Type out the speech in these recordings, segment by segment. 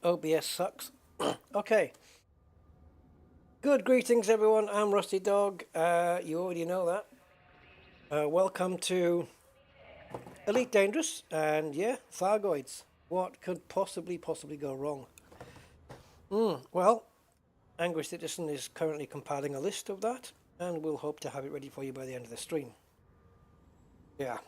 OBS sucks. Okay. Good greetings, everyone. I'm Rusty Dog. You already know that. Welcome to Elite Dangerous and yeah, Thargoids. What could possibly go wrong? Well, Angry Citizen is currently compiling a list of that, and we'll hope to have it ready for you by the end of the stream. Yeah.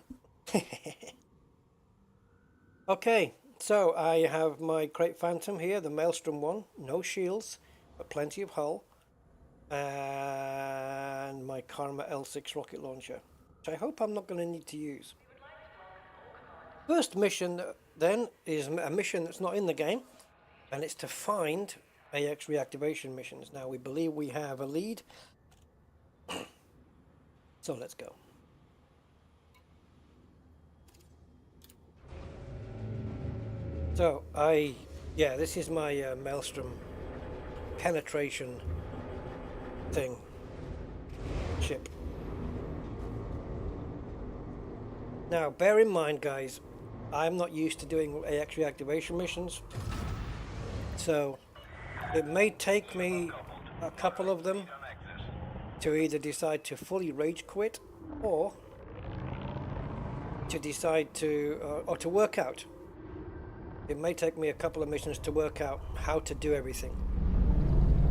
Okay, so I have my Crate Phantom here, the Maelstrom one. No shields, but plenty of hull. And my Karma L6 rocket launcher, which I hope I'm not going to need to use. First mission then is a mission that's not in the game, and it's to find AX reactivation missions. Now we believe we have a lead, so let's go. So this is my Maelstrom penetration thing ship. Now bear in mind, guys, I'm not used to doing AX reactivation missions, so it may take me a couple of them to either decide to fully rage quit or to decide to or to work out. It may take me a couple of missions to work out how to do everything.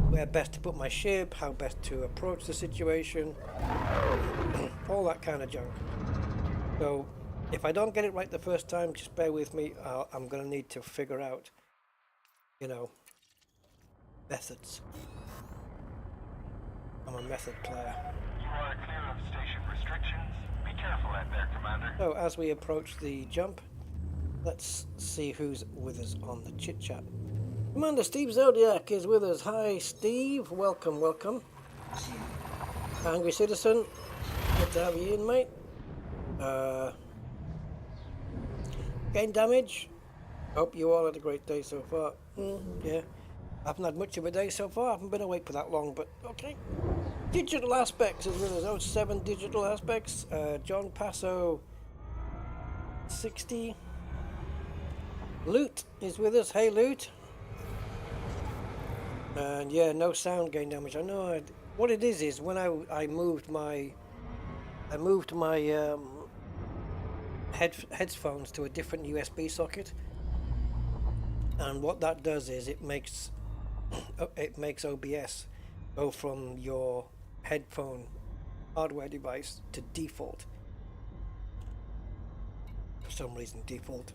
Where best to put my ship, how best to approach the situation, all that kind of junk. So if I don't get it right the first time, just bear with me. I'm going to need to figure out, methods. I'm a method player. You are clear of station restrictions. Be careful out there, Commander. So as we approach the jump, let's see who's with us on the chit chat. Commander Steve Zodiac is with us. Hi, Steve. Welcome, welcome. Angry Citizen, good to have you in, mate. Gain damage. Hope you all had a great day so far. Yeah, I haven't had much of a day so far. I haven't been awake for that long, but okay. Digital Aspects is with us. 07 Digital Aspects. John Passo 60. Loot is with us. Hey, Loot. And yeah, no sound gain damage. I know. What it is when I moved my headphones to a different USB socket, and what that does is it makes OBS go from your headphone hardware device to default. For some reason, default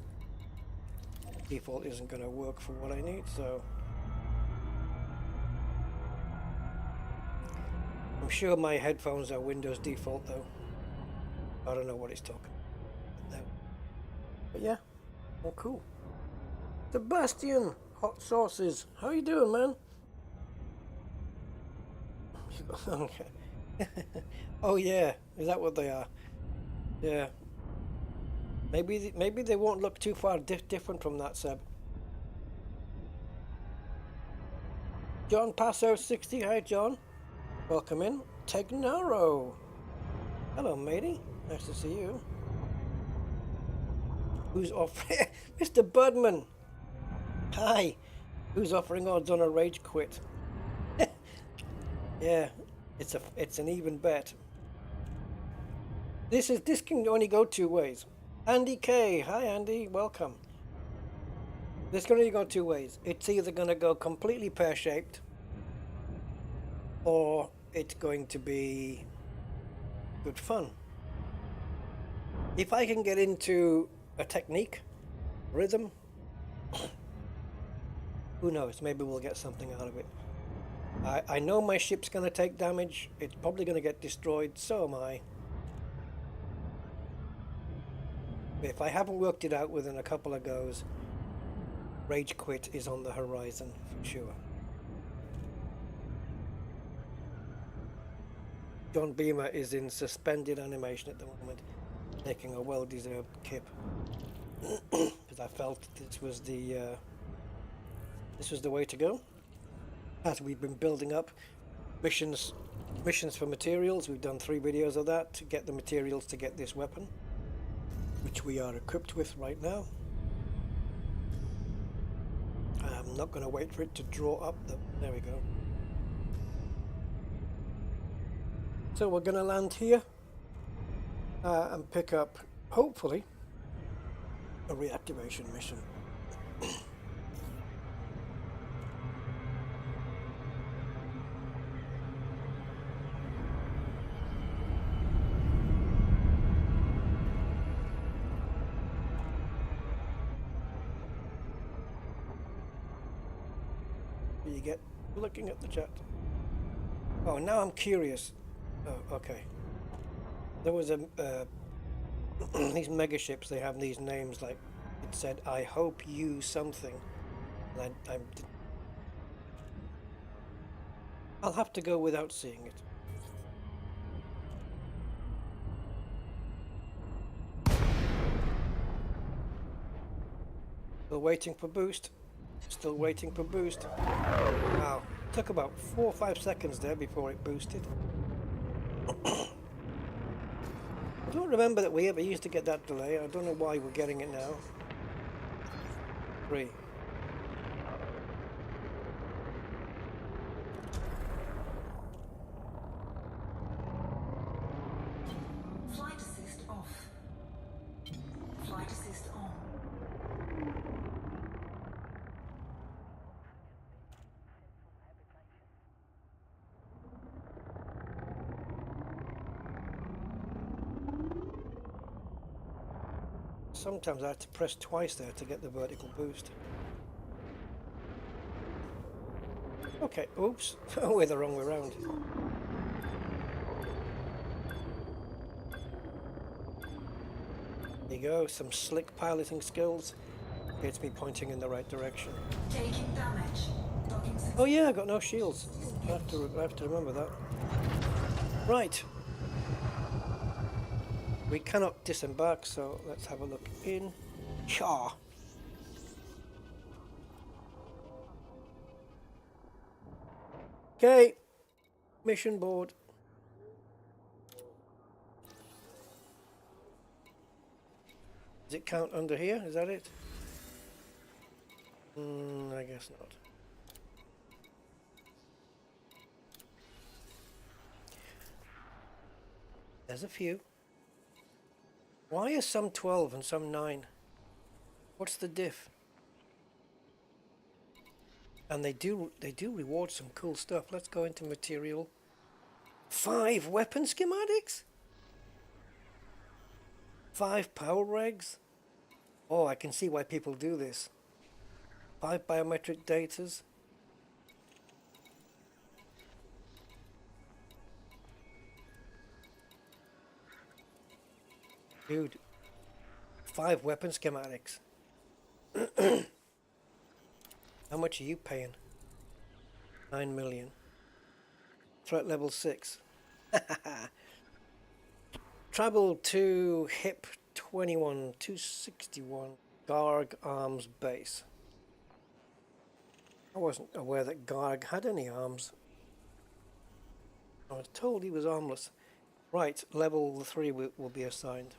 isn't going to work for what I need, so. I'm sure my headphones are Windows default though. I don't know what it's talking about. But yeah, well, cool. Sebastian, hot sauces. How you doing, man? Okay. Oh yeah, is that what they are? Yeah. Maybe they won't look too far different from that, Seb. John Passo 60. Hi, John. Welcome in. Tegnaro. Hello, matey. Nice to see you. Who's offering? Mr. Budman. Hi. Who's offering odds on a rage quit? Yeah, it's an even bet. This can only go two ways. Andy K. Hi, Andy. Welcome. This can only go two ways. It's either going to go completely pear-shaped, or it's going to be good fun. If I can get into a technique, rhythm, who knows, maybe we'll get something out of it. I know my ship's going to take damage, it's probably going to get destroyed, so am I. If I haven't worked it out within a couple of goes, rage quit is on the horizon for sure. John Beamer is in suspended animation at the moment, taking a well-deserved kip. Because I felt this was the way to go. As we've been building up missions for materials, we've done 3 videos of that to get the materials to get this weapon, which we are equipped with right now. I'm not going to wait for it to draw up the... There we go. So we're going to land here and pick up, hopefully, a reactivation mission. You get looking at the chat. Oh, now I'm curious. Oh, okay. There was a these mega ships. They have these names like it said. I hope you something. And I'll have to go without seeing it. Still waiting for boost. Still waiting for boost. Wow. Took about 4 or 5 seconds there before it boosted. I don't remember that we ever used to get that delay. I don't know why we're getting it now. 3. Flight assist off. Flight assist on. Sometimes I have to press twice there to get the vertical boost. Okay, oops. We're the wrong way around. There you go, some slick piloting skills. Gets me pointing in the right direction. Taking damage. Oh yeah, I got no shields. I have to remember that. Right. We cannot disembark, so let's have a look in. Cha. Okay. Mission board. Does it count under here? Is that it? I guess not. There's a few. Why are some 12 and some 9? What's the diff? And they do reward some cool stuff. Let's go into material. 5 weapon schematics? 5 power regs? Oh, I can see why people do this. 5 biometric datas. Dude, 5 weapon schematics. How much are you paying? 9 million. Threat level 6. Travel to HIP 21261 Garg Arms Base. I wasn't aware that Garg had any arms. I was told he was armless. Right, level 3 will be assigned.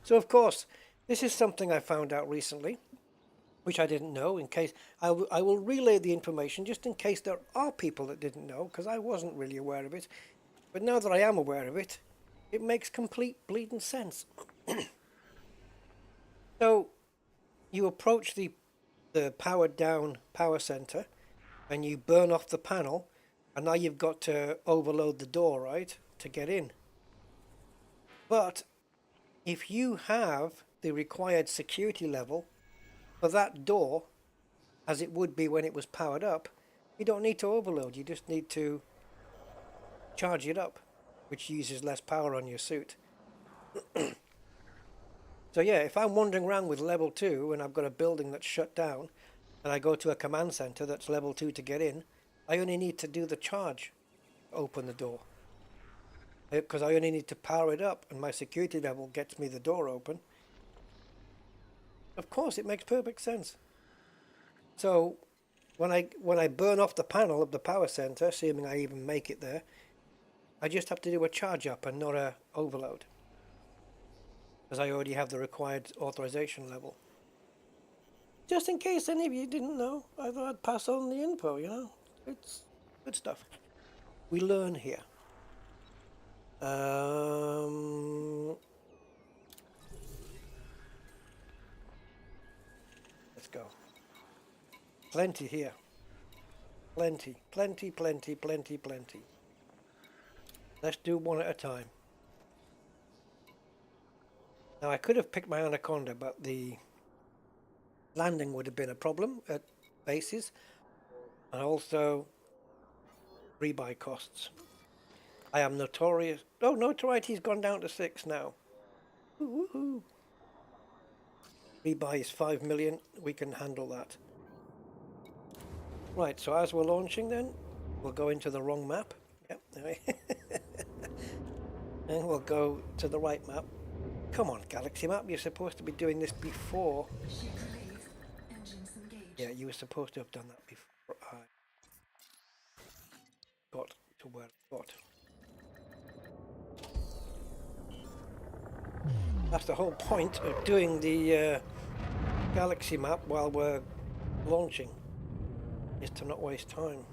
So of course, this is something I found out recently, which I didn't know. In case I will relay the information just in case there are people that didn't know, because I wasn't really aware of it. But now that I am aware of it, it makes complete bleeding sense. So you approach the powered down power center and you burn off the panel, and now you've got to overload the door, right, to get in. But if you have the required security level for that door, as it would be when it was powered up, you don't need to overload. You just need to charge it up, which uses less power on your suit. So yeah, if I'm wandering around with level 2 and I've got a building that's shut down and I go to a command center that's level 2 to get in, I only need to do the charge to open the door. Because I only need to power it up and my security level gets me the door open. Of course, it makes perfect sense. So when I burn off the panel of the power center, assuming I even make it there, I just have to do a charge up and not a overload, because I already have the required authorization level. Just in case any of you didn't know, I thought I'd pass on the info, you know. It's good stuff. We learn here. Let's go. Plenty here. Plenty, plenty, plenty, plenty, plenty. Let's do one at a time. Now I could have picked my Anaconda, but the landing would have been a problem at bases, and also rebuy costs. I am notorious. Oh, notoriety's gone down to 6 now. Woohoo! Rebuy is 5 million. We can handle that. Right, so as we're launching then, we'll go into the wrong map. Yep, and we'll go to the right map. Come on, Galaxy Map, you're supposed to be doing this before. Ship released. Engines engaged. Yeah, you were supposed to have done that before I got to where I got. That's the whole point of doing the Galaxy Map while we're launching, is to not waste time.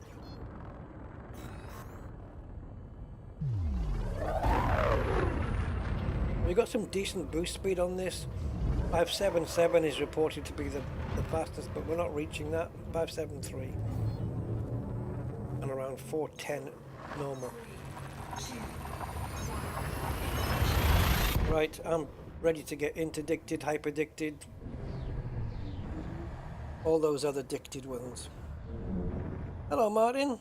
We got some decent boost speed on this. 577 is reported to be the fastest, but we're not reaching that. 573 and around 410 normal. Right, I'm ready to get interdicted, hyperdicted, all those other dicted ones. Hello, Martin.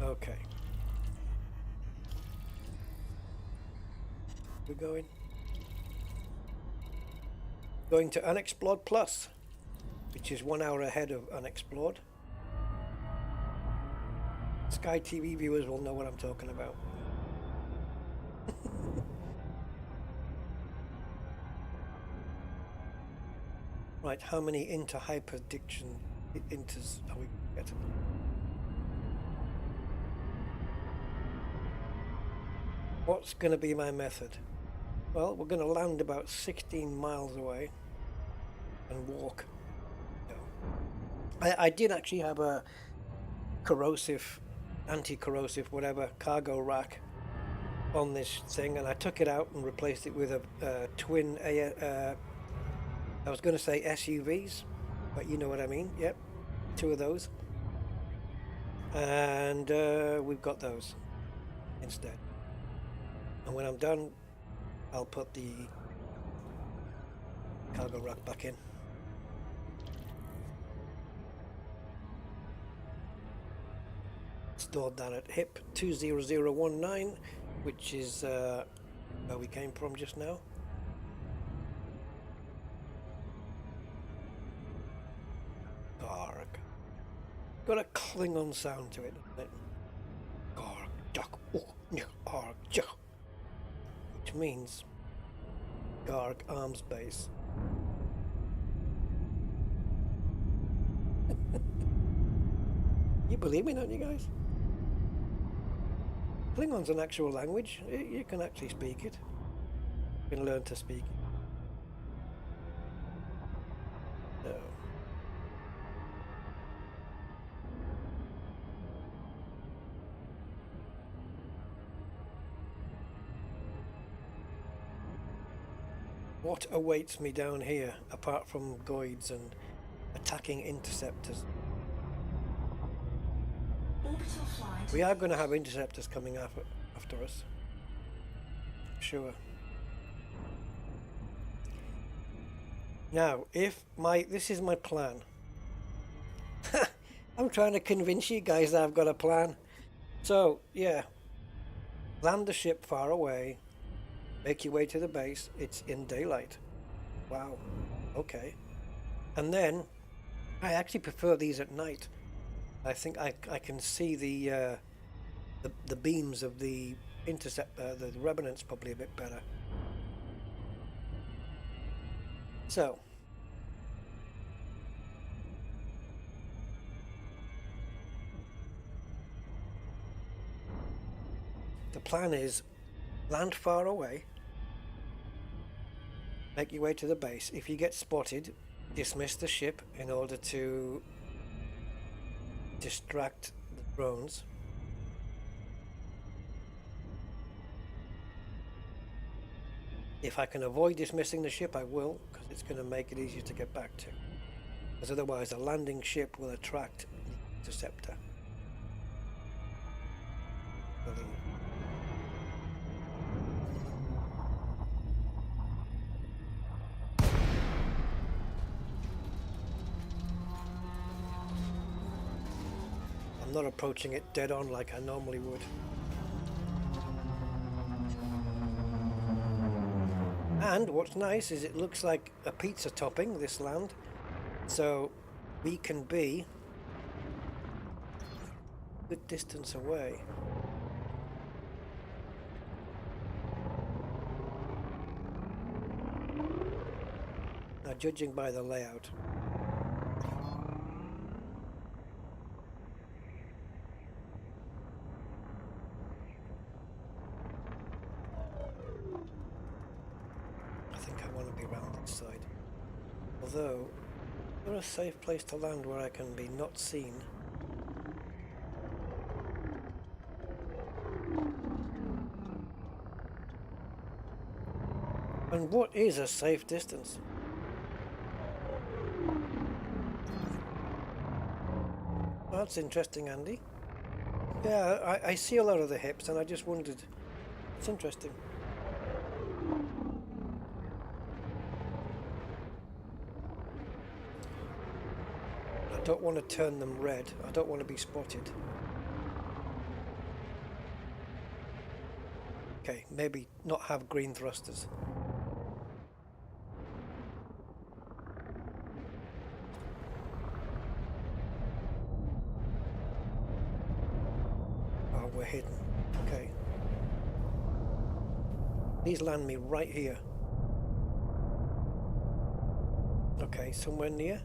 Okay. We're going to Unexplored Plus, which is 1 hour ahead of Unexplored. Sky TV viewers will know what I'm talking about. Right, how many inter-hyperdiction inters are we getting? What's going to be my method? Well, we're going to land about 16 miles away and walk. No. I did actually have a corrosive, anti-corrosive, whatever, cargo rack on this thing, and I took it out and replaced it with a twin, I was going to say SUVs, but you know what I mean. Yep, 2 of those. And we've got those instead. And when I'm done, I'll put the cargo rack back in. Stored that at HIP 20019, which is where we came from just now. Garg. Got a Klingon sound to it, doesn't it? Garg, duck, arg, juck. Which means Garg arms base. You believe me, don't you guys? Klingon's an actual language. You can actually speak it. You can learn to speak it. So. What awaits me down here, apart from Goids and attacking interceptors? Orbital flight. We are going to have interceptors coming after us. Sure. Now, this is my plan. I'm trying to convince you guys that I've got a plan. So, yeah. Land the ship far away. Make your way to the base. It's in daylight. Wow. Okay. And then, I actually prefer these at night. I think I can see the beams of the the revenants probably a bit better. So. The plan is land far away, make your way to the base. If you get spotted, dismiss the ship in order to distract the drones. If I can avoid dismissing the ship, I will, because it's going to make it easier to get back to. Because otherwise a landing ship will attract the interceptor. I'm not approaching it dead on like I normally would. And what's nice is it looks like a pizza topping, this land. So we can be a good distance away. Now, judging by the layout, I think I want to be around this side. Although, is there a safe place to land where I can be not seen? And what is a safe distance? Well, that's interesting, Andy. Yeah, I see a lot of the hips and I just wondered. It's interesting. I don't want to turn them red. I don't want to be spotted. Okay, maybe not have green thrusters. Oh, we're hidden. Okay. Please land me right here. Okay, somewhere near.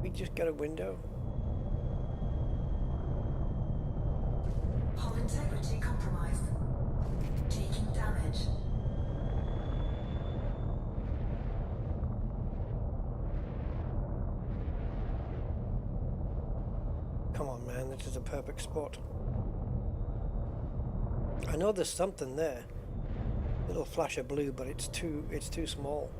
We just get a window. Hull integrity compromised. Taking damage. Come on, man, this is a perfect spot. I know there's something there. Little flash of blue, but it's too small.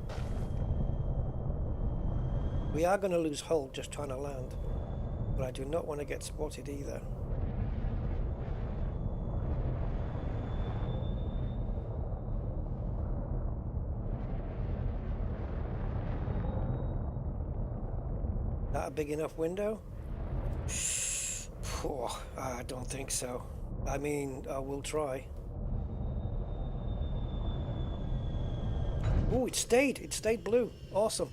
We are going to lose hull just trying to land, but I do not want to get spotted either. That a big enough window? Oh, I don't think so. I mean, I will try. Oh, it stayed blue. Awesome.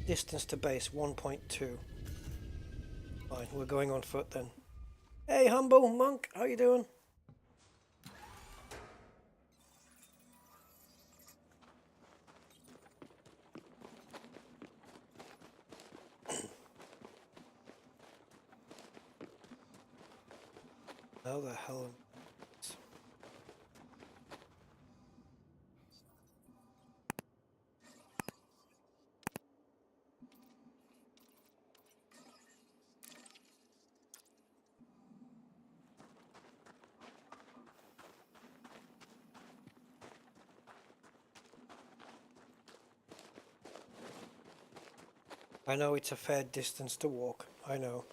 Distance to base 1.2. Fine, we're going on foot then. Hey, humble monk, how you doing? How the hell? I know it's a fair distance to walk. I know.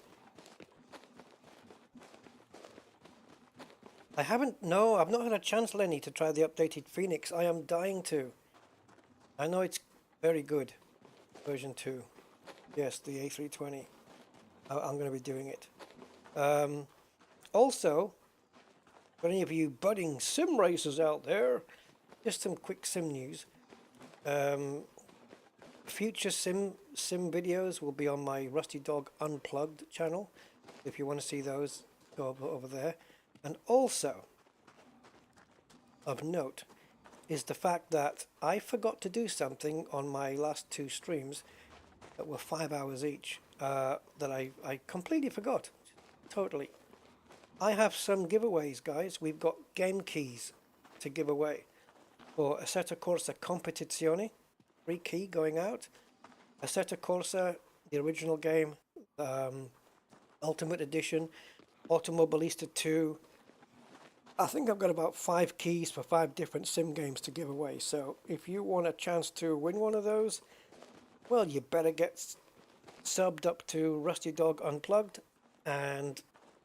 I've not had a chance, Lenny, to try the updated Phoenix. I am dying to. I know it's very good. Version 2. Yes, the A320. I'm going to be doing it. Also, for any of you budding sim racers out there, just some quick sim news. Future sim videos will be on my Rusty Dog Unplugged channel. If you want to see those, go over there. And also, of note, is the fact that I forgot to do something on my last two streams. that were 5 hours each that I completely forgot. Totally. I have some giveaways, guys. We've got game keys to give away for Assetto Corsa Competizione, free key going out. Assetto Corsa, the original game, Ultimate Edition, Automobilista 2. I think I've got about 5 keys for 5 different sim games to give away. So if you want a chance to win one of those, well, you better get subbed up to Rusty Dog Unplugged and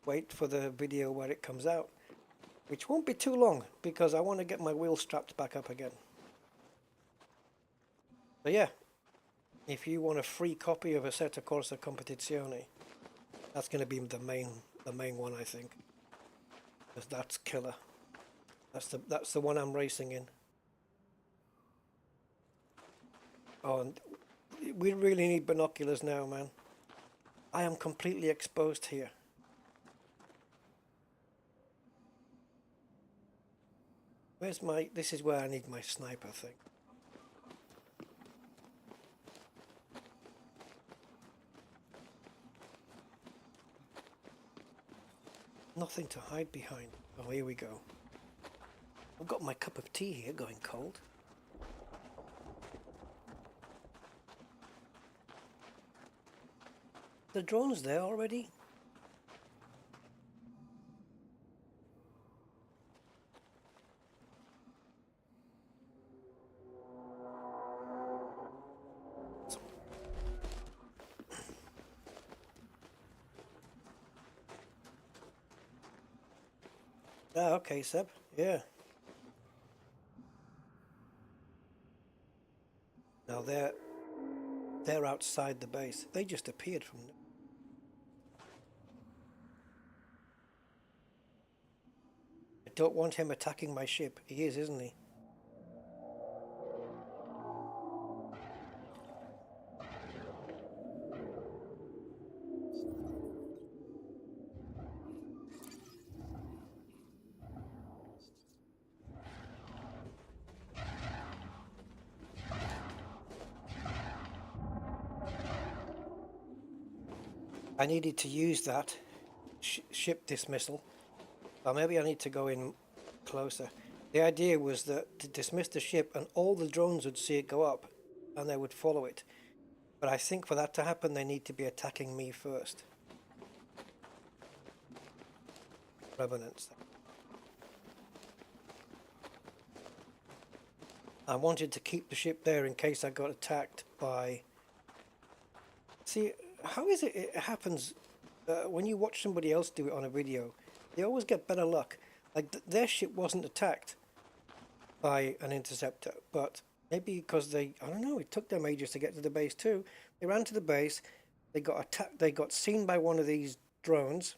wait for the video where it comes out, which won't be too long because I want to get my wheel strapped back up again. So yeah, if you want a free copy of Assetto Corsa Competizione, that's going to be the main one, I think, because that's killer. That's the one I'm racing in. Oh, and we really need binoculars now, man. I am completely exposed here. Where's my... This is where I need my sniper thing. Nothing to hide behind. Oh, here we go. I've got my cup of tea here going cold. The drone's there already? Ah, okay, Seb. Yeah. Now they're outside the base. They just appeared from... I don't want him attacking my ship. He is, isn't he? I needed to use that ship dismissal. Or maybe I need to go in closer. The idea was that to dismiss the ship and all the drones would see it go up and they would follow it. But I think for that to happen, they need to be attacking me first. Revenants. I wanted to keep the ship there in case I got attacked by... See, how is it happens when you watch somebody else do it on a video? They always get better luck. Like their ship wasn't attacked by an interceptor, but maybe because I don't know, it took them ages to get to the base too. They ran to the base, they got attacked, they got seen by one of these drones.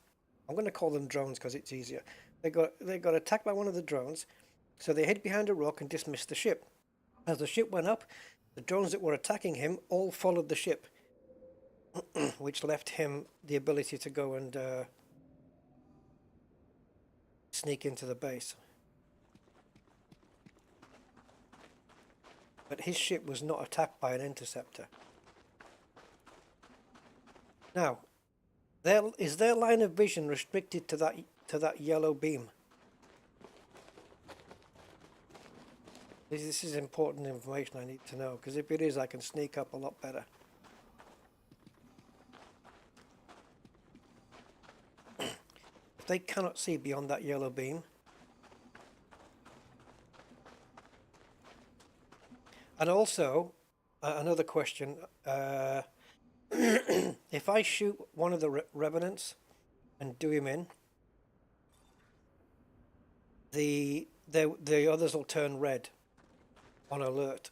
I'm going to call them drones because it's easier. They got attacked by one of the drones, so they hid behind a rock and dismissed the ship. As the ship went up, the drones that were attacking him all followed the ship, which left him the ability to go and sneak into the base. But his ship was not attacked by an interceptor. Now, is their line of vision restricted to that yellow beam? This is important information I need to know, because if it is, I can sneak up a lot better. If they cannot see beyond that yellow beam, and also another question, if I shoot one of the revenants and do him in, the others will turn red on alert.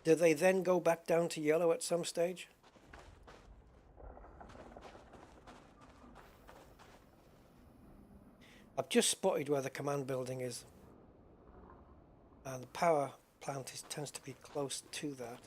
Do they then go back down to yellow at some stage? I've just spotted where the command building is, and the power plant tends to be close to that.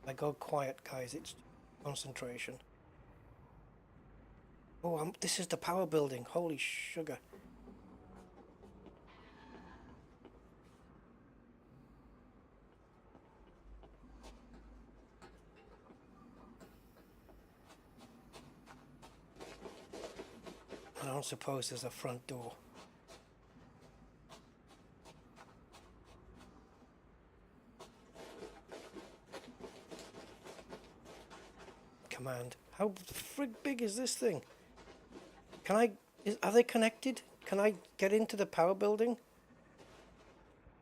I go quiet, guys. It's concentration. Oh, this is the power building. Holy sugar. I don't suppose there's a front door. Command. How frig big is this thing? Can I... are they connected? Can I get into the power building?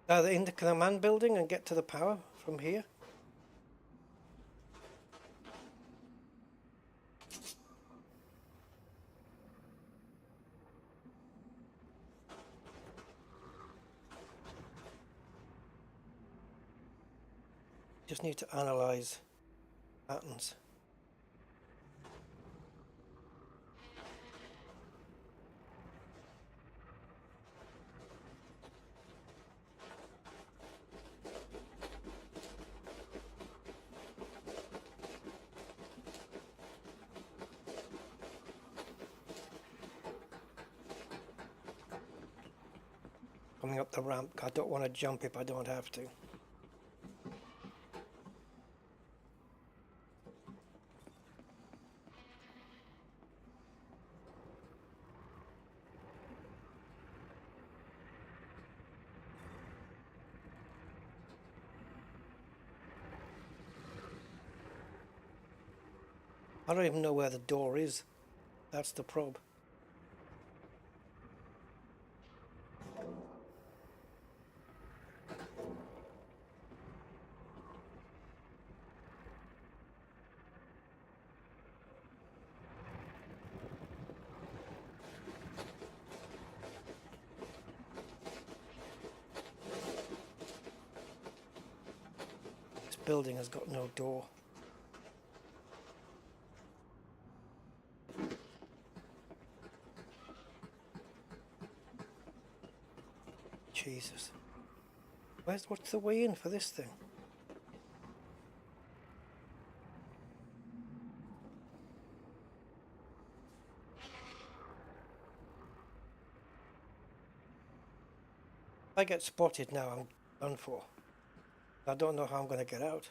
In the command building and get to the power from here? Just need to analyze patterns. Coming up the ramp. I don't want to jump if I don't have to. I don't even know where the door is. That's the prob. This building has got no door. Jesus. What's the way in for this thing? If I get spotted now, I'm done for. I don't know how I'm going to get out.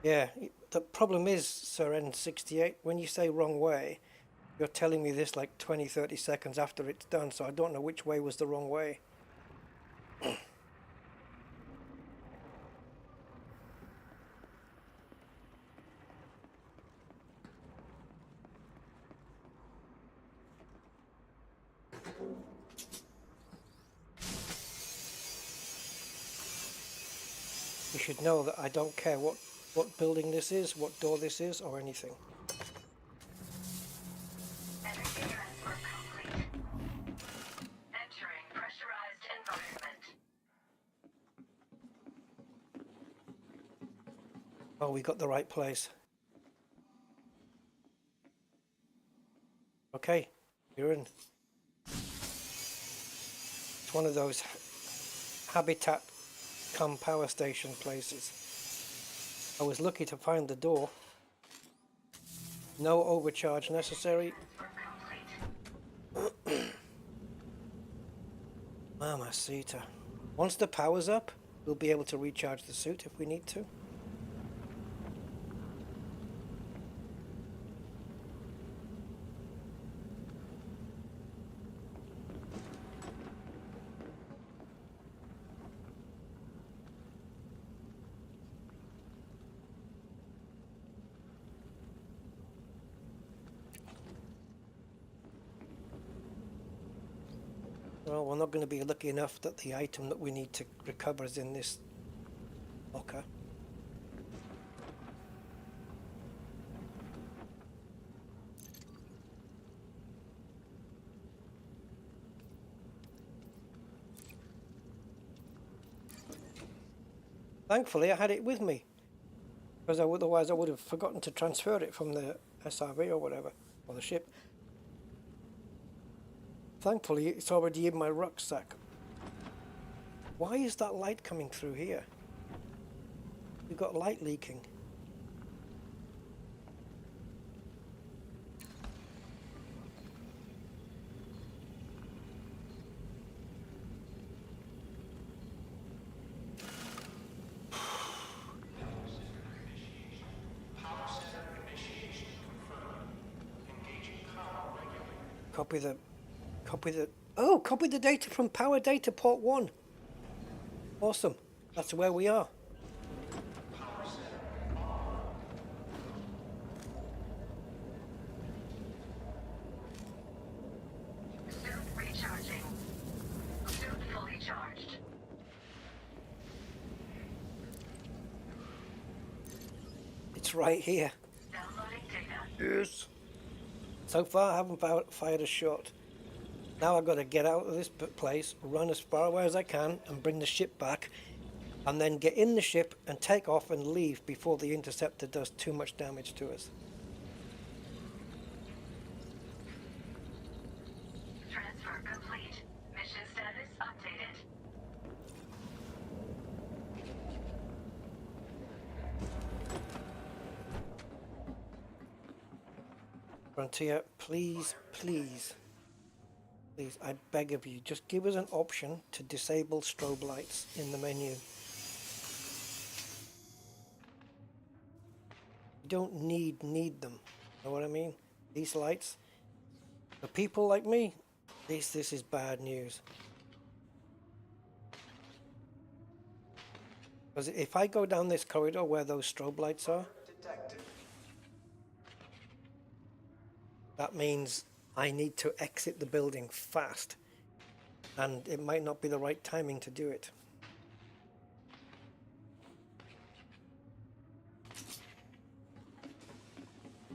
Yeah, the problem is, Sir N68, when you say wrong way, you're telling me this like 20-30 seconds after it's done, so I don't know which way was the wrong way. You should know that I don't care what building this is, what door this is, or anything. Energy transfer complete. Entering pressurized environment. Oh, we got the right place. Okay, you're in. It's one of those habitat come power station places. I was lucky to find the door. No overcharge necessary. Mamacita. Once the power's up, we'll be able to recharge the suit if we need to. Well, we're not going to be lucky enough that the item that we need to recover is in this locker. Thankfully, I had it with me, because otherwise I would have forgotten to transfer it from the SRV or whatever, or the ship. Thankfully, it's already in my rucksack. Why is that light coming through here? We've got light leaking. Copy the data from power data port 1. Awesome. That's where we are. Suit recharging. Suit fully charged. It's right here. Downloading data. Yes. So far, I haven't fired a shot. Now I've got to get out of this place, run as far away as I can, and bring the ship back, and then get in the ship and take off and leave before the interceptor does too much damage to us. Transfer complete. Mission status updated. Frontier, please, please, please, I beg of you, just give us an option to disable strobe lights in the menu. You don't need them, know what I mean? These lights, for people like me, this is bad news. Because if I go down this corridor where those strobe lights are, that means I need to exit the building fast, and it might not be the right timing to do it.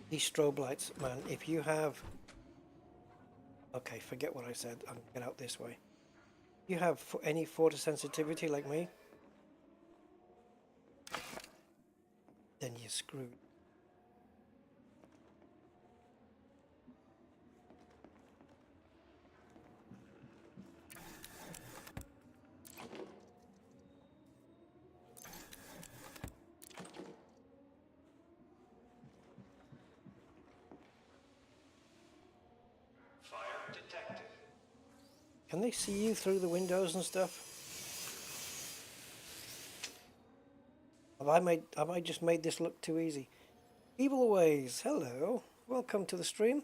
These strobe lights, man, if you have... Okay, forget what I said, I'll get out this way. If you have any photosensitivity like me, then you're screwed. Can they see you through the windows and stuff? Have I just made this look too easy? Evil Ways, hello. Welcome to the stream.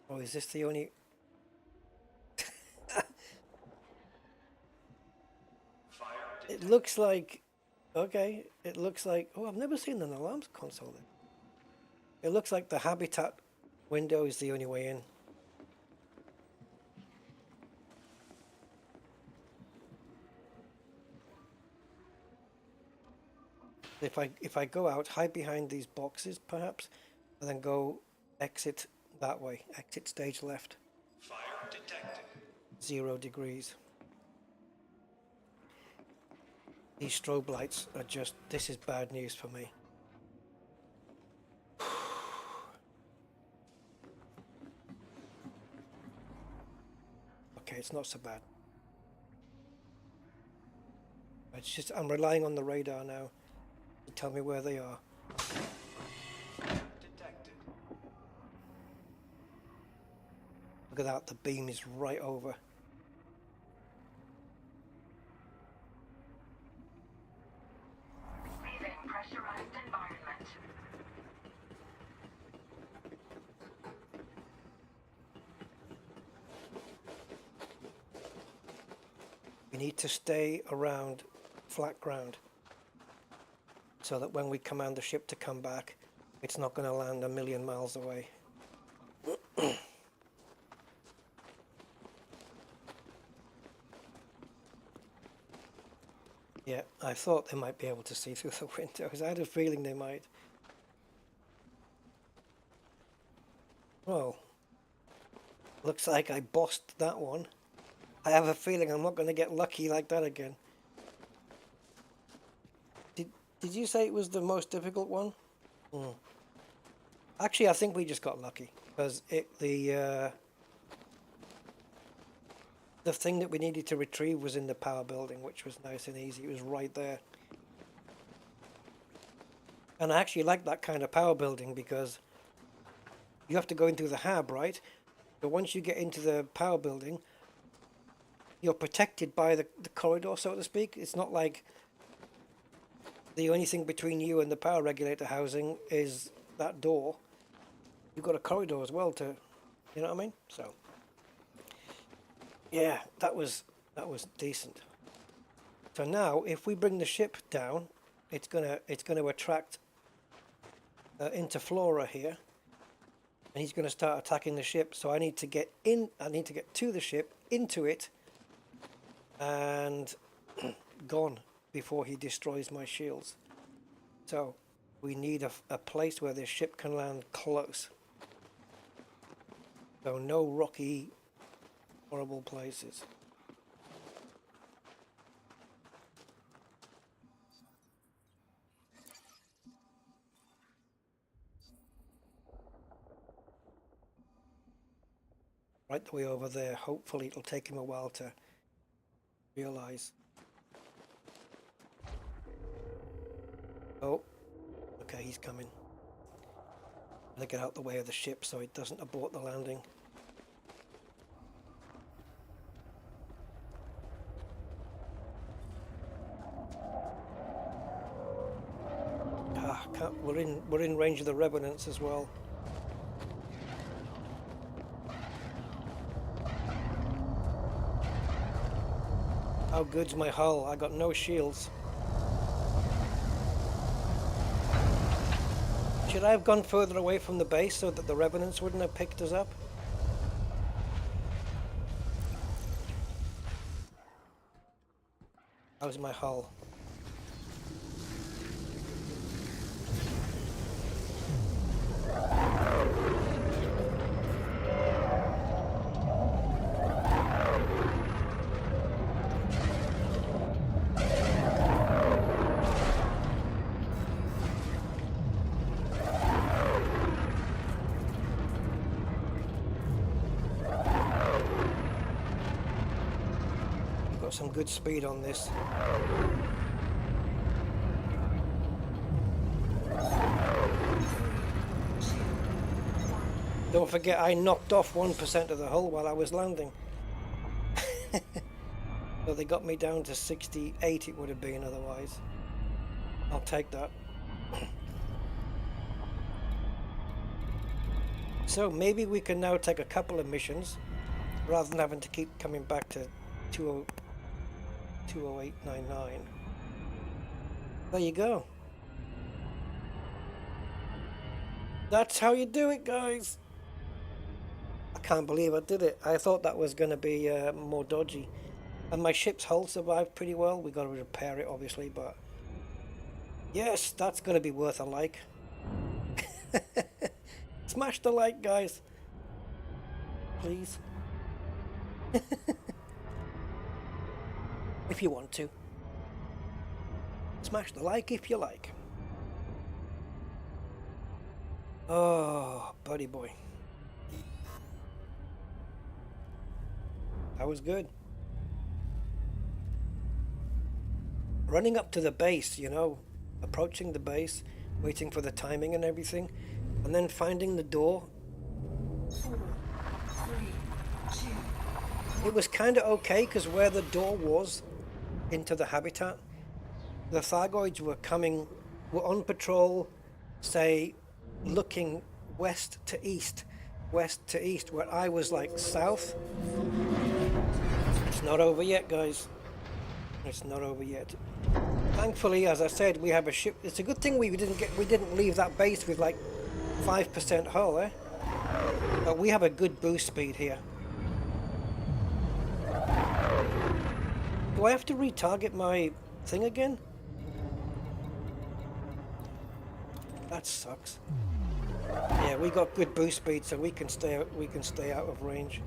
Oh, is this the only... It looks like... Okay, it looks like... Oh, I've never seen an alarms console then. It looks like the habitat window is the only way in. If I go out, hide behind these boxes perhaps, and then go exit that way, exit stage left. Fire detected. 0 degrees. These strobe lights are just, this is bad news for me. Okay, it's not so bad. It's just, I'm relying on the radar now to tell me where they are. Detected. Look at that, the beam is right over. Leaving pressurized environment. We need to stay around flat ground so that when we command the ship to come back, it's not going to land a million miles away. Yeah, I thought they might be able to see through the windows. I had a feeling they might. Well, looks like I bossed that one. I have a feeling I'm not going to get lucky like that again. Did you say it was the most difficult one? Actually, I think we just got lucky because the the thing that we needed to retrieve was in the power building, which was nice and easy. It was right there. And I actually like that kind of power building because you have to go into the hab, right? But once you get into the power building, you're protected by the corridor, so to speak. It's not like the only thing between you and the power regulator housing is that door. You've got a corridor as well to, you know what I mean? So, yeah, that was decent. So now, if we bring the ship down, it's gonna attract Interflora here, and he's gonna start attacking the ship. So I need to get in. I need to get to the ship, into it, and gone before he destroys my shields. So we need a place where this ship can land close. So no rocky, horrible places. Right the way over there. Hopefully it'll take him a while to realize. Oh, okay, he's coming. I'm gonna get out the way of the ship so it doesn't abort the landing. We're in range of the revenants as well. How good's my hull? I got no shields. Should I have gone further away from the base so that the revenants wouldn't have picked us up? How's my hull? Some good speed on this. Don't forget I knocked off 1% of the hull while I was landing. So they got me down to 68 it would have been otherwise. I'll take that. So maybe we can now take a couple of missions rather than having to keep coming back to 20899. There you go. That's how you do it, guys. I can't believe I did it. I thought that was going to be more dodgy. And my ship's hull survived pretty well. We got to repair it, obviously, but yes, that's going to be worth a like. Smash the like, guys. Please. If you want to. Smash the like if you like. Oh, buddy boy. That was good. Running up to the base, you know, approaching the base, waiting for the timing and everything, and then finding the door. 4, 3, 2. It was kind of okay because where the door was into the habitat, the Thargoids were on patrol, say, looking west to east, where I was like south. It's not over yet, guys. It's not over yet. Thankfully, as I said, we have a ship. It's a good thing we didn't leave that base with like 5% hull, eh? But we have a good boost speed here. Do I have to retarget my thing again? That sucks. Yeah, we got good boost speed, so we can stay out of range.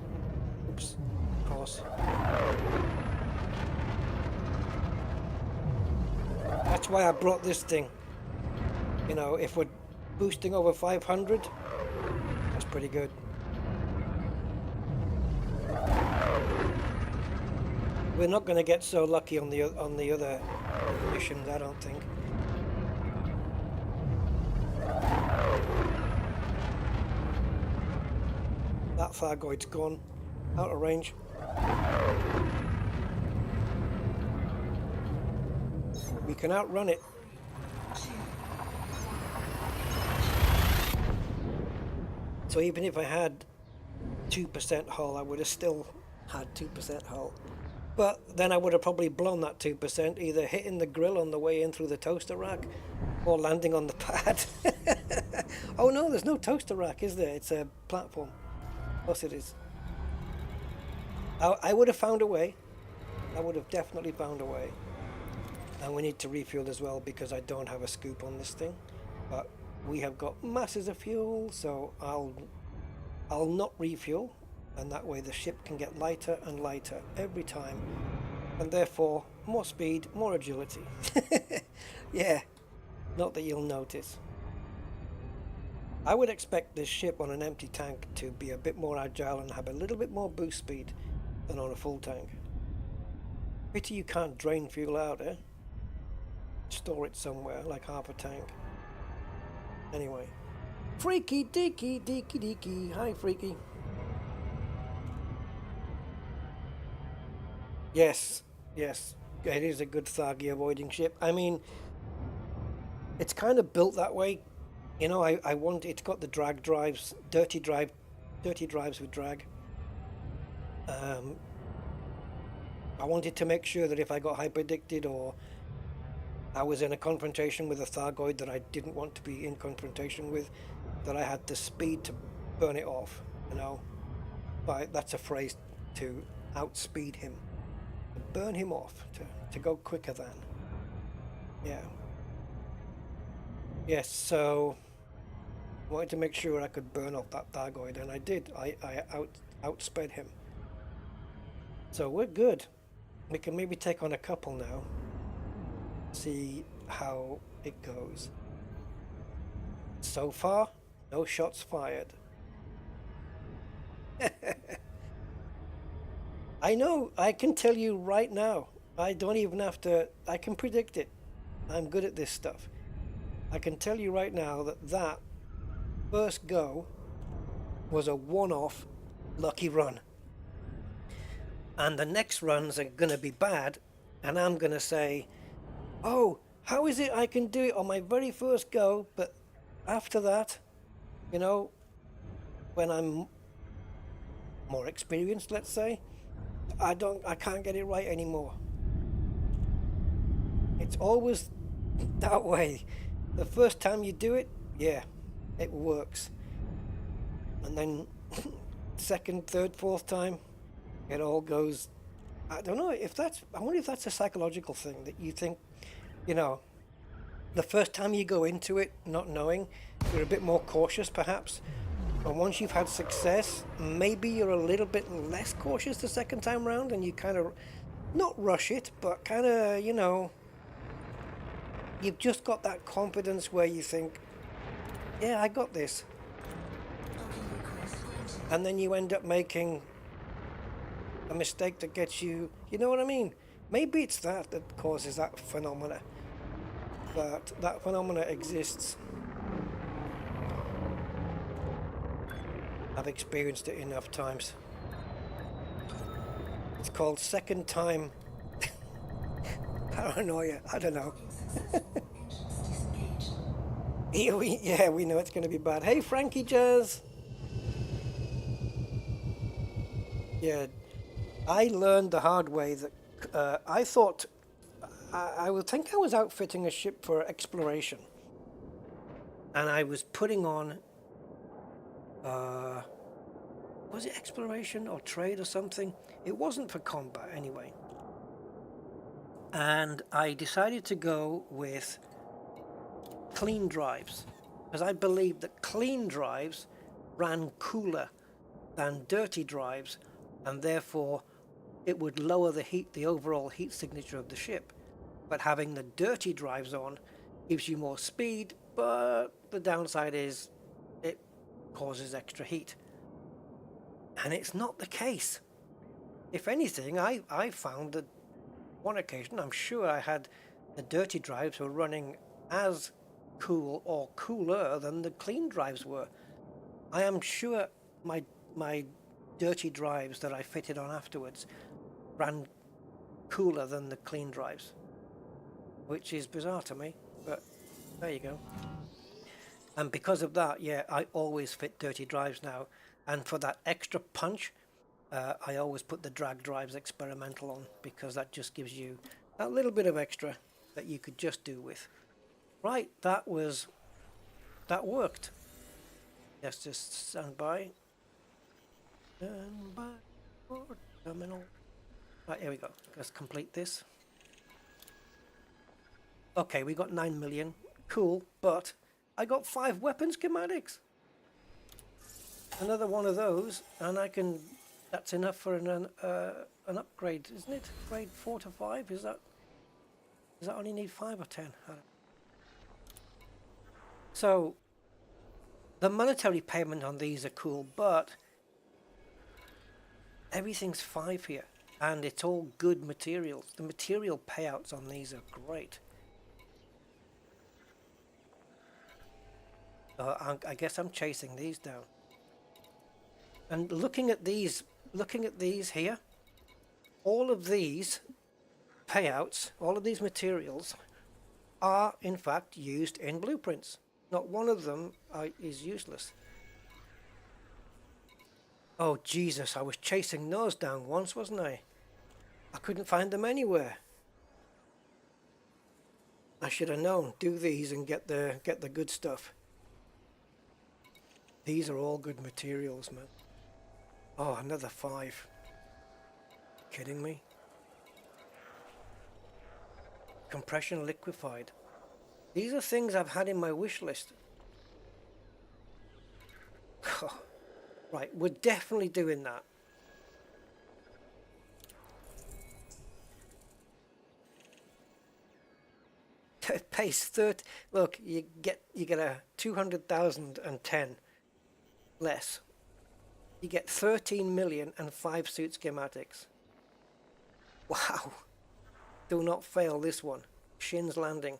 Oops, of course. That's why I brought this thing. You know, if we're boosting over 500, that's pretty good. We're not going to get so lucky on the other missions, I don't think. That Thargoid's gone, out of range. We can outrun it. So even if I had 2% hull, I would have still had 2% hull. But then I would have probably blown that 2%, either hitting the grill on the way in through the toaster rack or landing on the pad. Oh no, there's no toaster rack, is there? It's a platform. Of course it is. I would have found a way. I would have definitely found a way. And we need to refuel as well because I don't have a scoop on this thing. But we have got masses of fuel, so I'll not refuel, and that way the ship can get lighter and lighter every time, and therefore more speed, more agility. Yeah, not that you'll notice. I would expect this ship on an empty tank to be a bit more agile and have a little bit more boost speed than on a full tank. Pity you can't drain fuel out, eh? Store it somewhere, like half a tank. Anyway. Freaky deaky deaky deaky. Hi, Freaky. Yes, yes. It is a good Thargy avoiding ship. I mean, it's kind of built that way. You know, I want it's got the drag drives, dirty drives with drag. I wanted to make sure that if I got hyperdicted or I was in a confrontation with a Thargoid that I didn't want to be in confrontation with, that I had the speed to burn it off, you know. But that's a phrase, to outspeed him, to burn him off, to go quicker than. Yeah. Yes, so I wanted to make sure I could burn off that Thargoid, and I did. I outsped him. So we're good. We can maybe take on a couple now. See how it goes. So far, no shots fired. I know, I can tell you right now. I don't even have to, I can predict it. I'm good at this stuff. I can tell you right now that first go was a one-off lucky run. And the next runs are going to be bad, and I'm going to say, oh, how is it I can do it on my very first go, but after that, you know, when I'm more experienced, let's say, I can't get it right anymore. It's always that way. The first time you do it, yeah, it works. And then second, third, fourth time, it all goes, I don't know if that's, I wonder if that's a psychological thing that you think, you know, the first time you go into it not knowing, you're a bit more cautious perhaps. And once you've had success, maybe you're a little bit less cautious the second time round, and you kind of, not rush it, but kind of, you know, you've just got that confidence where you think, yeah, I got this. And then you end up making a mistake that gets you, you know what I mean? Maybe it's that causes that phenomena. But that phenomena exists. I've experienced it enough times. It's called second time paranoia. I don't know. Yeah, we know it's going to be bad. Hey, Frankie Jazz. Yeah, I learned the hard way that I thought I would think I was outfitting a ship for exploration, and I was putting on was it exploration or trade or something? It wasn't for combat anyway. And I decided to go with clean drives, because I believed that clean drives ran cooler than dirty drives, and therefore it would lower the heat, the overall heat signature of the ship. But having the dirty drives on gives you more speed, but the downside is it causes extra heat. And it's not the case. If anything, I found that one occasion, I'm sure I had the dirty drives were running as cool or cooler than the clean drives were. I am sure my dirty drives that I fitted on afterwards ran cooler than the clean drives, which is bizarre to me, but there you go. And because of that, yeah, I always fit dirty drives now, and for that extra punch, I always put the drag drives experimental on, because that just gives you a little bit of extra that you could just do with. Right, that worked. Let's just stand by. Stand by for terminal. Right, here we go. Let's complete this. Okay, we got 9 million. Cool, but I got 5 weapon schematics. Another one of those, and I can. That's enough for an upgrade, isn't it? Grade 4 to 5. Is that? Does that only need 5 or 10? So the monetary payment on these are cool, but everything's 5 here, and it's all good materials. The material payouts on these are great. I guess I'm chasing these down. And looking at these here, all of these payouts, all of these materials are in fact used in blueprints. Not one of them is useless. Oh Jesus, I was chasing those down once, wasn't I? I couldn't find them anywhere. I should have known. Do these and get the good stuff. These are all good materials, man. Oh, another 5. Kidding me? Compression liquefied. These are things I've had in my wish list. Right, we're definitely doing that. It pays 30. Look, you get a 200,010 less. You get 13 million and 5 suit schematics. Wow. Do not fail this one. Shin's Landing.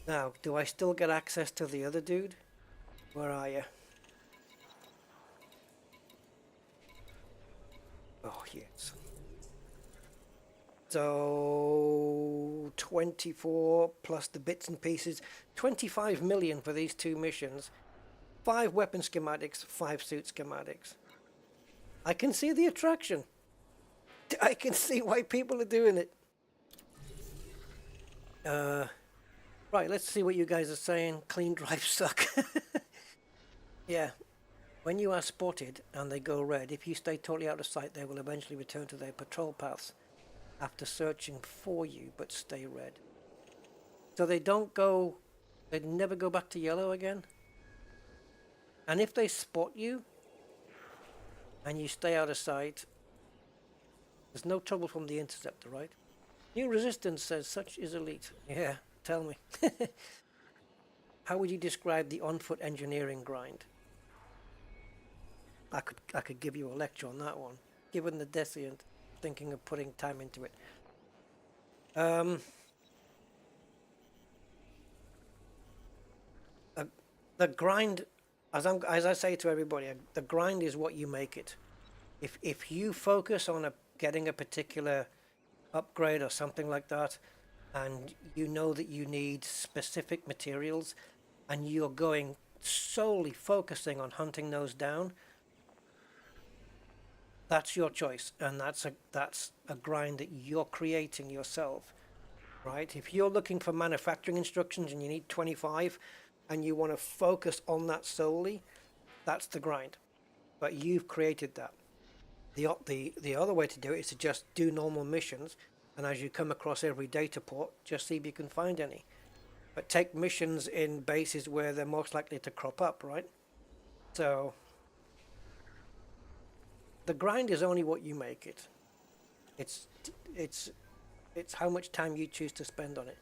Now, do I still get access to the other dude? Where are you? Oh, yes. So 24 plus the bits and pieces. 25 million for these 2 missions. 5 weapon schematics, 5 suit schematics. I can see the attraction. I can see why people are doing it. Right, let's see what you guys are saying. Clean drives suck. Yeah. When you are spotted and they go red, if you stay totally out of sight, they will eventually return to their patrol paths after searching for you, but stay red. So they never go back to yellow again? And if they spot you and you stay out of sight, there's no trouble from the interceptor, right? New Resistance says such is elite. Yeah, tell me. How would you describe the on-foot engineering grind? I could give you a lecture on that one. Given the Defiant, thinking of putting time into it. The grind, as I say to everybody, the grind is what you make it. If you focus on getting a particular upgrade or something like that, and you know that you need specific materials, and you're going solely focusing on hunting those down, that's your choice, and that's a grind that you're creating yourself, right? If you're looking for manufacturing instructions and you need 25 and you want to focus on that solely, that's the grind. But you've created that. The other way to do it is to just do normal missions, and as you come across every data port, just see if you can find any. But take missions in bases where they're most likely to crop up, right? So the grind is only what you make it. It's how much time you choose to spend on it.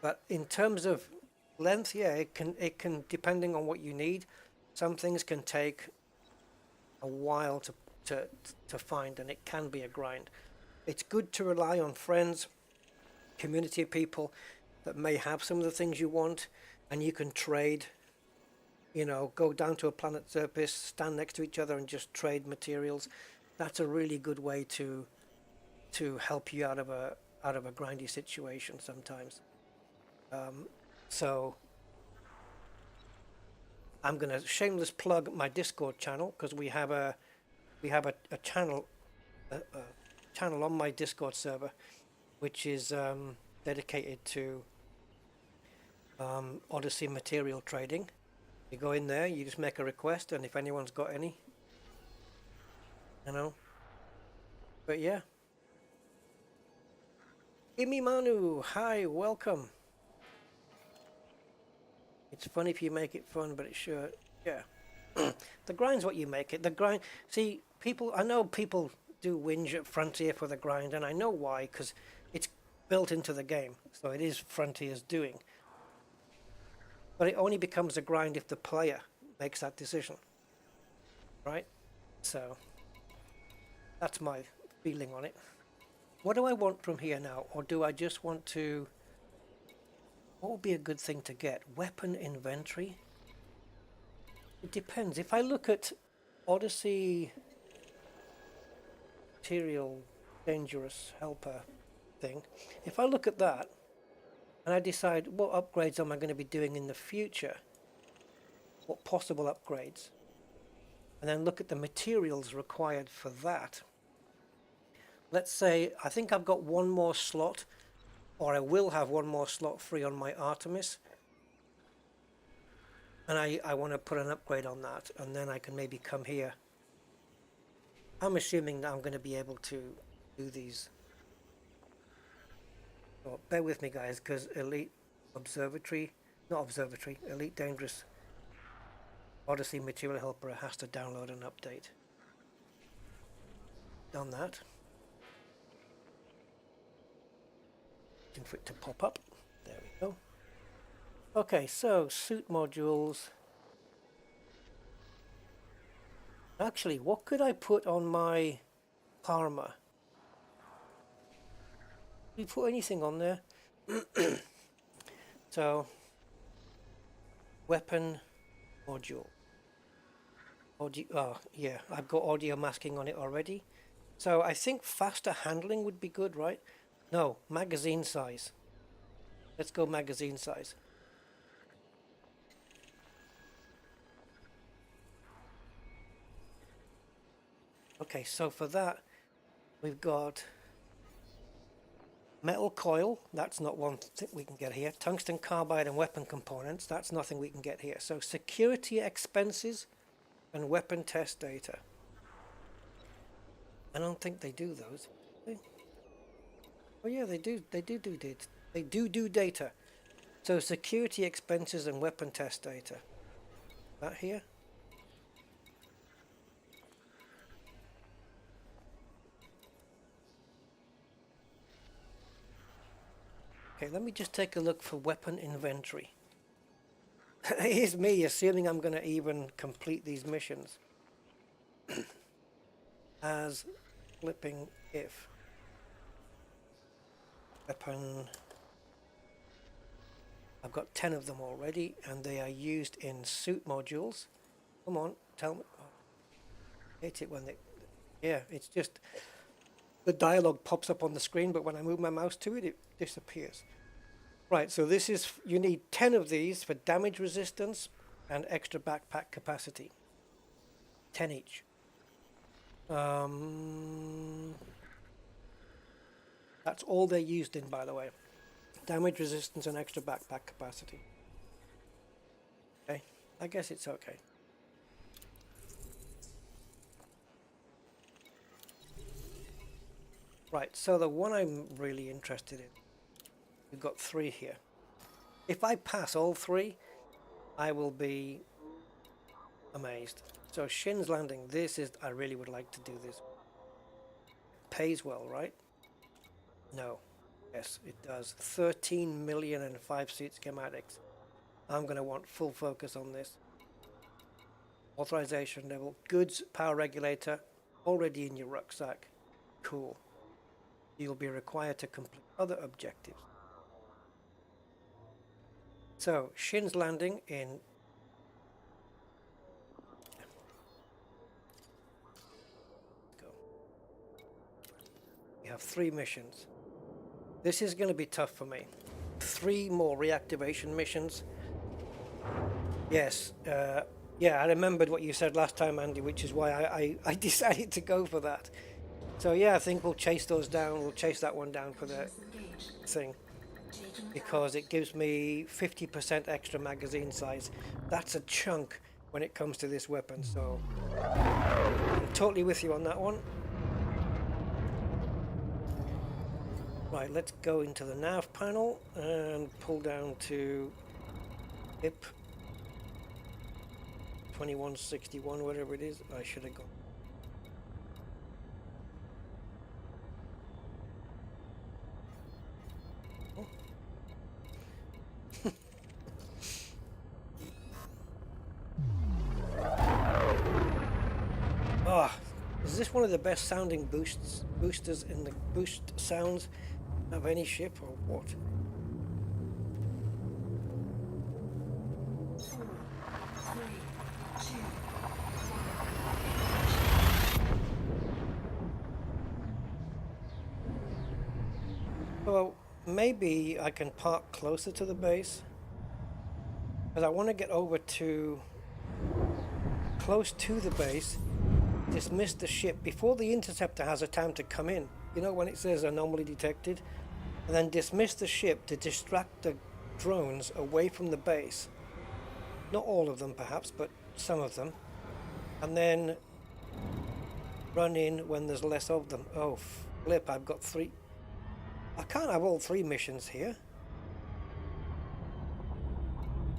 But in terms of length, yeah, it can depending on what you need. Some things can take a while to find, and it can be a grind. It's good to rely on friends, community of people that may have some of the things you want, and you can trade. You know, go down to a planet surface, stand next to each other, and just trade materials. That's a really good way to help you out of a grindy situation sometimes. So I'm gonna shameless plug my Discord channel, because we have a channel channel on my Discord server, which is dedicated to Odyssey material trading. You go in there, you just make a request, and if anyone's got any, you know. But yeah. Imi Manu, hi, welcome. It's fun if you make it fun, but it's sure, yeah. The grind's what you make it. The grind, see, people, I know people do whinge at Frontier for the grind, and I know why, because it's built into the game, so it is Frontier's doing. But it only becomes a grind if the player makes that decision, right? So that's my feeling on it. What do I want from here now? Or do I just want to... What would be a good thing to get? Weapon inventory? It depends. If I look at Odyssey Material Dangerous Helper thing, if I look at that, and I decide what upgrades am I going to be doing in the future, what possible upgrades, and then look at the materials required for that. Let's say I think I've got one more slot, or I will have one more slot free on my Artemis, and I want to put an upgrade on that, and then I can maybe come here. I'm assuming that I'm going to be able to do these. Oh, bear with me, guys, because Elite Dangerous Odyssey Material Helper has to download an update. Done that. Waiting for it to pop up. There we go. Okay, so suit modules. Actually, what could I put on my Karma? Did you put anything on there? So, weapon module. Audio, oh, yeah, I've got audio masking on it already. So I think faster handling would be good, right? No, magazine size. Let's go magazine size. Okay, so for that, we've got metal coil. That's not one thing we can get here. Tungsten carbide and weapon components. That's nothing we can get here. So security expenses and weapon test data. I don't think they do those. Oh yeah, they do. They do data. They do data. So security expenses and weapon test data. That here. Okay, let me just take a look for weapon inventory. Here's me assuming I'm going to even complete these missions. As flipping if. Weapon. I've got 10 of them already, and they are used in suit modules. Come on, tell me. Oh, hate it when they... Yeah, it's just... The dialogue pops up on the screen, but when I move my mouse to it, it disappears. Right, so this is... You need 10 of these for damage resistance and extra backpack capacity. 10 each. That's all they're used in, by the way. Damage resistance and extra backpack capacity. Okay, I guess it's okay. Right, so the one I'm really interested in, we've got 3 here. If I pass all 3, I will be amazed. So Shin's Landing, this is, I really would like to do this. Pays well, right? No. Yes, it does. 13 million and 5 seat schematics. I'm going to want full focus on this. Authorization level. Goods power regulator. already in your rucksack. Cool. You'll be required to complete other objectives. So, Shin's Landing in... Go. We have 3 missions. This is going to be tough for me. 3 more reactivation missions. Yes, yeah, I remembered what you said last time, Andy, which is why I decided to go for that. So yeah, I think we'll chase those down. We'll chase that one down for the thing. Because it gives me 50% extra magazine size. That's a chunk when it comes to this weapon, so I'm totally with you on that one. Right, let's go into the nav panel and pull down to hip 2161, whatever it is. I should have gone. Ah, is this one of the best sounding boosters in the boost sounds of any ship or what? 4, 3, 2, 1. Well, maybe I can park closer to the base, because I want to get over to close to the base, dismiss the ship before the interceptor has a time to come in. You know, when it says anomaly detected, and then dismiss the ship to distract the drones away from the base. Not all of them perhaps, but some of them. And then run in when there's less of them. Oh flip, I've got 3. I can't have all 3 missions here.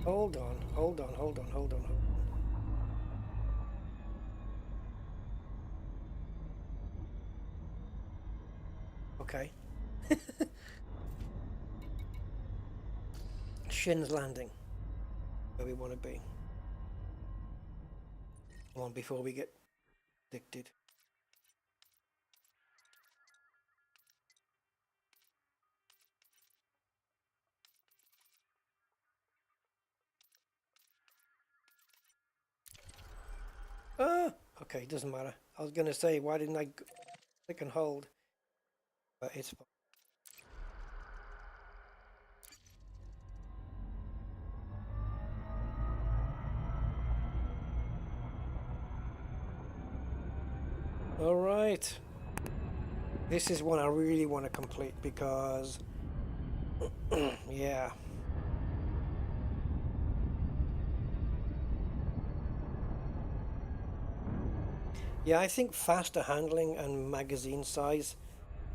Hold on, hold on, hold on, hold on, hold on. Okay. Shin's Landing, where we want to be. Come on, before we get addicted. Okay, doesn't matter. I was going to say, why didn't I click and hold? But it's fine. All right. This is one I really want to complete because, yeah. Yeah, I think faster handling and magazine size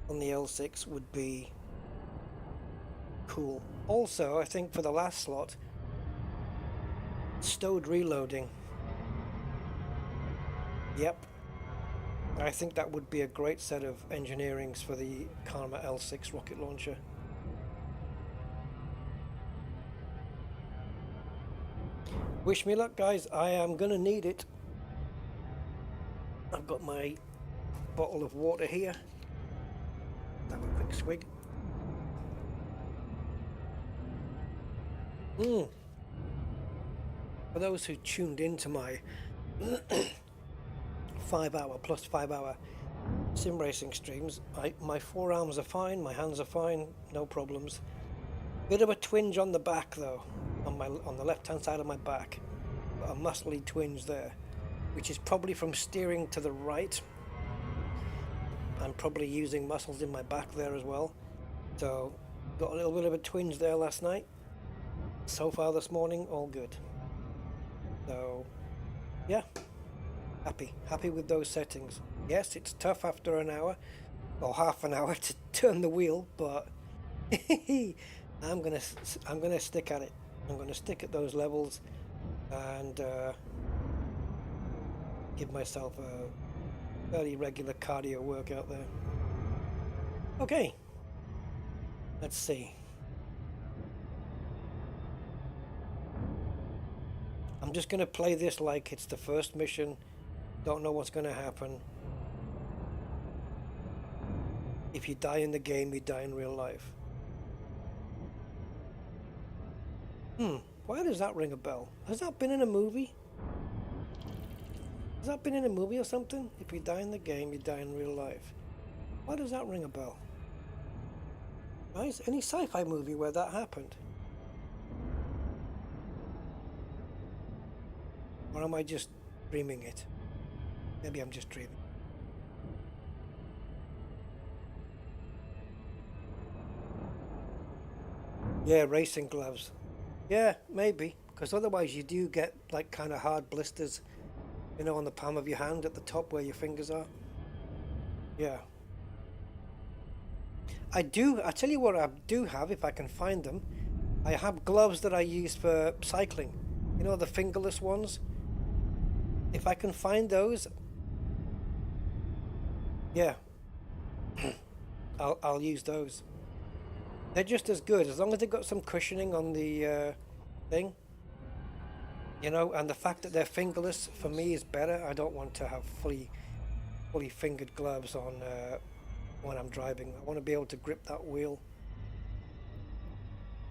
on the L6 would be cool. Also, I think for the last slot, stowed reloading. Yep. I think that would be a great set of engineerings for the Karma L6 rocket launcher. Wish me luck, guys. I am gonna need it. I've got my bottle of water here. Have a quick swig. For those who tuned into my 5-hour plus 5-hour sim racing streams, my forearms are fine, my hands are fine, no problems. Bit of a twinge on the back though, on the left hand side of my back, got a muscly twinge there, which is probably from steering to the right. I'm probably using muscles in my back there as well, so got a little bit of a twinge there last night. So far this morning, all good. So yeah, happy with those settings. Yes, it's tough after an hour or half an hour to turn the wheel, but I'm gonna stick at it. I'm gonna stick at those levels and give myself a fairly regular cardio workout there. Okay, let's see. I'm just gonna play this like it's the first mission. Don't know what's gonna happen. if you die in the game, you die in real life. Why does that ring a bell? Has that been in a movie? Has that been in a movie or something? If you die in the game, you die in real life. Why does that ring a bell? Guys, any sci-fi movie where that happened? Or am I just dreaming it? Maybe I'm just dreaming. Yeah, racing gloves. Yeah, maybe. Because otherwise you do get like kind of hard blisters, you know, on the palm of your hand at the top where your fingers are. Yeah. I tell you what I do have, if I can find them. I have gloves that I use for cycling. You know, the fingerless ones. If I can find those, yeah, I'll use those. They're just as good as long as they've got some cushioning on the thing. You know, and the fact that they're fingerless for me is better. I don't want to have fully fingered gloves on when I'm driving. I want to be able to grip that wheel.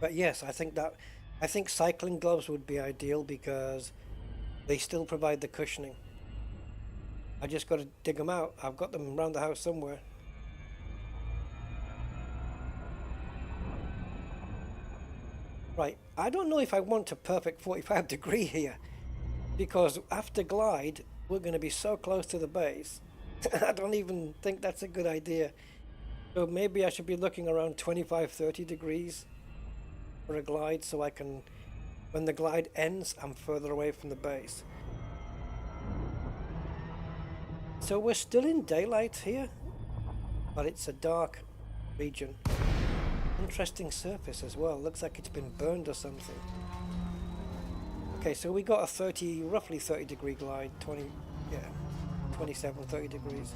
But yes, I think cycling gloves would be ideal because they still provide the cushioning. I just got to dig them out. I've got them around the house somewhere. Right, I don't know if I want a perfect 45 degree here because after glide, we're going to be so close to the base. I don't even think that's a good idea. So maybe I should be looking around 25, 30 degrees for a glide so I can, when the glide ends, I'm further away from the base. So we're still in daylight here, but it's a dark region. Interesting surface as well. Looks like it's been burned or something. Okay, so we got a roughly 30 degree glide, 27, 30 degrees.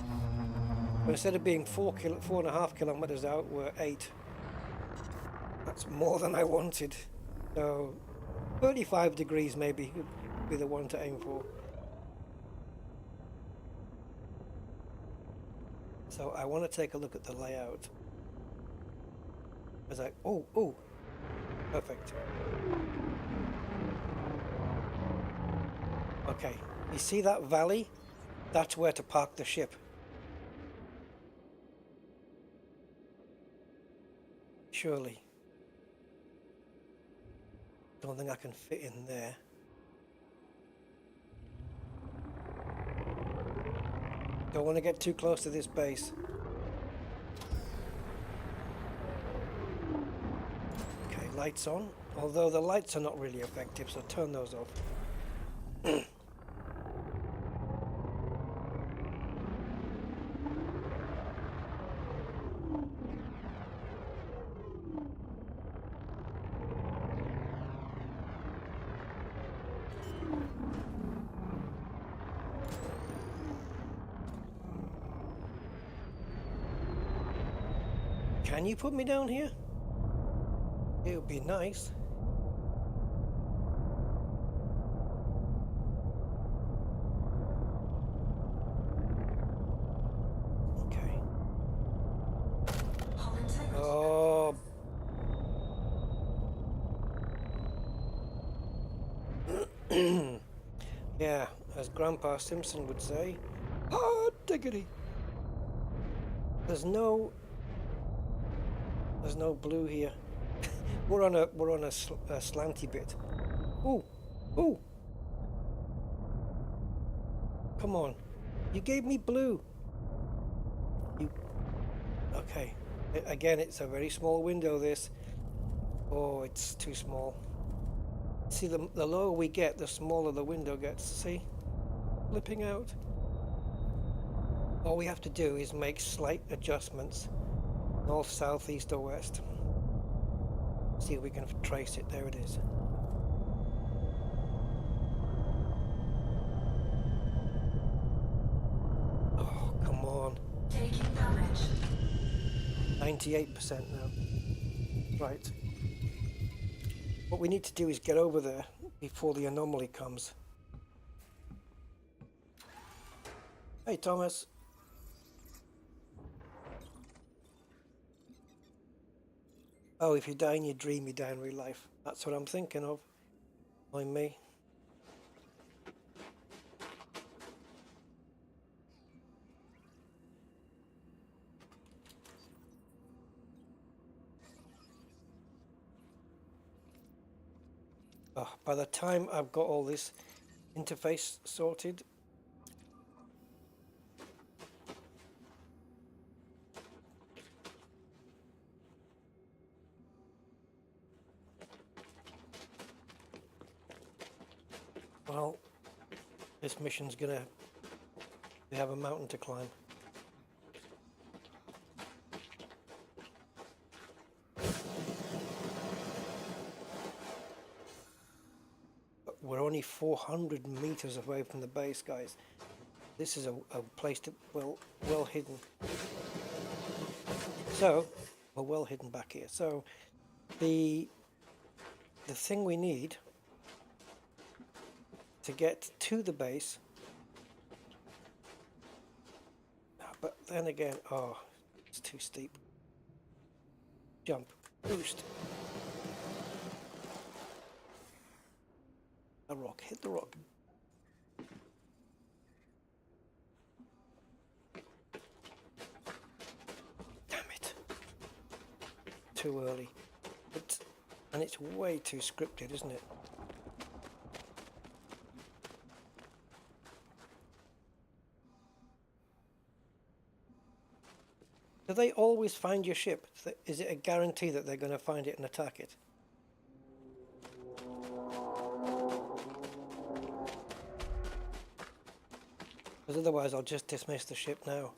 But instead of being 4.5 kilometers out, we're 8. That's more than I wanted. So 35 degrees maybe would be the one to aim for. So I want to take a look at the layout. Oh, perfect. Okay, you see that valley? That's where to park the ship. Surely. Don't think I can fit in there. Don't want to get too close to this base. Okay, lights on. Although the lights are not really effective, so turn those off. Can you put me down here? It would be nice. Okay. Oh. Yeah, as Grandpa Simpson would say, hot diggity. There's no blue here. we're on a slanty bit. Ooh, ooh. Come on, you gave me blue. Okay. Again, it's a very small window. This. Oh, it's too small. See, the lower we get, the smaller the window gets. See, flipping out. All we have to do is make slight adjustments. North, south, east, or west. See if we can trace it. There it is. Oh, come on. Taking damage. 98% now. Right. What we need to do is get over there before the anomaly comes. Hey, Thomas. Oh, if you die in your dream, you die in real life. That's what I'm thinking of. Mind me. Oh, by the time I've got all this interface sorted, well, this mission's gonna have a mountain to climb. But we're only 400 meters away from the base, guys. This is a place to well hidden. So, we're well hidden back here. So, the thing we need to get to the base, but then again, oh, it's too steep. Jump, boost. A rock, hit the rock. Damn it. Too early. And it's way too scripted, isn't it? Do they always find your ship? Is it a guarantee that they're going to find it and attack it? Because otherwise I'll just dismiss the ship now.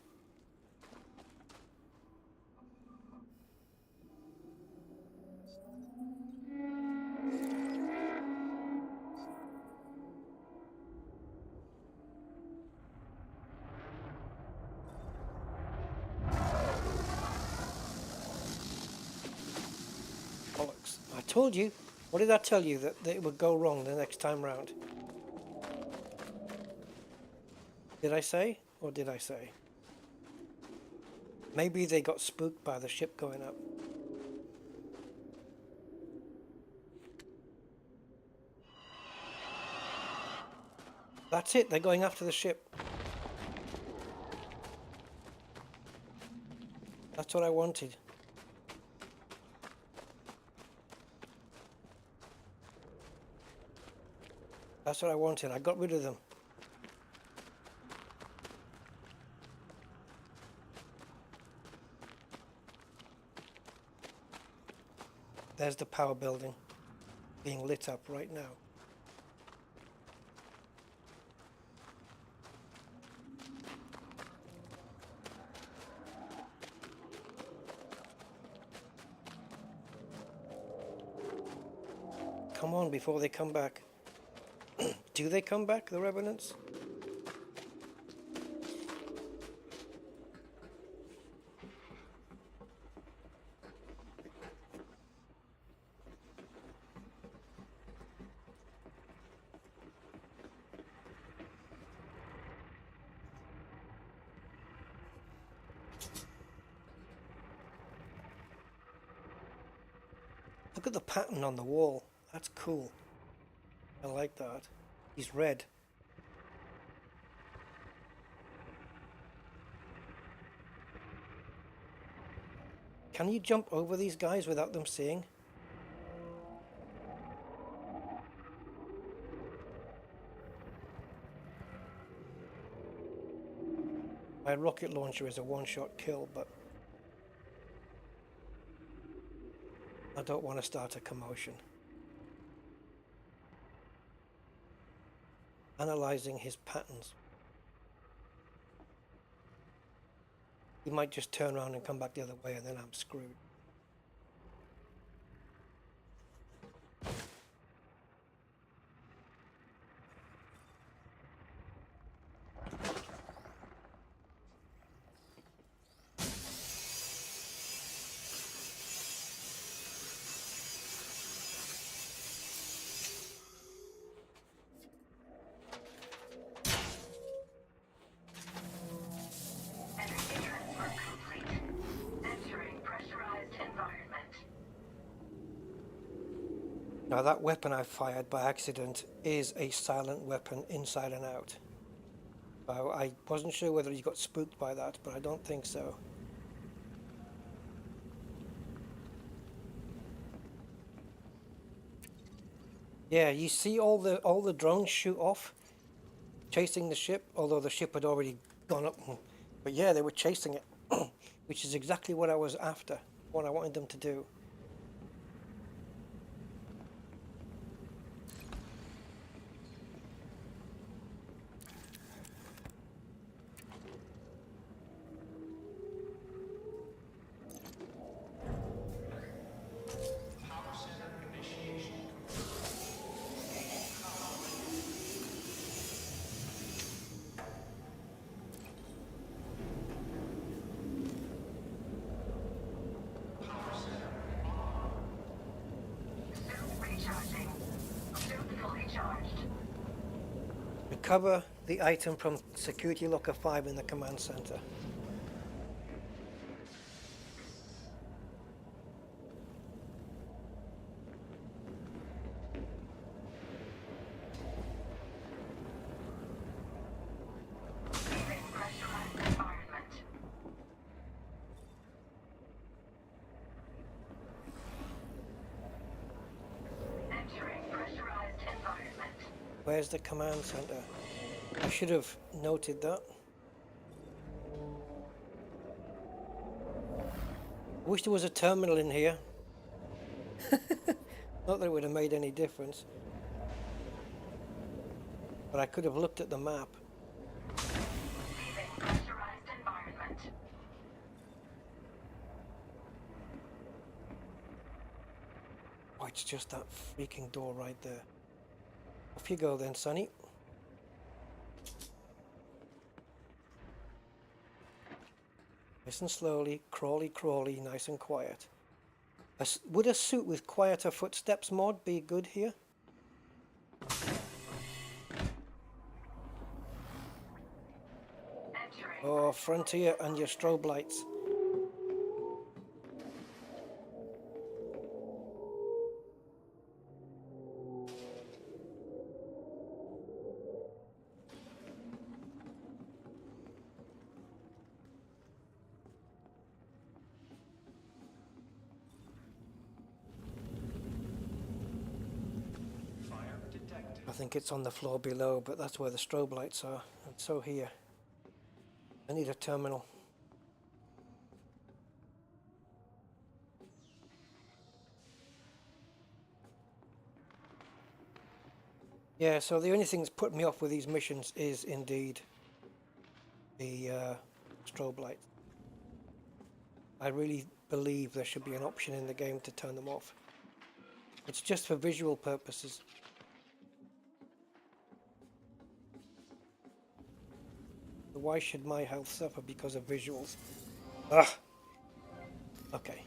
Bollocks. I told you. What did I tell you? That it would go wrong the next time round. Did I say? Or did I say? Maybe they got spooked by the ship going up. That's it, they're going after the ship. That's what I wanted. That's what I wanted. I got rid of them. There's the power building being lit up right now. Come on before they come back. Do they come back, the revenants? Look at the pattern on the wall. That's cool. I like that. He's red. Can you jump over these guys without them seeing? My rocket launcher is a one-shot kill, but I don't want to start a commotion. Analyzing his patterns. He might just turn around and come back the other way, and then I'm screwed. Energy transfer complete. Entering pressurized Now that weapon I fired by accident is a silent weapon inside and out. So I wasn't sure whether he got spooked by that, but I don't think so. Yeah, you see all the drones shoot off, chasing the ship, although the ship had already gone up. But yeah, they were chasing it, which is exactly what I was after, what I wanted them to do. Recover the item from Security Locker 5 in the command center. Where's the command center? I should have noted that. I wish there was a terminal in here. Not that it would have made any difference. But I could have looked at the map. Oh, it's just that freaking door right there. Off you go then, Sonny. Nice and slowly, crawly, crawly, nice and quiet. Would a suit with quieter footsteps mod be good here? Oh, Frontier and your strobe lights. I think it's on the floor below, but that's where the strobe lights are. And so here. I need a terminal. Yeah, so the only thing that's put me off with these missions is indeed the strobe lights. I really believe there should be an option in the game to turn them off. It's just for visual purposes. Why should my health suffer because of visuals? Ugh. Okay.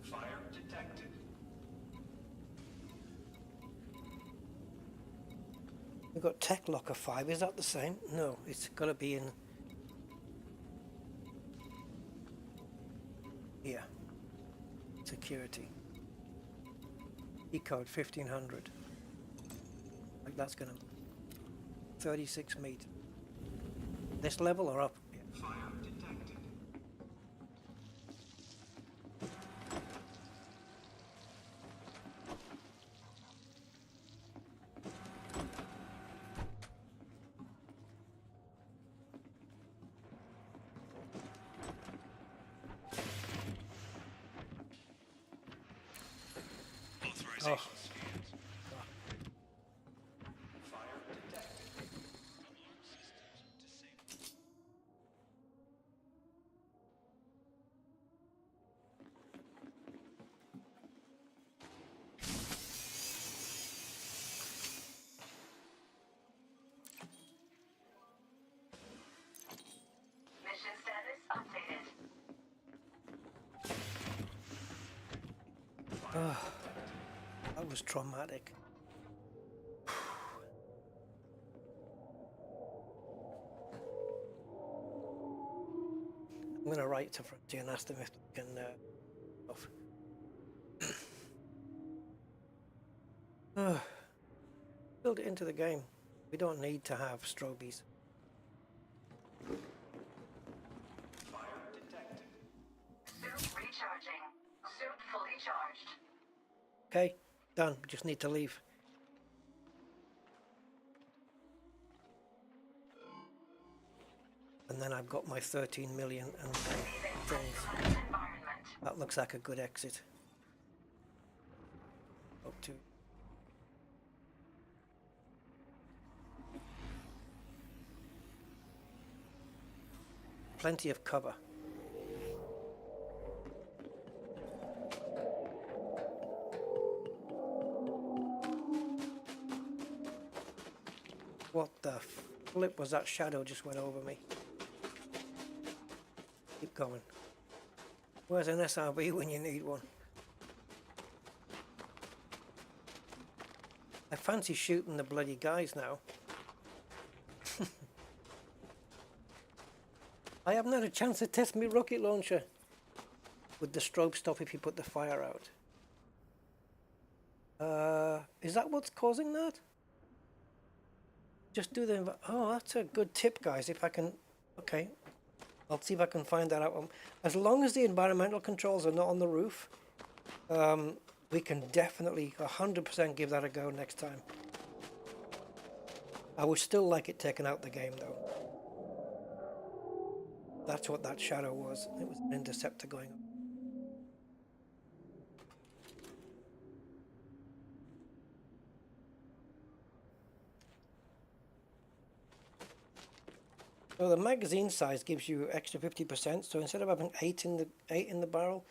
Fire detected. We've got Tech Locker 5. Is that the same? No, it's got to be in here. Security. E-code 1500. Like that's gonna 36 meters. This level or up? Yeah. Fire detected. Oh. Mission status updated. That was traumatic. going to write to Frontier and ask them if they can off. Build it into the game. We don't need to have strobies. Suit recharging. Suit fully charged. Okay, done. We just need to leave. And then I've got my 13 million and things. That looks like a good exit. Up to. Plenty of cover. What the flip was that? Shadow just went over me. Keep going. Where's an SRB when you need one? I fancy shooting the bloody guys now. I haven't had a chance to test my rocket launcher. Would the strobe stop if you put the fire out? Is that what's causing that? Just do the... Oh, that's a good tip, guys. If I can... Okay. I'll see if I can find that out. As long as the environmental controls are not on the roof, we can definitely 100% give that a go next time. I would still like it taken out the game, though. That's what that shadow was. It was an interceptor going on. So the magazine size gives you extra 50%. So instead of having 8 in the barrel,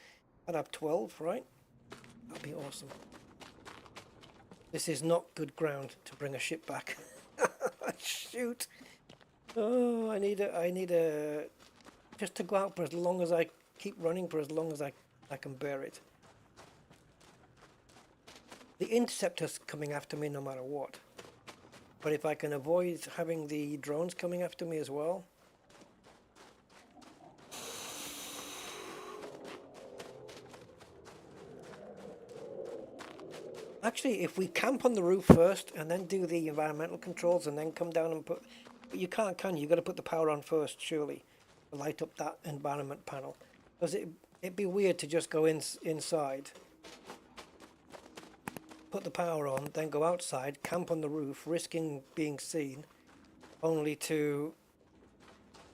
I'd have 12, right? That'd be awesome. This is not good ground to bring a ship back. Shoot! Oh, I need a just to go out for as long as I keep running for as long as I can bear it. The interceptor's coming after me no matter what. But if I can avoid having the drones coming after me as well. Actually, if we camp on the roof first and then do the environmental controls and then come down and put... But you can't, can you? You've got to put the power on first, surely. To light up that environment panel. Because it'd be weird to just go inside, put the power on, then go outside, camp on the roof, risking being seen, only to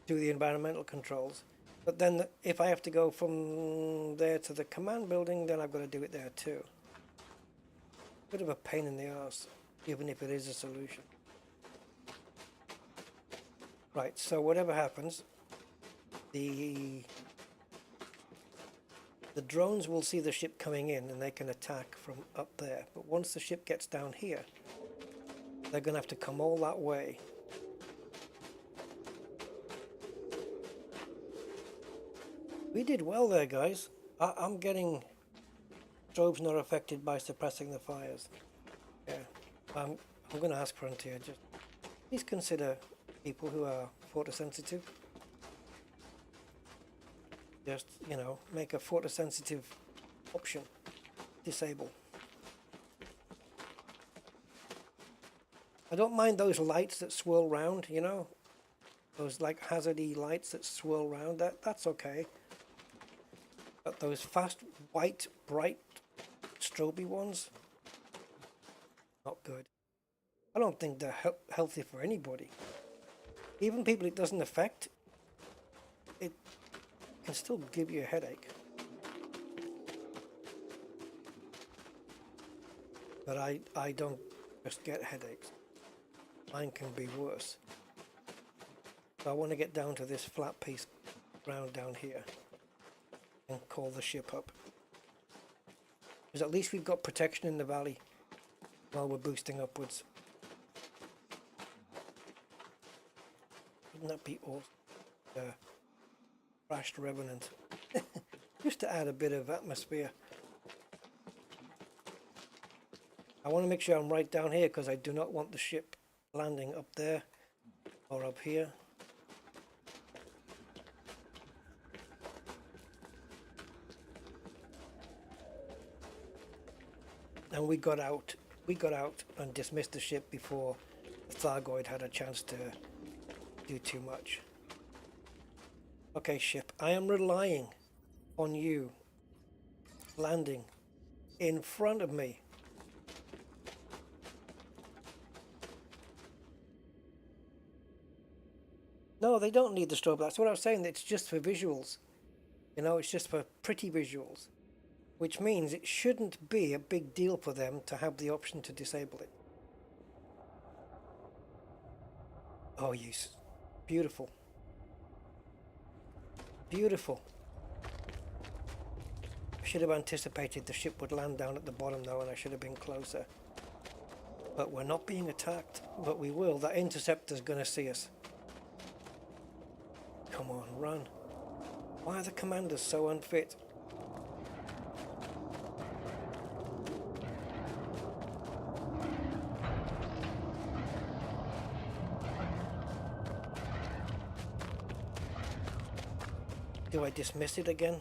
do the environmental controls. But then if I have to go from there to the command building, then I've got to do it there too. Bit of a pain in the arse, even if it is a solution. Right, so whatever happens, the drones will see the ship coming in and they can attack from up there. But once the ship gets down here, they're going to have to come all that way. We did well there, guys. I'm getting strobes not affected by suppressing the fires. Yeah, I'm going to ask Frontier, just please consider people who are photosensitive. Just, you know, make a photosensitive option. Disable. I don't mind those lights that swirl round, you know. Those like hazardy lights that swirl round, that's okay. But those fast, white, bright, stroby ones, not good. I don't think they're healthy for anybody. Even people it doesn't affect, it can still give you a headache. But I don't just get headaches. Mine can be worse. So I want to get down to this flat piece ground down here and call the ship up. Because at least we've got protection in the valley while we're boosting upwards. Wouldn't that be awesome? Crashed Revenant. Just to add a bit of atmosphere. I want to make sure I'm right down here because I do not want the ship landing up there or up here. and we got out and dismissed the ship before the Thargoid had a chance to do too much. Okay, ship, I am relying on you landing in front of me. No, they don't need the strobe. That's what I was saying. It's just for visuals. You know, it's just for pretty visuals. Which means it shouldn't be a big deal for them to have the option to disable it. Oh, yes. Beautiful. Beautiful. I should have anticipated the ship would land down at the bottom though, and I should have been closer. But we're not being attacked. But we will. That interceptor's going to see us. Come on, run. Why are the commanders so unfit? Do I dismiss it again?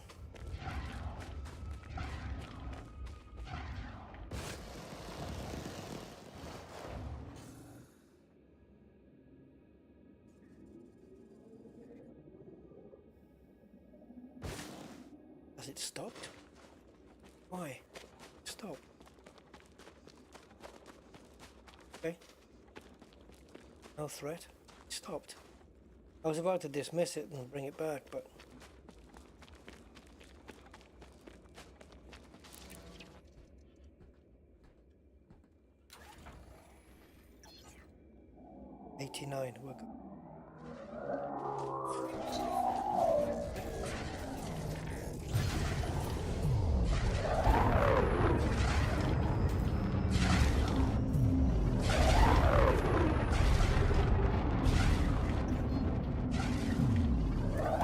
Has it stopped? Why? Stop. Okay. No threat. It stopped. I was about to dismiss it and bring it back, but... '89. We're good.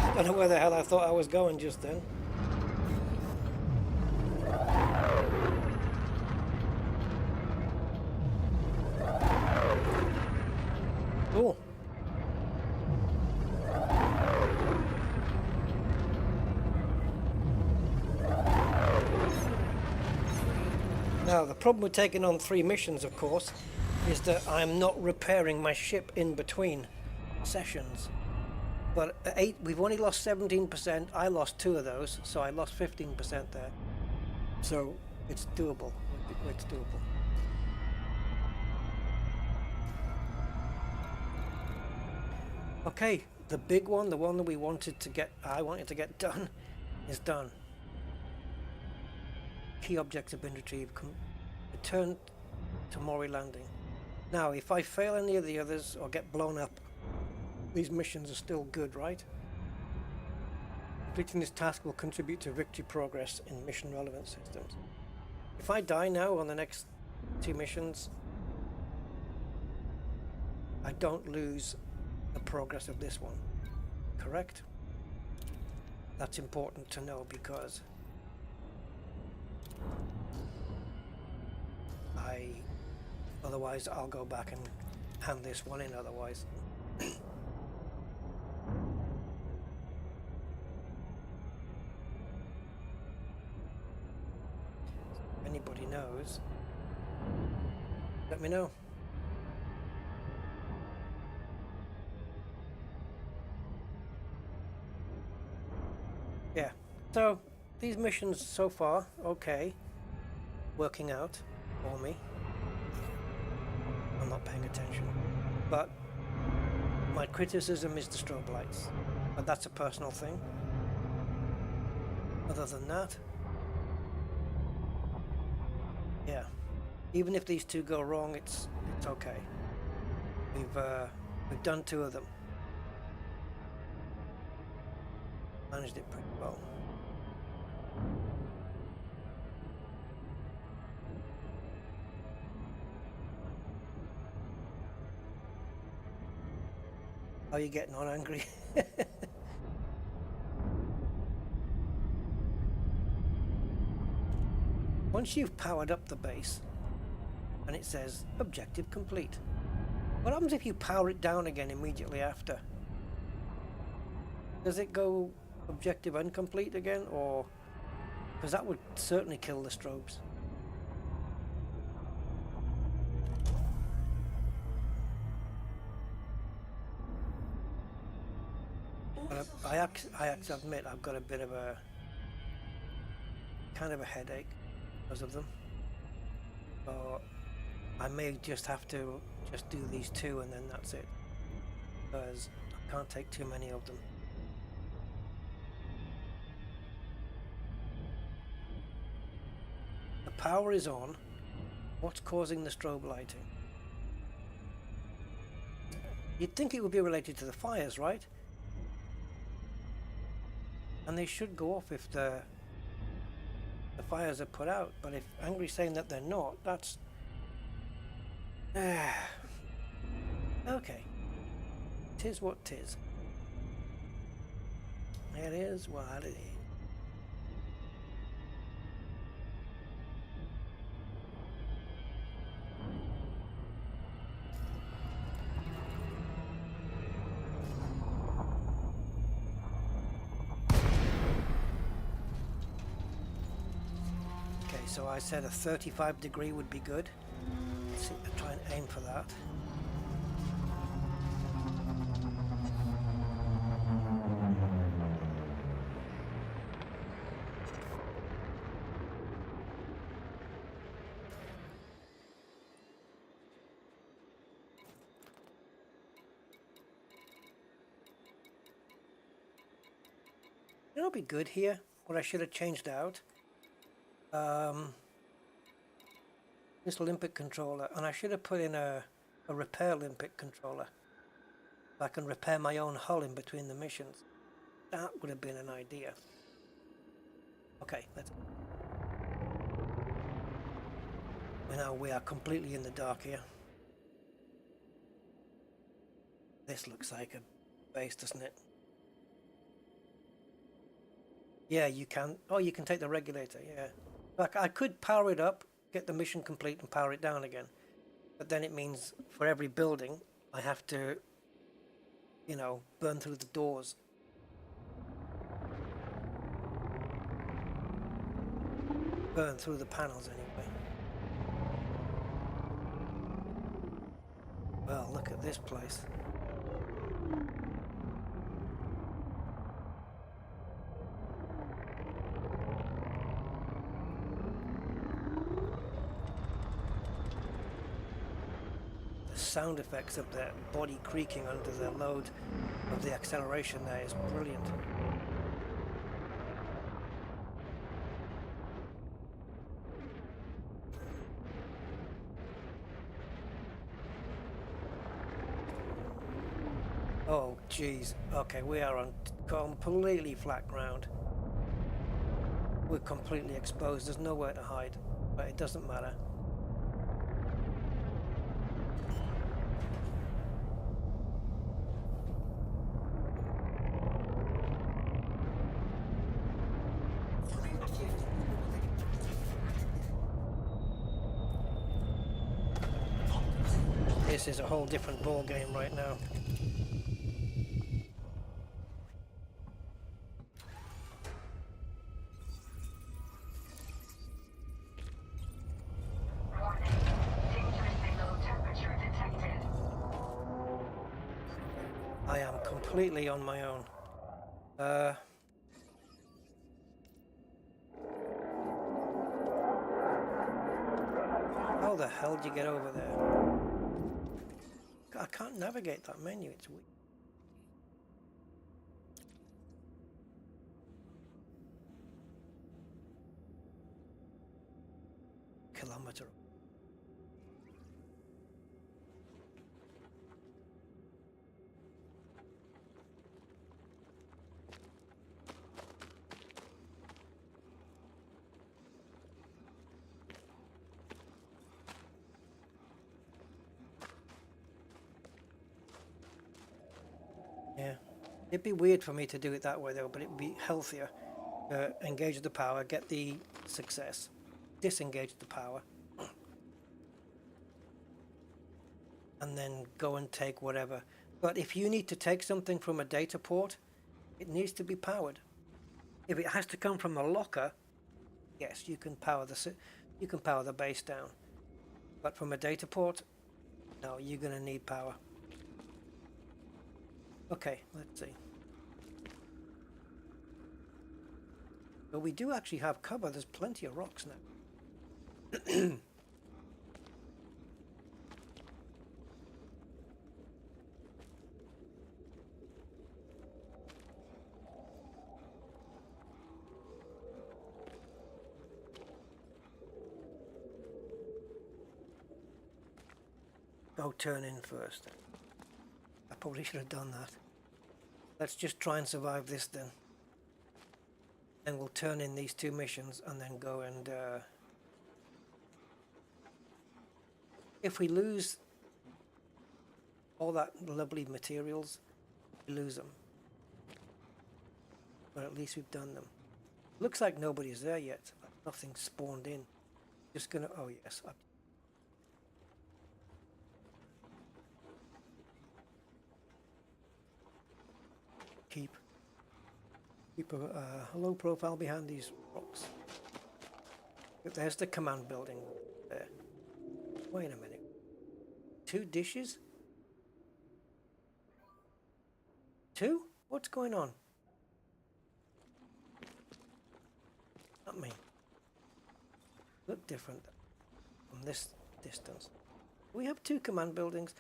I don't know where the hell I thought I was going just then. Oh. Now, the problem with taking on 3 missions, of course, is that I'm not repairing my ship in between sessions. But at 8, we've only lost 17%. I lost 2 of those, so I lost 15% there. So it's doable. It's doable. Okay, the big one, the one that I wanted to get done, is done. Key objects have been retrieved. Return to Mori landing. Now, if I fail any of the others or get blown up, these missions are still good, right? Completing this task will contribute to victory progress in mission relevant systems. If I die now on the next 2 missions, I don't lose the progress of this one, correct? That's important to know because otherwise I'll go back and hand this one in otherwise. If anybody knows, let me know. Yeah, so these missions so far, okay, working out for me. I'm not paying attention, but my criticism is the strobe lights, but that's a personal thing. Other than that, yeah, even if these 2 go wrong, it's okay. We've done 2 of them. Managed it pretty well. How are you getting on, Angry? Once you've powered up the base and it says objective complete, what happens if you power it down again immediately after? Does it go objective incomplete again, or because that would certainly kill the strobes? I have to admit I've got a bit of a kind of a headache because of them. So I may just have to just do these two and then that's it, because I can't take too many of them. The power is on. What's causing the strobe lighting? You'd think it would be related to the fires, right? And they should go off if the fires are put out, but if Angry's saying that they're not, that's... okay. Tis what tis. It is what it is. So I said a 35 degree would be good. Let's see, try and aim for that. It'll be good here. What I should have changed out. This Olympic controller, and I should have put in a repair Olympic controller. I can repair my own hull in between the missions. That would have been an idea. Okay, let's go. Now we are completely in the dark here. This looks like a base, doesn't it? Yeah, you can. Oh, you can take the regulator, yeah. Like I could power it up, get the mission complete and power it down again. But then it means for every building, I have to, you know, burn through the doors. Burn through the panels anyway. Well, look at this place. Sound effects of the body creaking under the load of the acceleration there is brilliant. Oh geez, okay, we are on completely flat ground. We're completely exposed, there's nowhere to hide, but it doesn't matter. This is a whole different ball game right now. Warning. Danger signal temperature detected. I am completely on my own. How the hell do you get over there? I can't navigate that menu, it's weird. Kilometer. Yeah, it'd be weird for me to do it that way though, but it'd be healthier. Engage the power, get the success, disengage the power, and then go and take whatever. But if you need to take something from a data port, it needs to be powered. If it has to come from a locker, yes, you can power the base down. But from a data port, no, you're going to need power. Okay, let's see. But we do actually have cover. There's plenty of rocks now. Go turn in first. I probably should have done that. Let's just try and survive this then. And we'll turn in these 2 missions and then go and... if we lose all that lovely materials, we lose them. But at least we've done them. Looks like nobody's there yet. Nothing spawned in. Just gonna... oh yes. Keep a low profile behind these rocks. There's the command building there. Wait a minute. 2 dishes? 2? What's going on? Not me. Look different from this distance. We have 2 command buildings.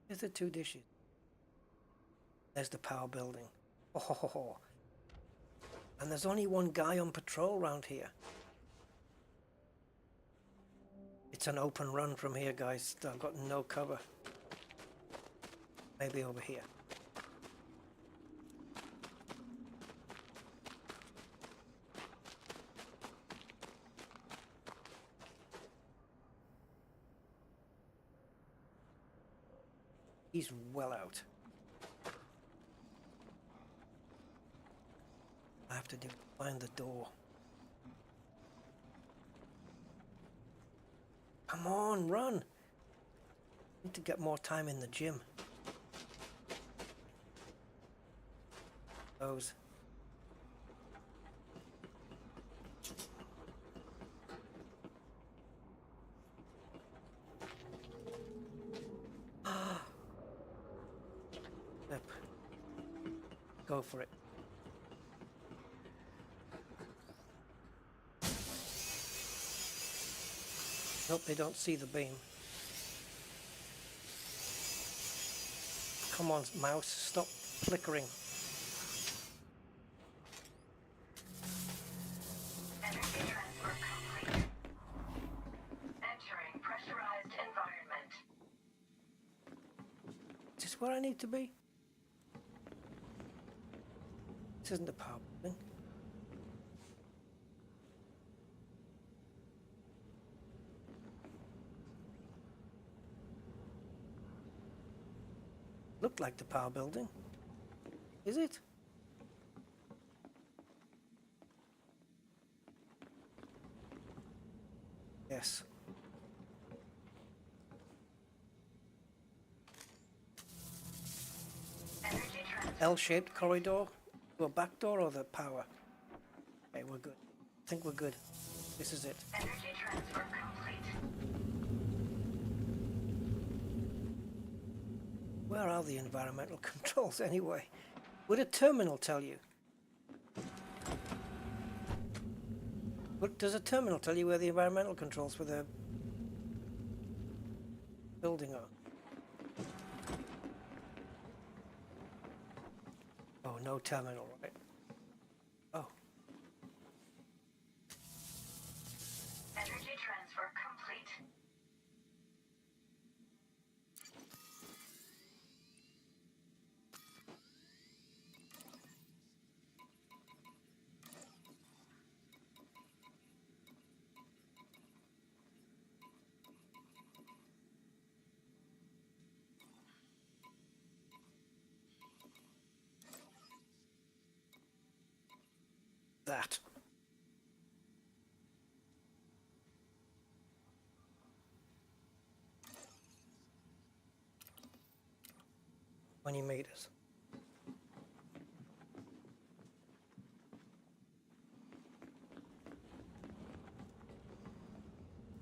There's the 2 dishes. There's the power building. Oh, and there's only 1 guy on patrol around here. It's an open run from here, guys. I've got no cover. Maybe over here. He's well out. I have to find the door. Come on, run! Need to get more time in the gym. Those. Yep. Go for it. Hope they don't see the beam. Come on, mouse, stop flickering. Energy transfer complete. Entering pressurized environment. Is this where I need to be? This isn't the power building. Looked like the power building. Is it? Yes. L-shaped corridor to a back door or the power? Okay, we're good. I think we're good. This is it. Energy transfer complete. Where are the environmental controls anyway? Would a terminal tell you? Does a terminal tell you where the environmental controls for the building are? Oh, no terminal, right? Oh. Energy transfer complete. That. When you meet us.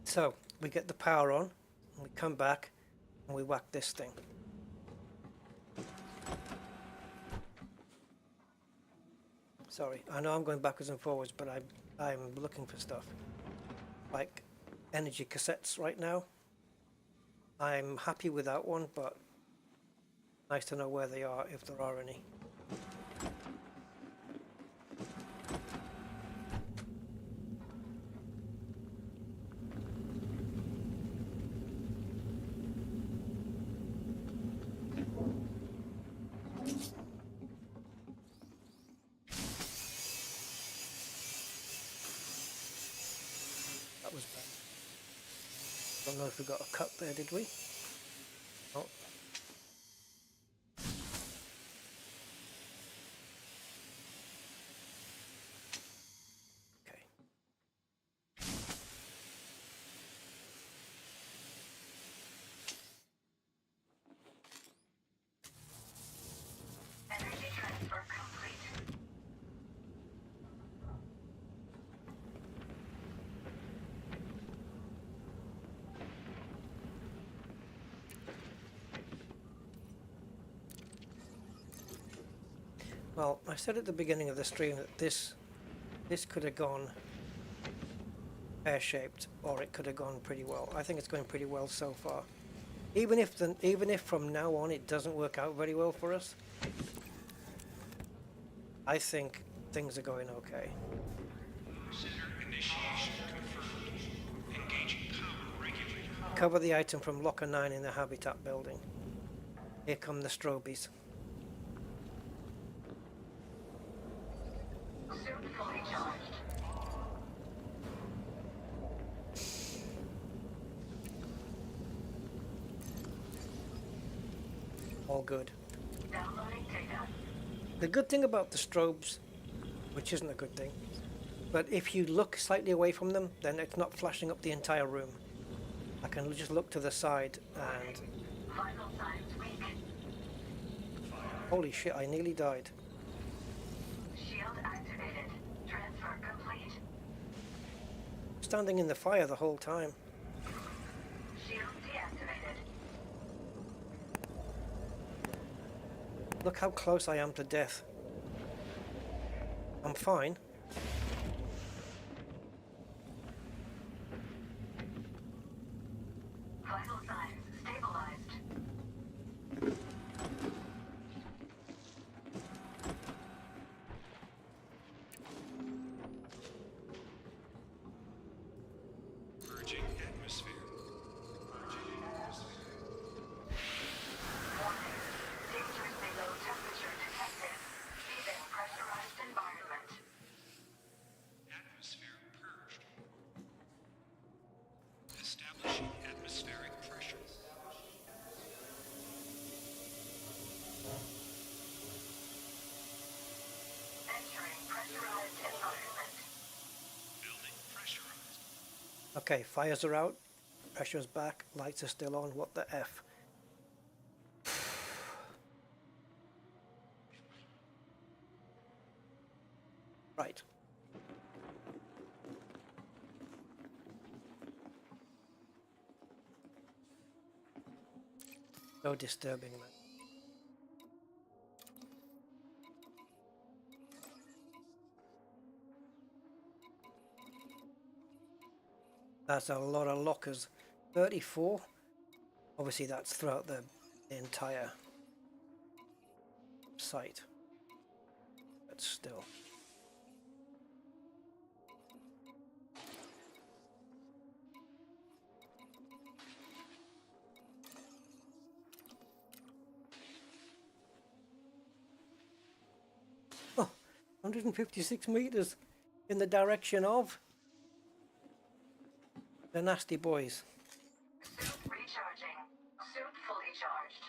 So we get the power on, and we come back, and we whack this thing. Sorry, I know I'm going backwards and forwards, but I'm looking for stuff like energy cassettes right now. I'm happy with that one, but nice to know where they are if there are any. That was bad. Don't know if we got a cut there, did we? Oh. Okay. Energy transfer complete. Well, I said at the beginning of the stream that this could have gone pear-shaped, or it could have gone pretty well. I think it's going pretty well so far. Even if from now on it doesn't work out very well for us, I think things are going okay. Center initiation confirmed. Engaging power regulator. Cover the item from locker 9 in the habitat building. Here come the strobies. Suit fully charged. All good. Downloading data. The good thing about the strobes, which isn't a good thing, but if you look slightly away from them, then it's not flashing up the entire room. I can just look to the side and... Vital signs weak. Holy shit, I nearly died. Shield activated. Transfer complete. Standing in the fire the whole time. Shield deactivated. Look how close I am to death. I'm fine. Vital signs stabilized. Purging atmosphere. Purging atmosphere. Warning. Dangerously low temperature detected. Leaving pressurized environment. Atmosphere purged. Establishing atmospheric pressure. Entering pressurized environment. Building pressurized. Okay, fires are out. Pressure's back. Lights are still on. What the F? Right. No disturbing, man. That's a lot of lockers. 34? Obviously that's throughout the entire site. But still. Oh, 156 meters in the direction of the nasty boys. Suit recharging. Suit fully charged.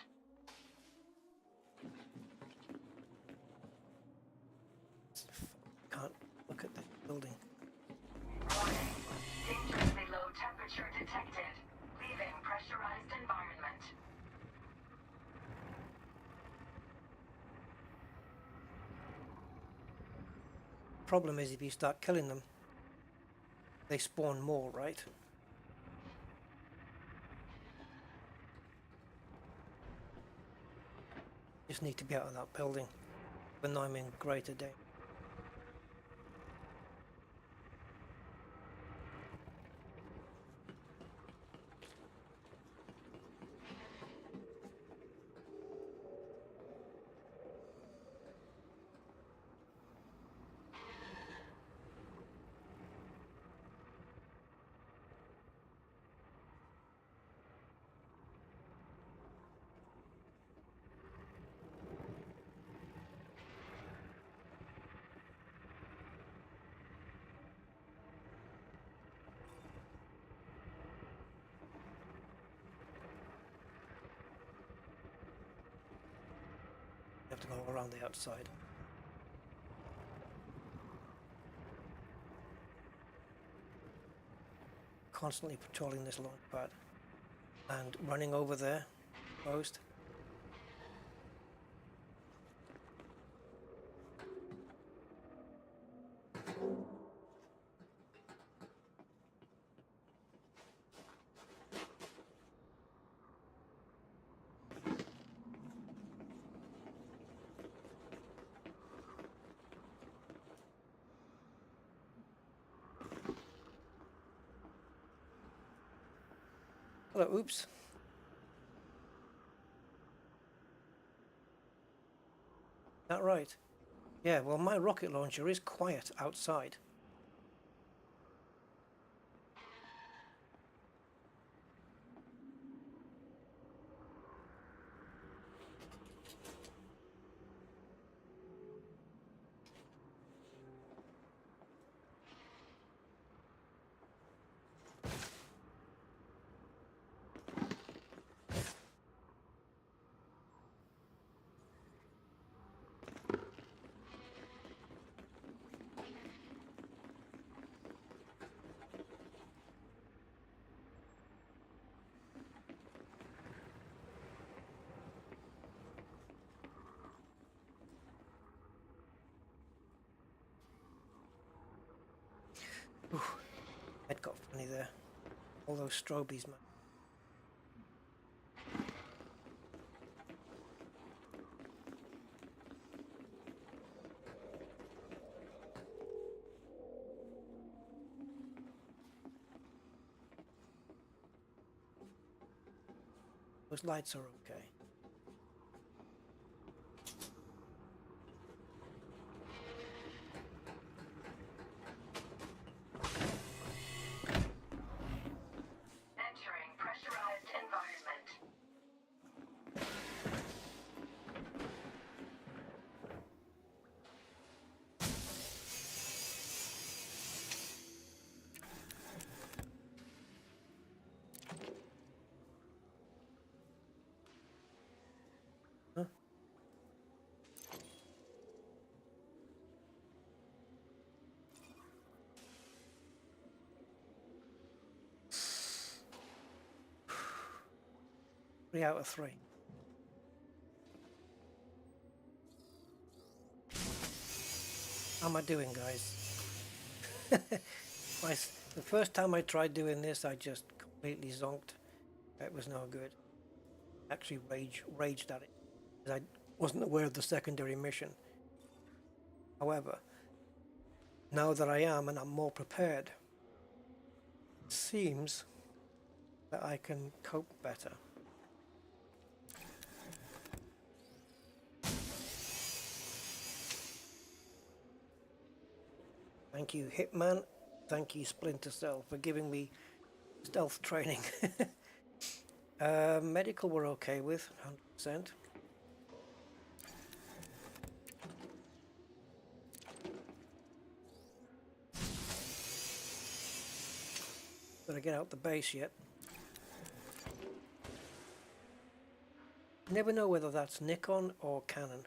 Can't look at the building. Warning. Dangerously low temperature detected. Leaving pressurized environment. Problem is if you start killing them, they spawn more, right? Just need to be out of that building when I'm in greater danger. You have to go around the outside. Constantly patrolling this launch pad and running over there, post. Hello, oops. That right? Yeah, well, my rocket launcher is quiet outside. Ooh, head got funny there. All those strobies, man. Those lights are okay. Entering pressurized environment. Huh? Three out of three. How am I doing, guys? The first time I tried doing this, I just completely zonked. It was no good. Actually raged at it because I wasn't aware of the secondary mission. However, now that I am and I'm more prepared, it seems that I can cope better. Thank you, Hitman. Thank you, Splinter Cell, for giving me stealth training. Medical we're okay with, 100%. Gotta get out the base yet. Never know whether that's Nikon or Canon.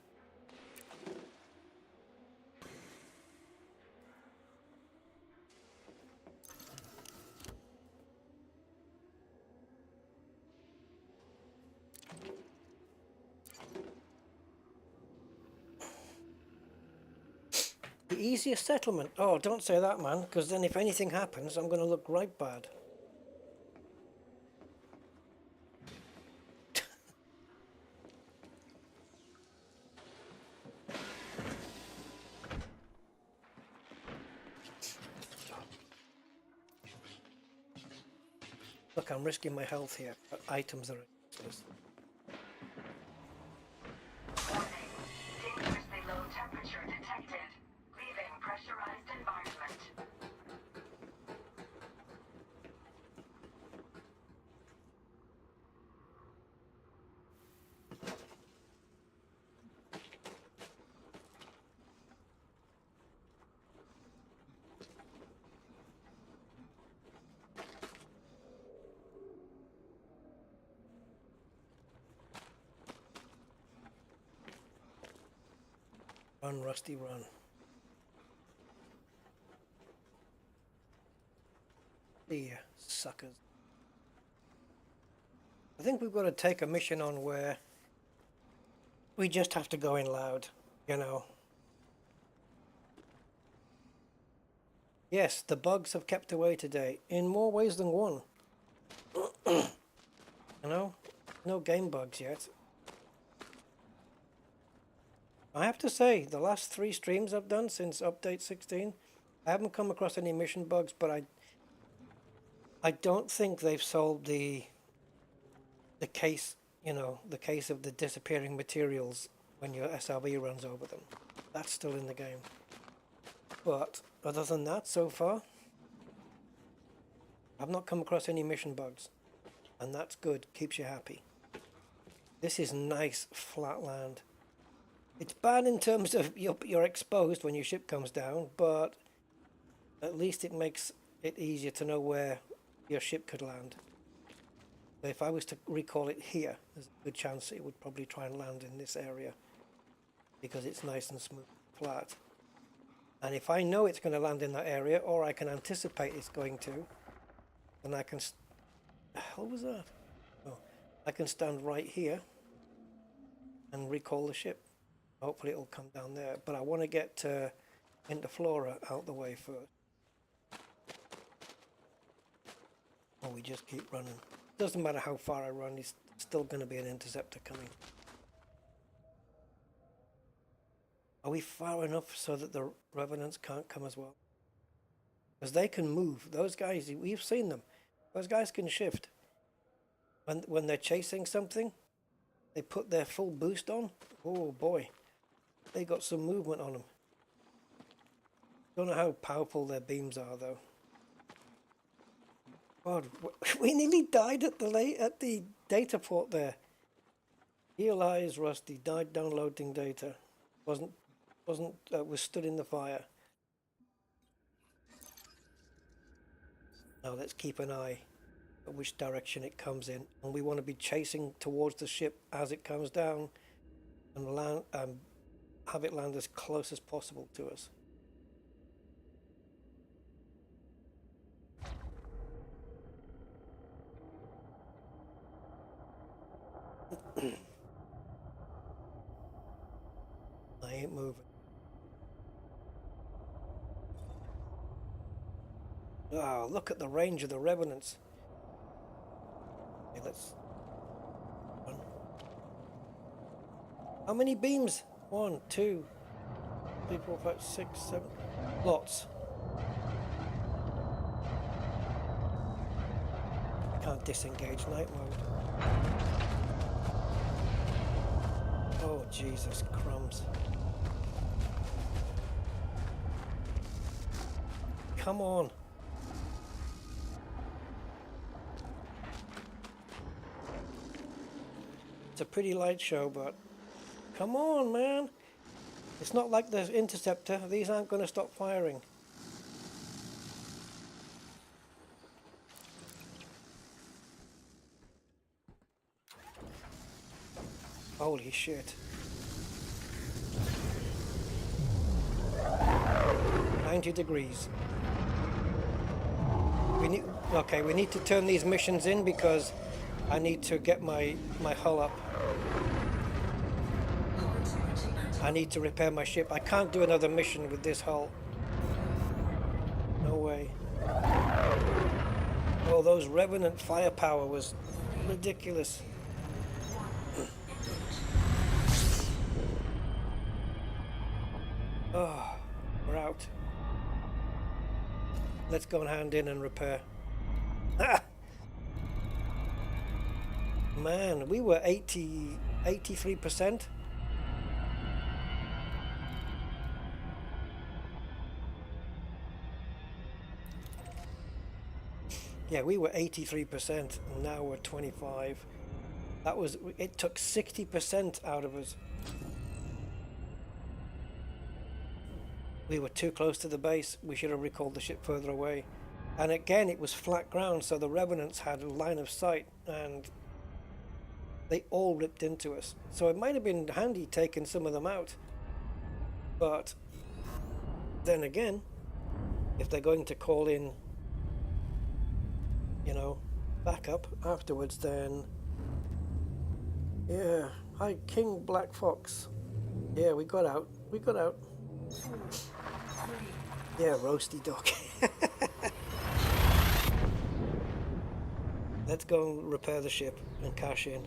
The easiest settlement? Oh, don't say that, man, because then if anything happens, I'm going to look right bad. Look, I'm risking my health here, but items are useless. Warning. Dangerously low temperature detected. Leaving pressurized environment. Run, Rusty, run. See ya, suckers. I think we've got to take a mission on where we just have to go in loud, you know. Yes, the bugs have kept away today in more ways than one. You know, no game bugs yet. I have to say, the last 3 streams I've done since update 16, I haven't come across any mission bugs, but I don't think they've solved the case, you know, the case of the disappearing materials when your SRV runs over them. That's still in the game. But other than that, so far, I've not come across any mission bugs, and that's good. Keeps you happy. This is nice flat land. It's bad in terms of you're exposed when your ship comes down, but at least it makes it easier to know where your ship could land. But if I was to recall it here, there's a good chance it would probably try and land in this area because it's nice and smooth, flat. And if I know it's going to land in that area, or I can anticipate it's going to, then I can... The hell was that? Oh, I can stand right here and recall the ship. Hopefully it'll come down there, but I want to get Interflora out the way first. Or we just keep running. Doesn't matter how far I run, there's still going to be an interceptor coming. Are we far enough so that the revenants can't come as well? Because they can move. Those guys, we've seen them. Those guys can shift. When they're chasing something, they put their full boost on. Oh boy. They got some movement on them. Don't know how powerful their beams are though. God, we nearly died at the data port there. Realize Rusty died downloading data. Was stood in the fire. Now let's keep an eye at which direction it comes in, and we want to be chasing towards the ship as it comes down, and land. Have it land as close as possible to us. I ain't moving. Oh, look at the range of the revenants. Okay, let's run. How many beams? 1, 2, 3, 4, 5, 6, 7. Lots. I can't disengage night mode. Oh, Jesus crumbs. Come on. It's a pretty light show, but come on, man. It's not like the interceptor. These aren't going to stop firing. Holy shit. 90 degrees. We need to turn these missions in because I need to get my hull up. I need to repair my ship. I can't do another mission with this hull. No way. Oh, those Revenant firepower was ridiculous. Oh, we're out. Let's go and hand in and repair. Ah! Man, we were 83%. Yeah, we were 83%, and now we're 25. It took 60% out of us. We were too close to the base. We should have recalled the ship further away. And again, it was flat ground, so the revenants had a line of sight, and they all ripped into us. So it might have been handy taking some of them out. But then again, if they're going to call in, you know, backup afterwards, then yeah. Hi, King Black Fox. Yeah, we got out. We got out. Yeah, roasty dog. Let's go and repair the ship and cash in.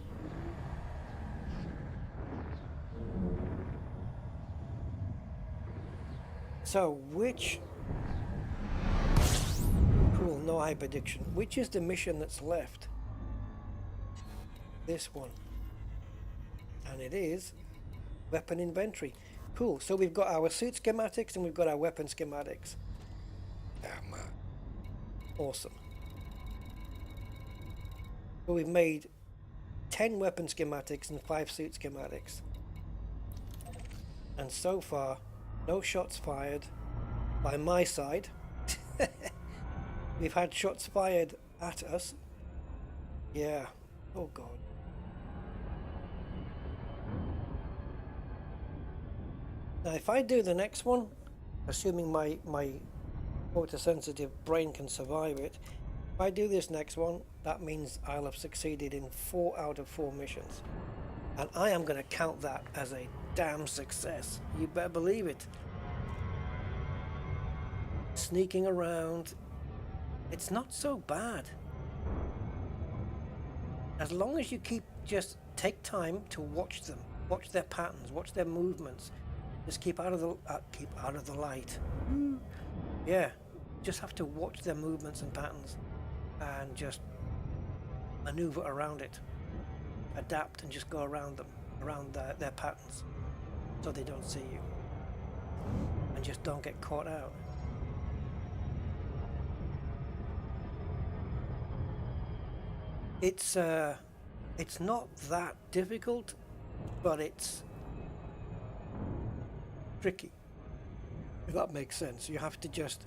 So, cool, no hyperdiction. Which is the mission that's left? This one. And it is weapon inventory. Cool, so we've got our suit schematics and we've got our weapon schematics. Awesome. So we've made 10 weapon schematics and 5 suit schematics. And so far, no shots fired by my side. We've had shots fired at us. Yeah. Oh God. Now if I do the next one, assuming my photosensitive brain can survive it, if I do this next one, that means I'll have succeeded in 4 out of 4 missions. And I am going to count that as a damn success. You better believe it. Sneaking around, it's not so bad. As long as you take time to watch them, watch their patterns, watch their movements. Just keep out of the light. Yeah, just have to watch their movements and patterns, and just maneuver around it, adapt, and just go around them, around their patterns, so they don't see you, and just don't get caught out. It's not that difficult, but it's tricky, if that makes sense. You have to just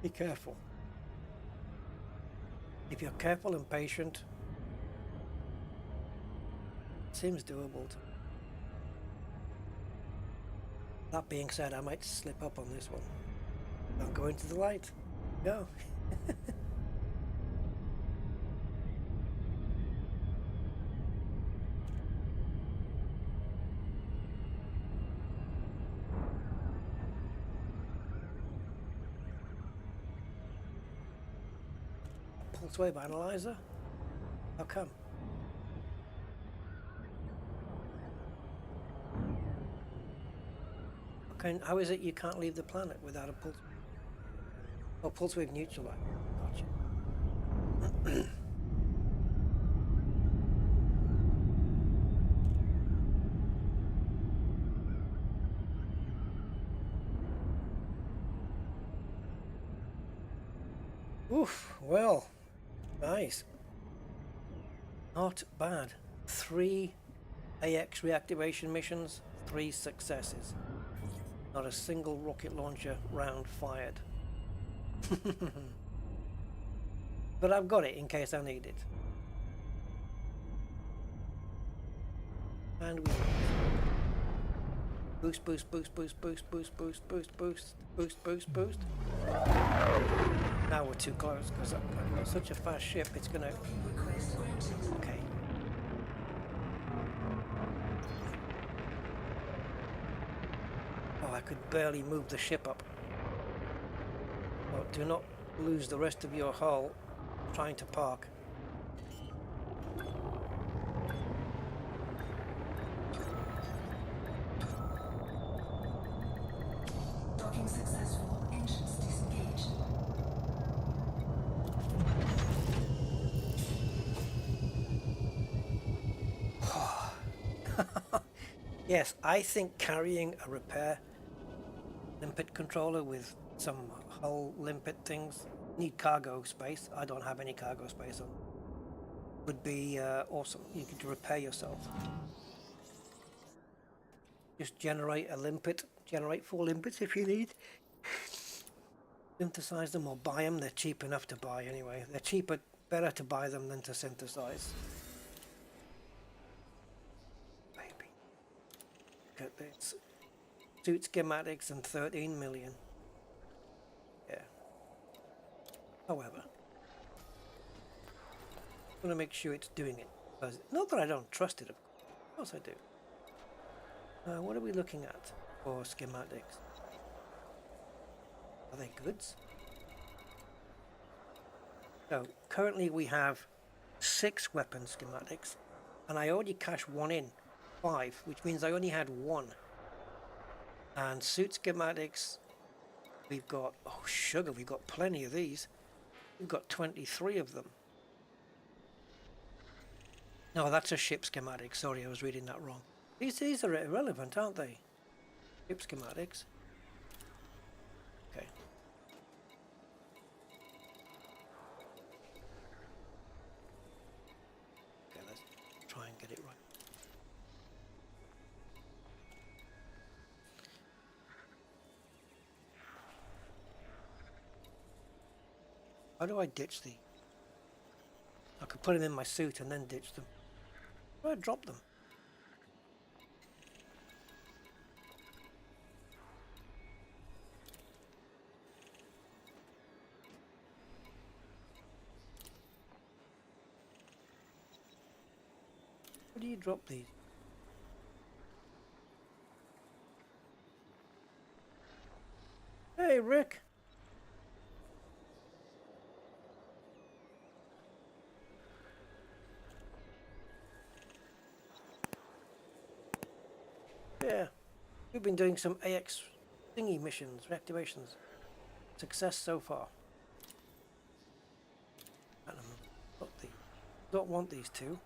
be careful. If you're careful and patient, it seems doable. That being said, I might slip up on this one. Don't go into the light. Go. Pulse wave analyzer? How come? Okay, how is it you can't leave the planet without a pulse? Oh, pulse wave neutralizer. Gotcha. Oof, well, nice. Not bad. 3 AX reactivation missions, 3 successes. Not a single rocket launcher round fired. But I've got it in case I need it. And we boost, boost, boost, boost, boost, boost, boost, boost, boost, boost, boost, boost. Now we're too close because I've got such a fast ship, it's gonna... Okay. Oh, I could barely move the ship up. Oh, do not lose the rest of your hull trying to park. Docking successful. Engines disengaged. Yes, I think carrying a repair limpet controller with some hull limpet things, need cargo space. I don't have any cargo space on. Would be awesome. You could repair yourself. Just generate a limpet, generate 4 limpets if you need. Synthesize them or buy them. They're cheap enough to buy anyway. They're cheaper, better to buy them than to synthesize. Baby. Look at this. Suit schematics and 13 million. Yeah. However, I'm going to make sure it's doing it. Not that I don't trust it, of course I do. What are we looking at for schematics? Are they goods? So currently we have 6 weapon schematics, and I already cashed 1 in, 5, which means I only had 1. And suit schematics, we've got, oh sugar, we've got plenty of these. We've got 23 of them. No, that's a ship schematic. Sorry, I was reading that wrong. These are irrelevant, aren't they? Ship schematics. Okay. Okay, let's try and get it right. How do I ditch these? I could put them in my suit and then ditch them. How do I drop them? How do you drop these? Hey, Rick! Yeah, we've been doing some AX thingy missions, reactivations. Success so far. I don't know. Not these. Don't want these two.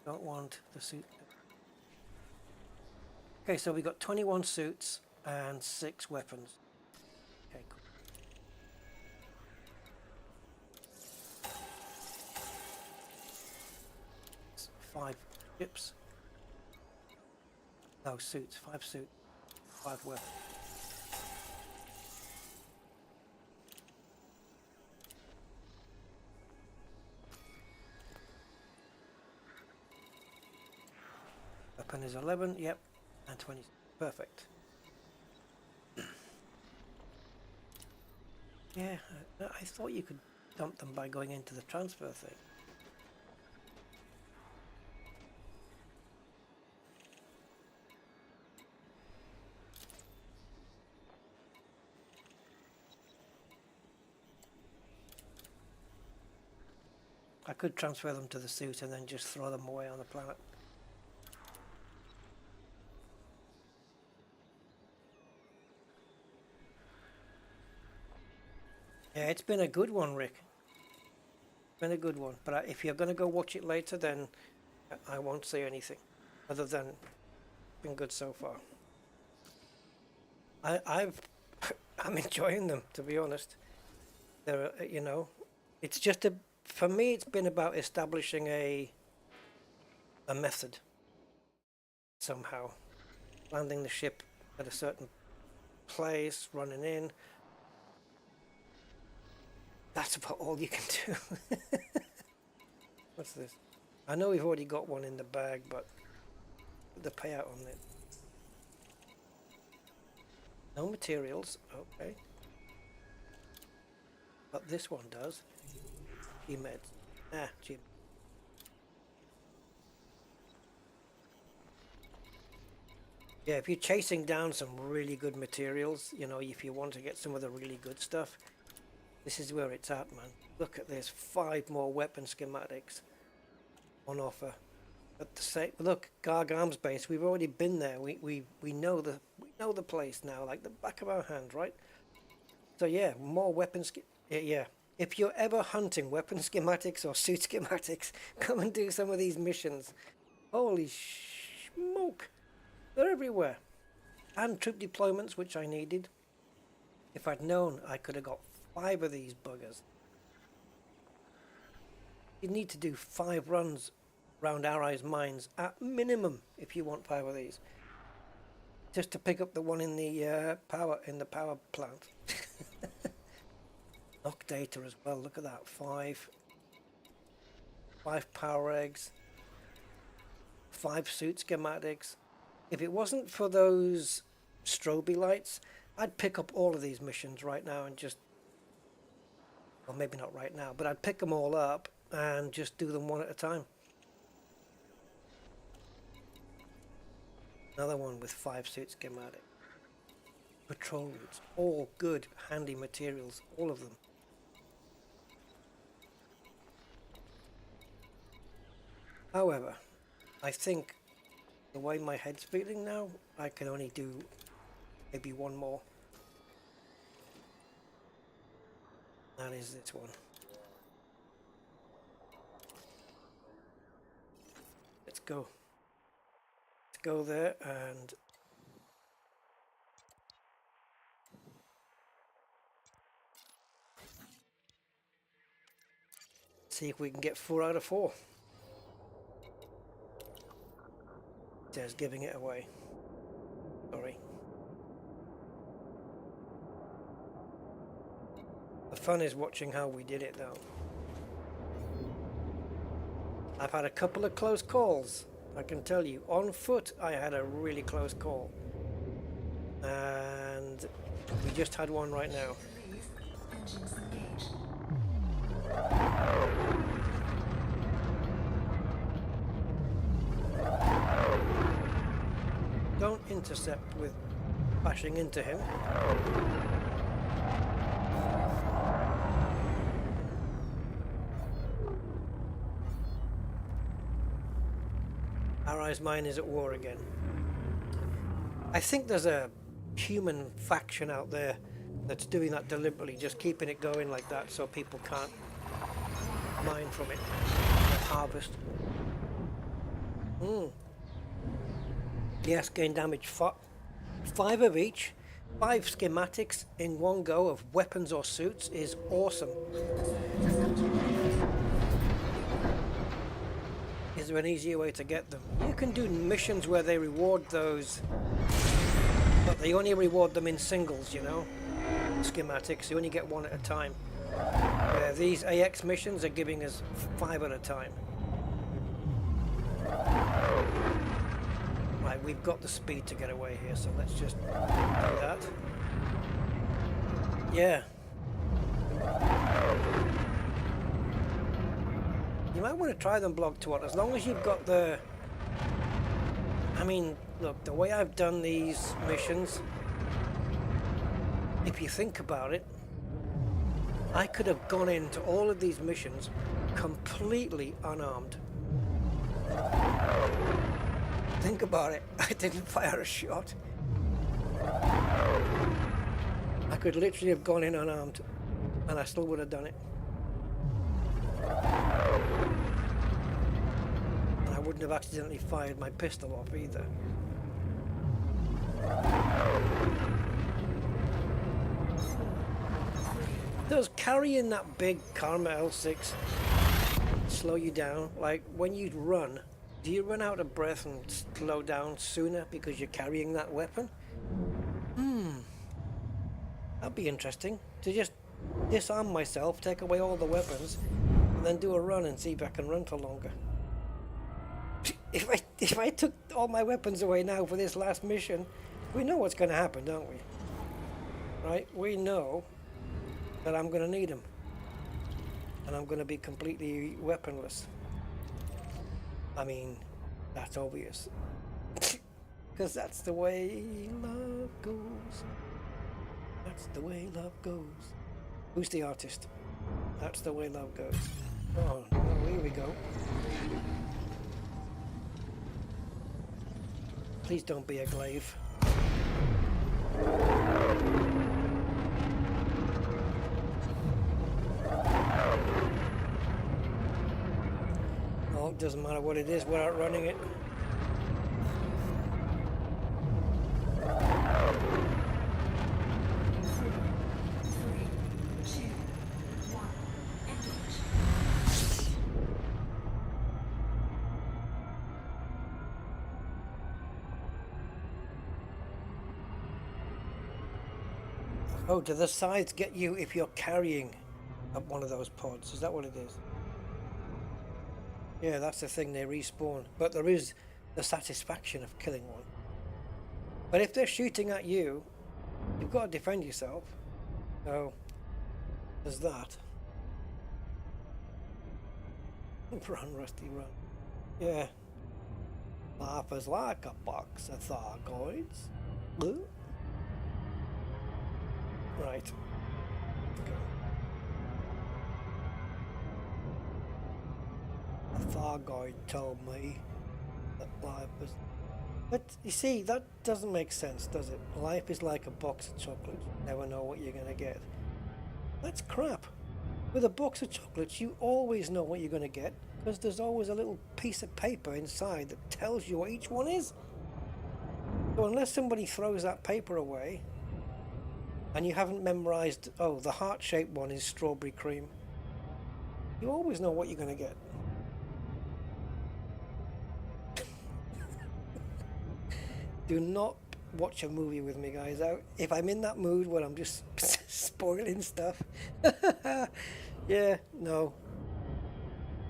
Don't want the suit. Okay, so we got 21 suits and 6 weapons. Okay, cool. 5 ships. No, suits. 5 suits. 5 weapons. Weapon is 11, yep, and 20. Perfect. Yeah, I thought you could dump them by going into the transfer thing. I could transfer them to the suit and then just throw them away on the planet. Yeah, it's been a good one, Rick. It's been a good one. But if you're going to go watch it later, then I won't say anything other than it's been good so far. I'm enjoying them, to be honest. They're, you know, it's just for me, it's been about establishing a method somehow. Landing the ship at a certain place, running in. That's about all you can do. What's this? I know we've already got one in the bag, but the payout on it. No materials, okay. But this one does. G-meds. G. Yeah, if you're chasing down some really good materials, you know, if you want to get some of the really good stuff, this is where it's at, man. Look at this, 5 more weapon schematics on offer. At the same, look, Garg Arms Base. We've already been there. We know the place now, like the back of our hand, right? So yeah, more weapons. Yeah, if you're ever hunting weapon schematics or suit schematics, come and do some of these missions. Holy smoke! They're everywhere. And troop deployments, which I needed. If I'd known, I could have got 5 of these buggers. You need to do 5 runs round Allies mines at minimum if you want 5 of these. Just to pick up the one in the power plant. Knock data as well. Look at that. 5 power eggs. 5 suit schematics. If it wasn't for those strobe lights, I'd pick up all of these missions right now and just, well, maybe not right now, but I'd pick them all up and just do them one at a time. Another one with 5 suit schematic. Patrol routes, all good, handy materials, all of them. However, I think the way my head's feeling now, I can only do maybe one more. That is this one. Let's go. Let's go there and see if we can get 4 out of 4. Just giving it away. Sorry. The fun is watching how we did it though. I've had a couple of close calls, I can tell you. On foot I had a really close call. And we just had one right now. Engines engaged. Don't intercept with bashing into him. Allies mine is at war again. I think there's a human faction out there that's doing that deliberately, just keeping it going like that so people can't mine from it. Harvest. Yes, gain damage. 5 of each. 5 schematics in one go of weapons or suits is awesome. Is there an easier way to get them? You can do missions where they reward those, but they only reward them in singles, you know? Schematics, you only get 1 at a time. Where these AX missions are giving us 5 at a time. Right, we've got the speed to get away here, so let's just do that. Yeah. You might want to try them block to what, as long as you've got the... I mean, look, the way I've done these missions, if you think about it, I could have gone into all of these missions completely unarmed. Think about it, I didn't fire a shot. I could literally have gone in unarmed and I still would have done it. And I wouldn't have accidentally fired my pistol off either. Does carrying that big Karma L6 slow you down? Like when you run, do you run out of breath and slow down sooner because you're carrying that weapon? That'd be interesting. To just disarm myself, take away all the weapons, and then do a run and see if I can run for longer. If I took all my weapons away now for this last mission, we know what's going to happen, don't we? Right? We know that I'm going to need them. And I'm going to be completely weaponless. I mean, that's obvious. Because that's the way love goes. That's the way love goes. Who's the artist? That's the way love goes. Oh, well, here we go. Please don't be a glaive. Oh, it doesn't matter what it is, we're outrunning it. Oh, do the sides get you if you're carrying up one of those pods? Is that what it is? Yeah, that's the thing, they respawn. But there is the satisfaction of killing one. But if they're shooting at you, you've got to defend yourself. So, there's that. Run, Rusty, run. Yeah. Life is like a box of thargoids. Right. A thargoid told me that life was... But you see, that doesn't make sense, does it? Life is like a box of chocolates. You never know what you're going to get. That's crap. With a box of chocolates, you always know what you're going to get because there's always a little piece of paper inside that tells you what each one is. So unless somebody throws that paper away and you haven't memorized, oh, the heart-shaped one is strawberry cream, you always know what you're going to get. Do not watch a movie with me, guys. If I'm in that mood where I'm just spoiling stuff, yeah, no.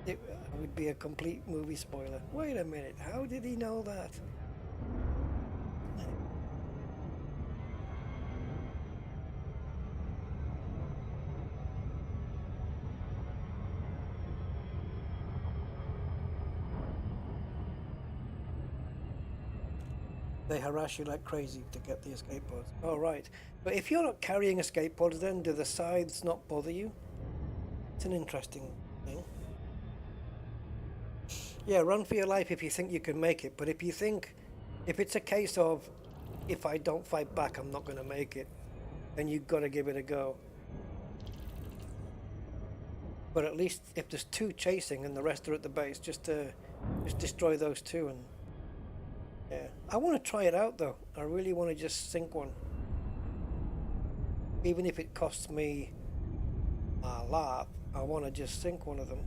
It would be a complete movie spoiler. Wait a minute, how did he know that? They harass you like crazy to get the escape pods. Oh, right. But if you're not carrying escape pods, then do the scythes not bother you? It's an interesting thing. Yeah, run for your life if you think you can make it. But if you think, if it's a case of, if I don't fight back, I'm not going to make it, then you've got to give it a go. But at least if there's two chasing and the rest are at the base, just destroy those two. And yeah, I want to try it out though. I really want to just sink one, even if it costs me a lot. I want to just sink one of them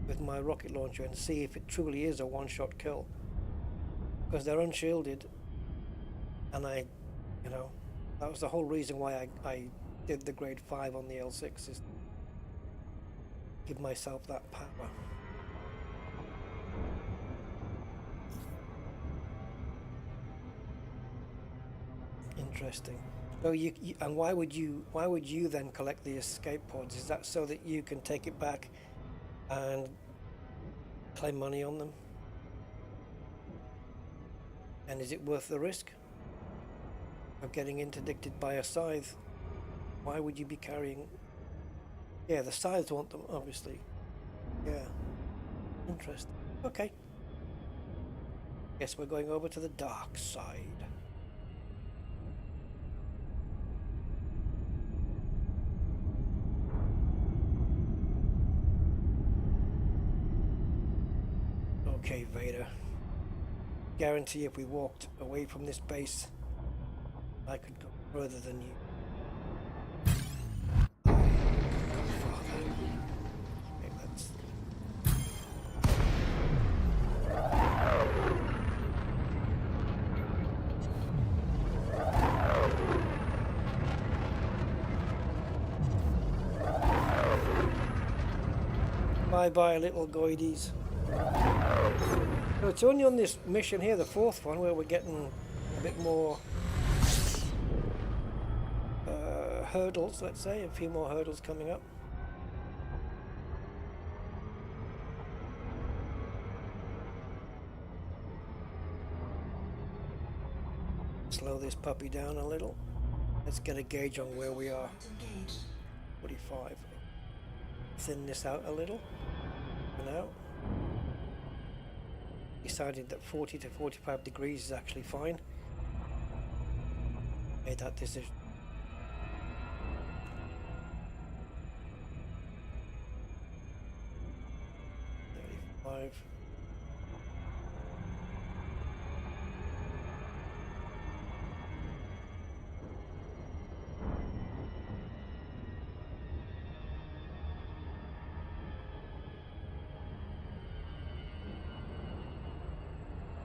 with my rocket launcher and see if it truly is a one-shot kill, because they're unshielded, and you know, that was the whole reason why I did the grade 5 on the L6, is give myself that power. Interesting. So you and why would you then collect the escape pods? Is that so that you can take it back and claim money on them? And is it worth the risk of getting interdicted by a scythe? Why would you be carrying... Yeah, the scythes want them, obviously. Yeah. Interesting. Okay. Guess we're going over to the dark side. Okay, Vader. Guarantee if we walked away from this base, I could go further than you. Okay, let's... Bye-bye, little goidies. So it's only on this mission here, the fourth one, where we're getting a bit more hurdles, let's say, a few more hurdles coming up. Slow this puppy down a little. Let's get a gauge on where we are. 45. Thin this out a little for now. Decided that 40 to 45 degrees is actually fine. Made that decision.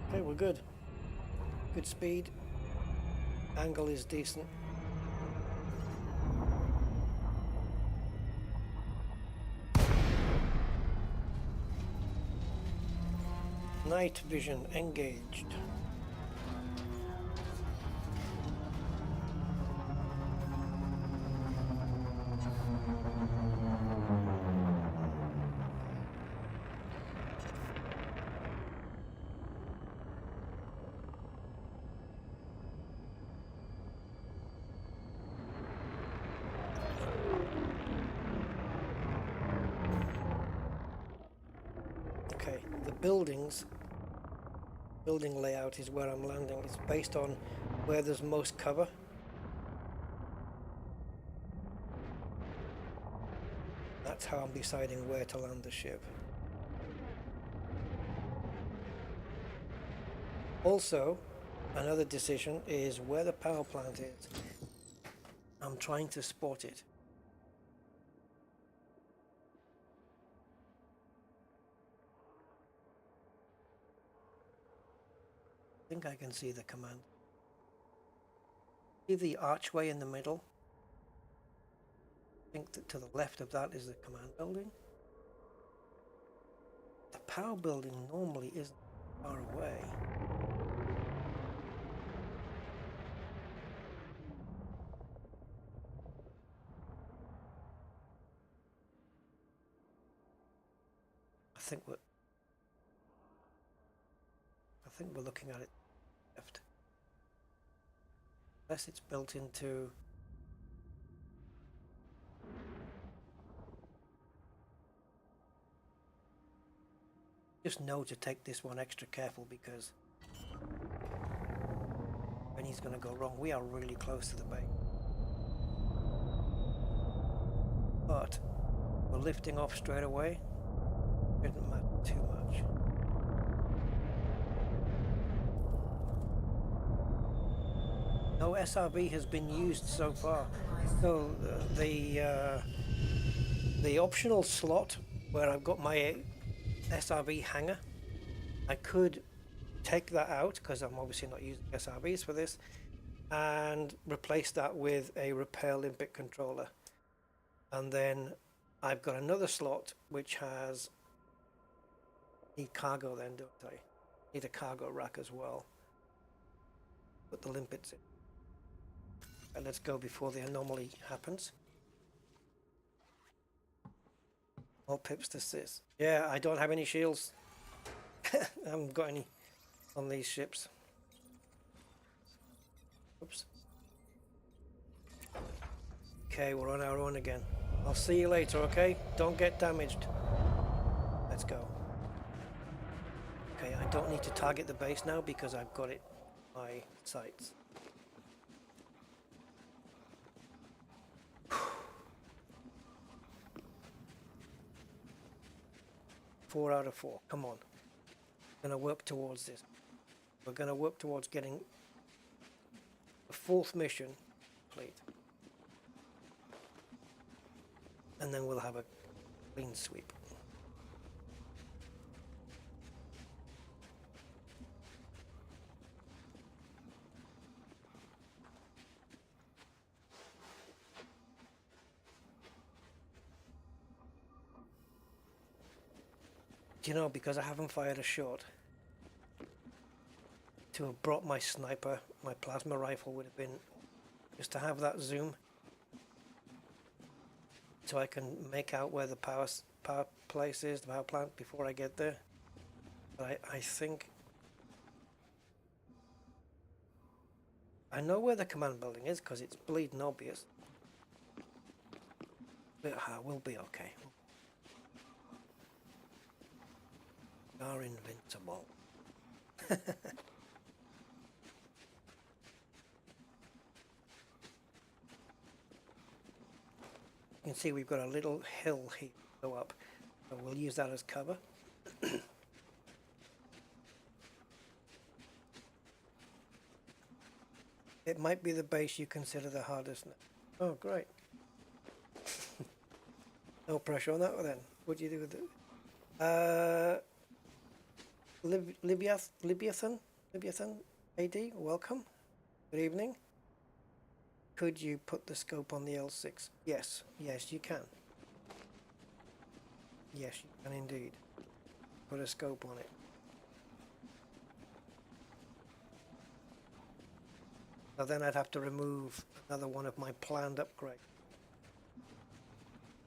Okay, we're good. Good speed. Angle is decent. Night vision engaged. Okay, the building layout is where I'm landing. It's based on where there's most cover. That's how I'm deciding where to land the ship. Also, another decision is where the power plant is. I'm trying to spot it. I think I can see the command. See the archway in the middle? I think that to the left of that is the command building. The power building normally isn't far away. I think we're looking at it left. Unless it's built into. Just know to take this one extra careful because when he's going to go wrong, we are really close to the bay. But we're lifting off straight away. Shouldn't matter too much. No SRB has been used so far. So the optional slot where I've got my SRB hanger, I could take that out because I'm obviously not using SRBs for this and replace that with a Rypil limpet controller. And then I've got another slot which has need cargo then, don't I? Need a cargo rack as well. Put the limpets in. And let's go before the anomaly happens. All pips to sis. Yeah, I don't have any shields. I haven't got any on these ships. Oops. Okay, we're on our own again. I'll see you later, okay? Don't get damaged. Let's go. Okay, I don't need to target the base now because I've got it in my sights. Four out of 4. Come on. We're going to work towards this. We're going to work towards getting the 4th mission complete. And then we'll have a clean sweep. You know, because I haven't fired a shot, to have brought my sniper, my plasma rifle would have been just to have that zoom so I can make out where the power place is, the power plant, before I get there. But I think I know where the command building is because it's bleeding obvious. But we'll be okay. We are invincible. You can see we've got a little hill here to go up, so we'll use that as cover. It might be the base you consider the hardest now. Oh, great. No pressure on that one then. What do you do with it? Libyathan AD, welcome. Good evening. Could you put the scope on the L6? Yes, you can. Yes, you can indeed. Put a scope on it. So then I'd have to remove another one of my planned upgrades.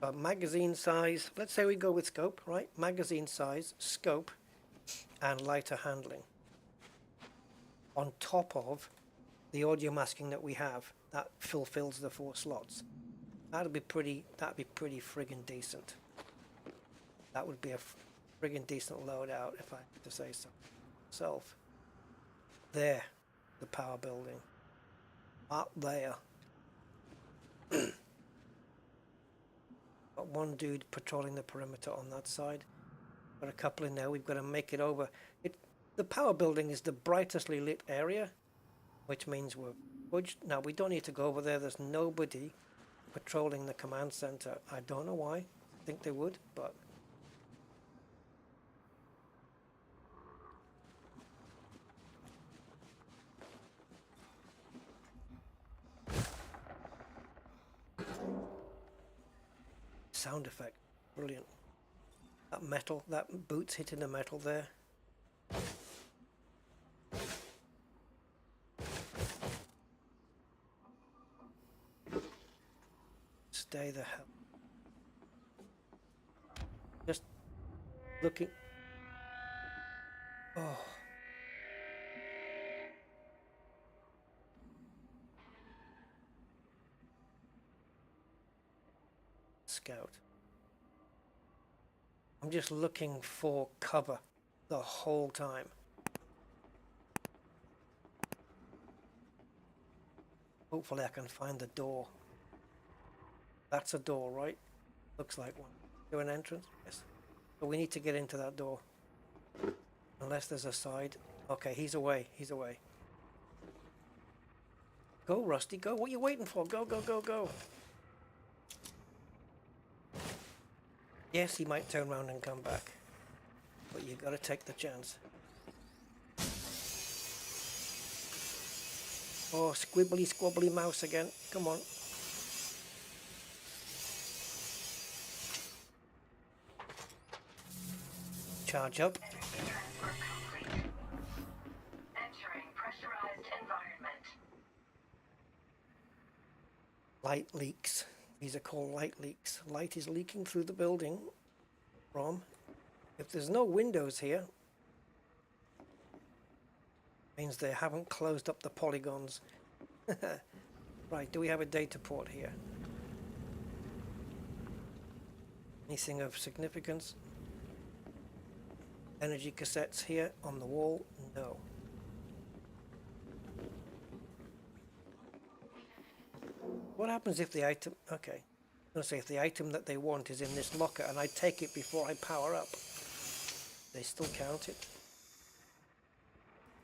But magazine size, let's say we go with scope, right? Magazine size, scope, and lighter handling. On top of the audio masking that we have, that fulfills the 4 slots. That'd be pretty friggin' decent. That would be a friggin' decent loadout, if I have to say so myself. There, the power building. Up there. Got one dude patrolling the perimeter on that side. Got a couple in there. We've got to make it over. The power building is the brightestly lit area, which means we're fudged. Now, we don't need to go over there. There's nobody patrolling the command center. I don't know why. I think they would, but... sound effect. Brilliant. That metal, that boot's hitting the metal there. Stay the hell. Just looking. Oh. Scout. I'm just looking for cover the whole time. Hopefully I can find the door. That's a door, right? Looks like one. To an entrance? Yes. But we need to get into that door. Unless there's a side. Okay, he's away. He's away. Go, Rusty, go. What are you waiting for? Go, go, go, go. Yes, he might turn around and come back. But you gotta take the chance. Oh, squibbly squabbly mouse again. Come on. Charge up. Energy transfer complete. Entering pressurized environment. Light leaks. These are called light leaks. Light is leaking through the building from... If there's no windows here, means they haven't closed up the polygons. Right, do we have a data port here? Anything of significance? Energy cassettes here on the wall? No. What happens if the item... Okay. I'm going to say if the item that they want is in this locker and I take it before I power up. They still count it?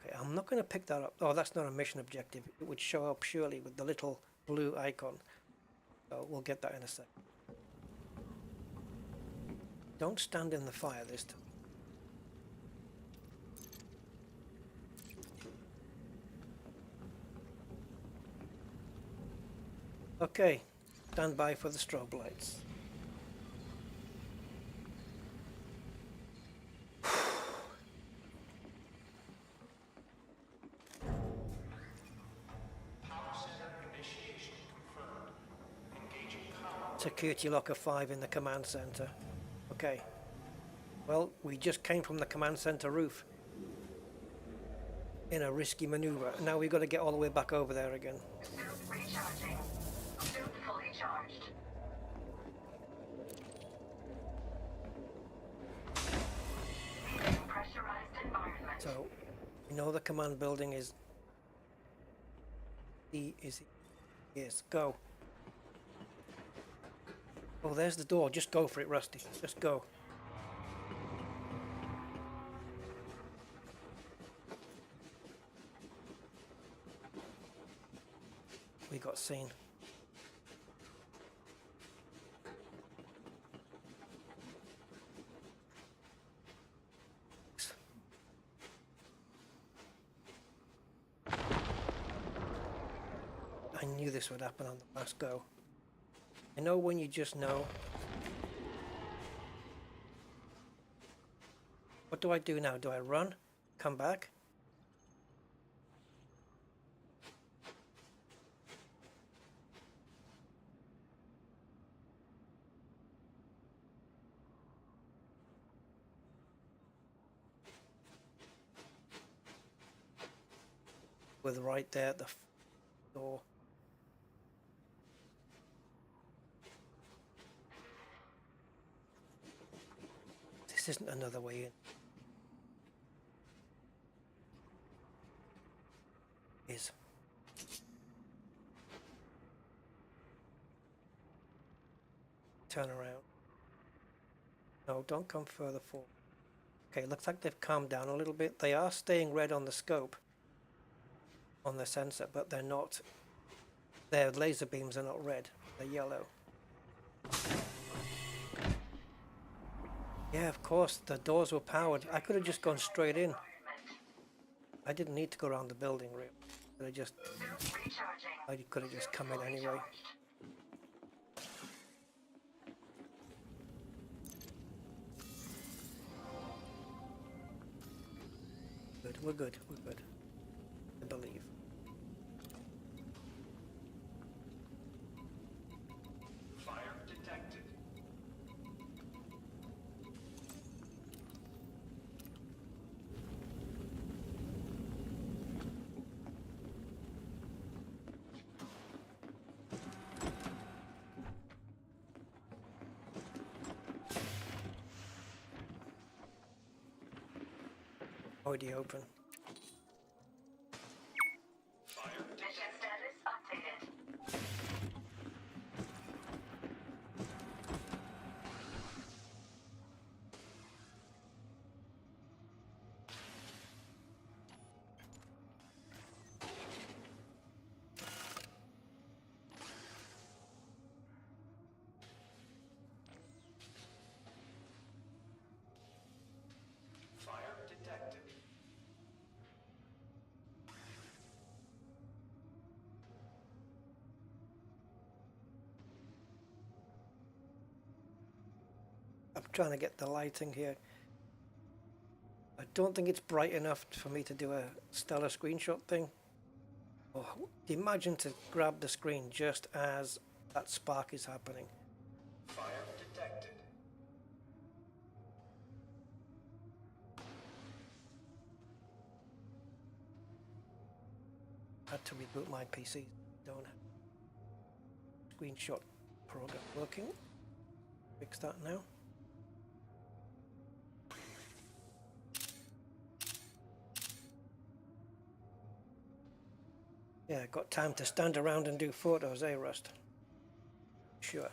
Okay, I'm not going to pick that up. Oh, that's not a mission objective. It would show up surely with the little blue icon. So we'll get that in a sec. Don't stand in the fire this time. Okay, stand by for the strobe lights. Security locker 5 in the command center. Okay. Well, we just came from the command center roof in a risky maneuver. Now we've got to get all the way back over there again. Suit recharging. Suit fully charged. Leaving pressurized environment. So, we know the command building is... Yes, go. Oh, there's the door. Just go for it, Rusty. Just go. We got seen. I knew this would happen on the last go. I know when you just know. What do I do now? Do I run? Come back? with right there at the door. This isn't another way in. Is. Turn around. No, don't come further forward. Okay, looks like they've calmed down a little bit. They are staying red on the scope, on the sensor, but they're not. Their laser beams are not red. They're yellow. Yeah, of course, the doors were powered. I could have just gone straight in. I didn't need to go around the building, really. I could have just come in anyway. Good, we're good, we're good. I believe. Fire detected. Already open. Mission status updated. Fire detected. I'm trying to get the lighting here. I don't think it's bright enough for me to do a stellar screenshot thing. Oh, imagine to grab the screen just as that spark is happening. Fire detected. Had to reboot my PC. Don't have screenshot program working. Fix that now. Yeah, got time to stand around and do photos, eh, Rust? Sure.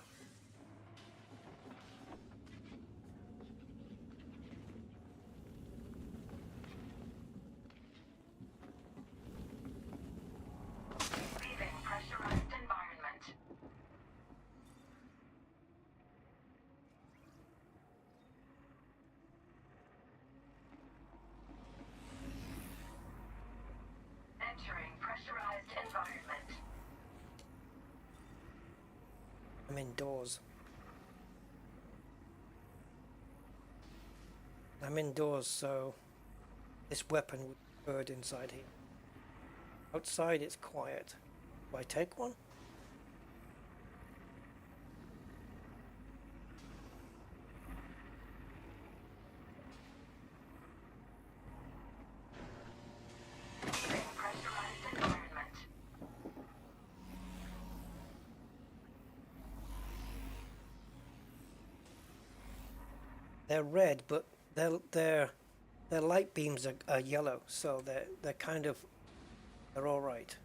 Leaving pressurized environment. Entering pressurized environment. I'm indoors. I'm indoors, so this weapon would be heard inside here. Outside it's quiet. Do I take one? Leaving pressurized environment. They're red, but their light beams are yellow, so they're kind of they're all right.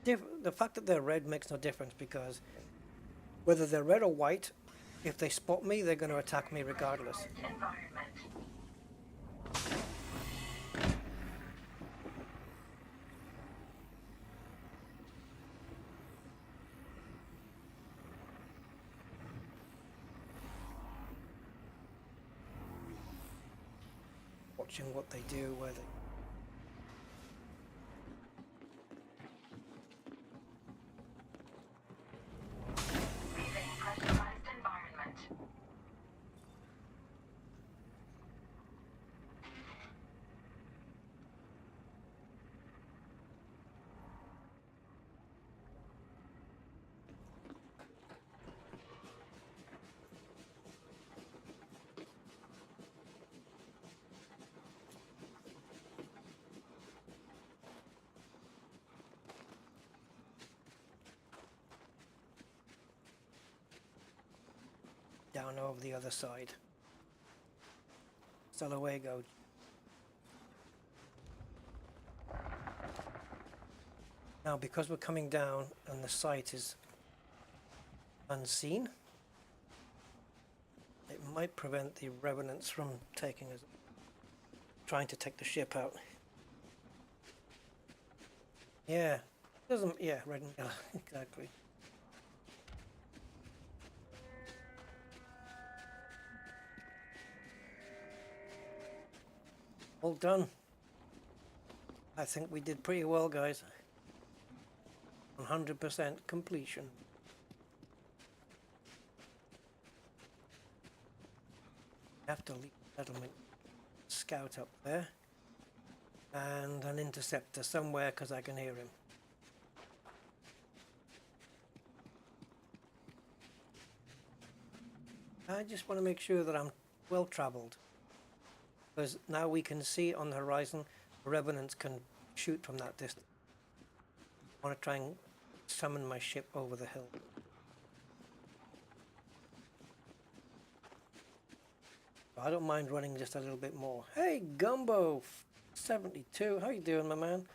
The fact that they're red makes no difference because whether they're red or white, if they spot me, they're going to attack me regardless. Pressurized environment. Watching what they do, where they. Leaving pressurized environment. on over the other side. So away go. Now, because we're coming down and the site is unseen, it might prevent the revenants from taking us, trying to take the ship out. Yeah, doesn't, yeah, red and yellow, exactly. All done. I think we did pretty well, guys. 100% completion. Have to leave settlement scout up there and an interceptor somewhere because I can hear him. I just want to make sure that I'm well traveled, because now we can see on the horizon revenants can shoot from that distance. I want to try and summon my ship over the hill. I don't mind running just a little bit more. Hey, Gumbo 72, how you doing, my man?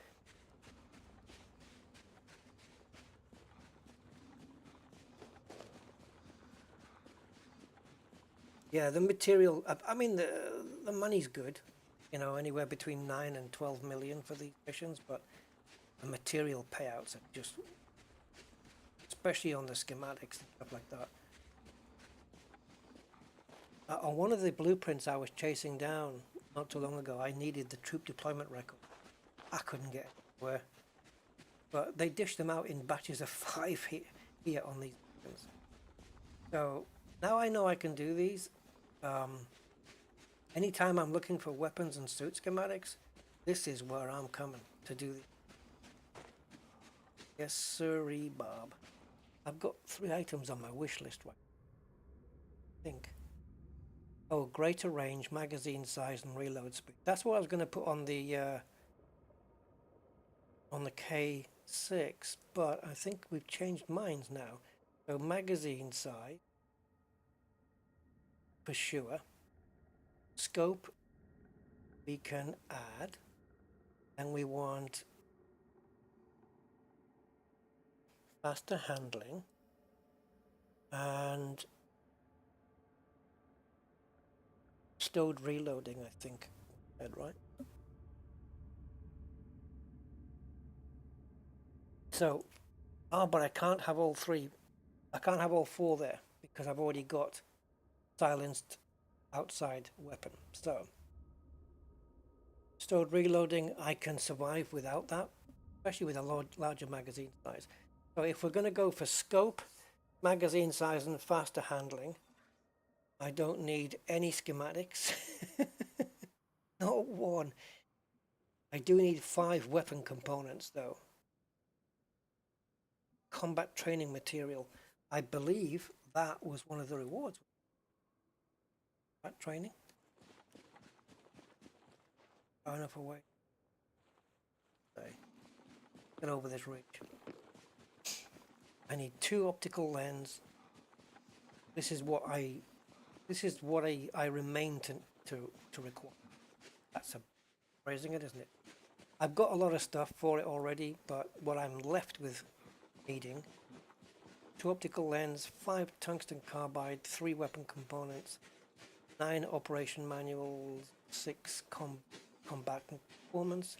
Yeah, the material, I mean, the money's good, you know, anywhere between 9 and 12 million for these missions, but the material payouts are just, especially on the schematics and stuff like that. On one of the blueprints I was chasing down not too long ago, I needed the troop deployment record. I couldn't get anywhere. But they dished them out in batches of 5 here on these missions. So now I know I can do these. Anytime I'm looking for weapons and suit schematics, this is where I'm coming to do these. Yes, sirree, Bob. I've got 3 items on my wish list right now, I think. Oh, greater range, magazine size, and reload speed. That's what I was going to put on the K6, but I think we've changed minds now. So magazine size, for sure. Scope, we can add, and we want faster handling, and stowed reloading, I think. That right? So, but I can't have all 3. I can't have all 4 there because I've already got silenced outside weapon. So, stowed reloading, I can survive without that, especially with a larger magazine size. So if we're going to go for scope, magazine size, and faster handling, I don't need any schematics. Not one. I do need 5 weapon components though. Combat training material. I believe that was one of the rewards. Combat training. Far enough away. Okay. Get over this ridge. I need 2 optical lens. This is what I remain to require. That's a phrasing it, isn't it? I've got a lot of stuff for it already, but what I'm left with needing: 2 optical lens, 5 tungsten carbide, 3 weapon components, 9 operation manuals, 6 combat performance,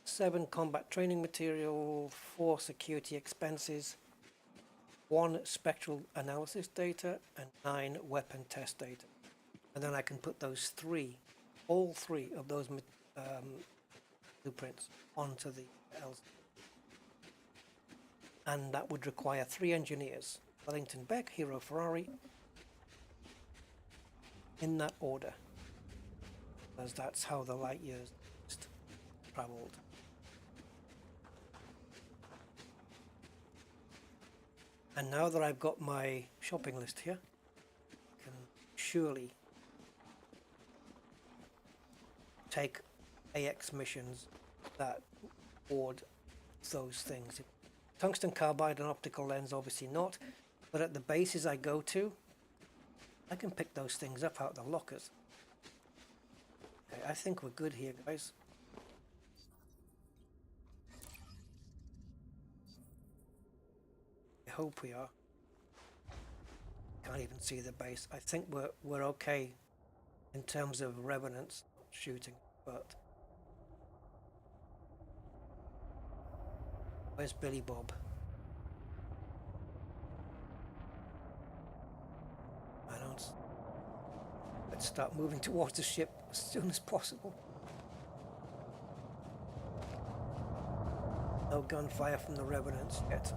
7 combat training material, 4 security expenses, 1 spectral analysis data, and 9 weapon test data. And then I can put those all three of those blueprints onto the LC. And that would require 3 engineers: Wellington Beck, Hero Ferrari, in that order, because that's how the light years traveled. And now that I've got my shopping list here, I can surely take AX missions that award those things. Tungsten carbide and optical lens, obviously not, but at the bases I go to, I can pick those things up out of the lockers. Okay, I think we're good here, guys. I hope we are. Can't even see the base. I think we're okay in terms of revenants shooting, but where's Billy Bob? I don't. Let's start moving towards the ship as soon as possible. No gunfire from the revenants yet.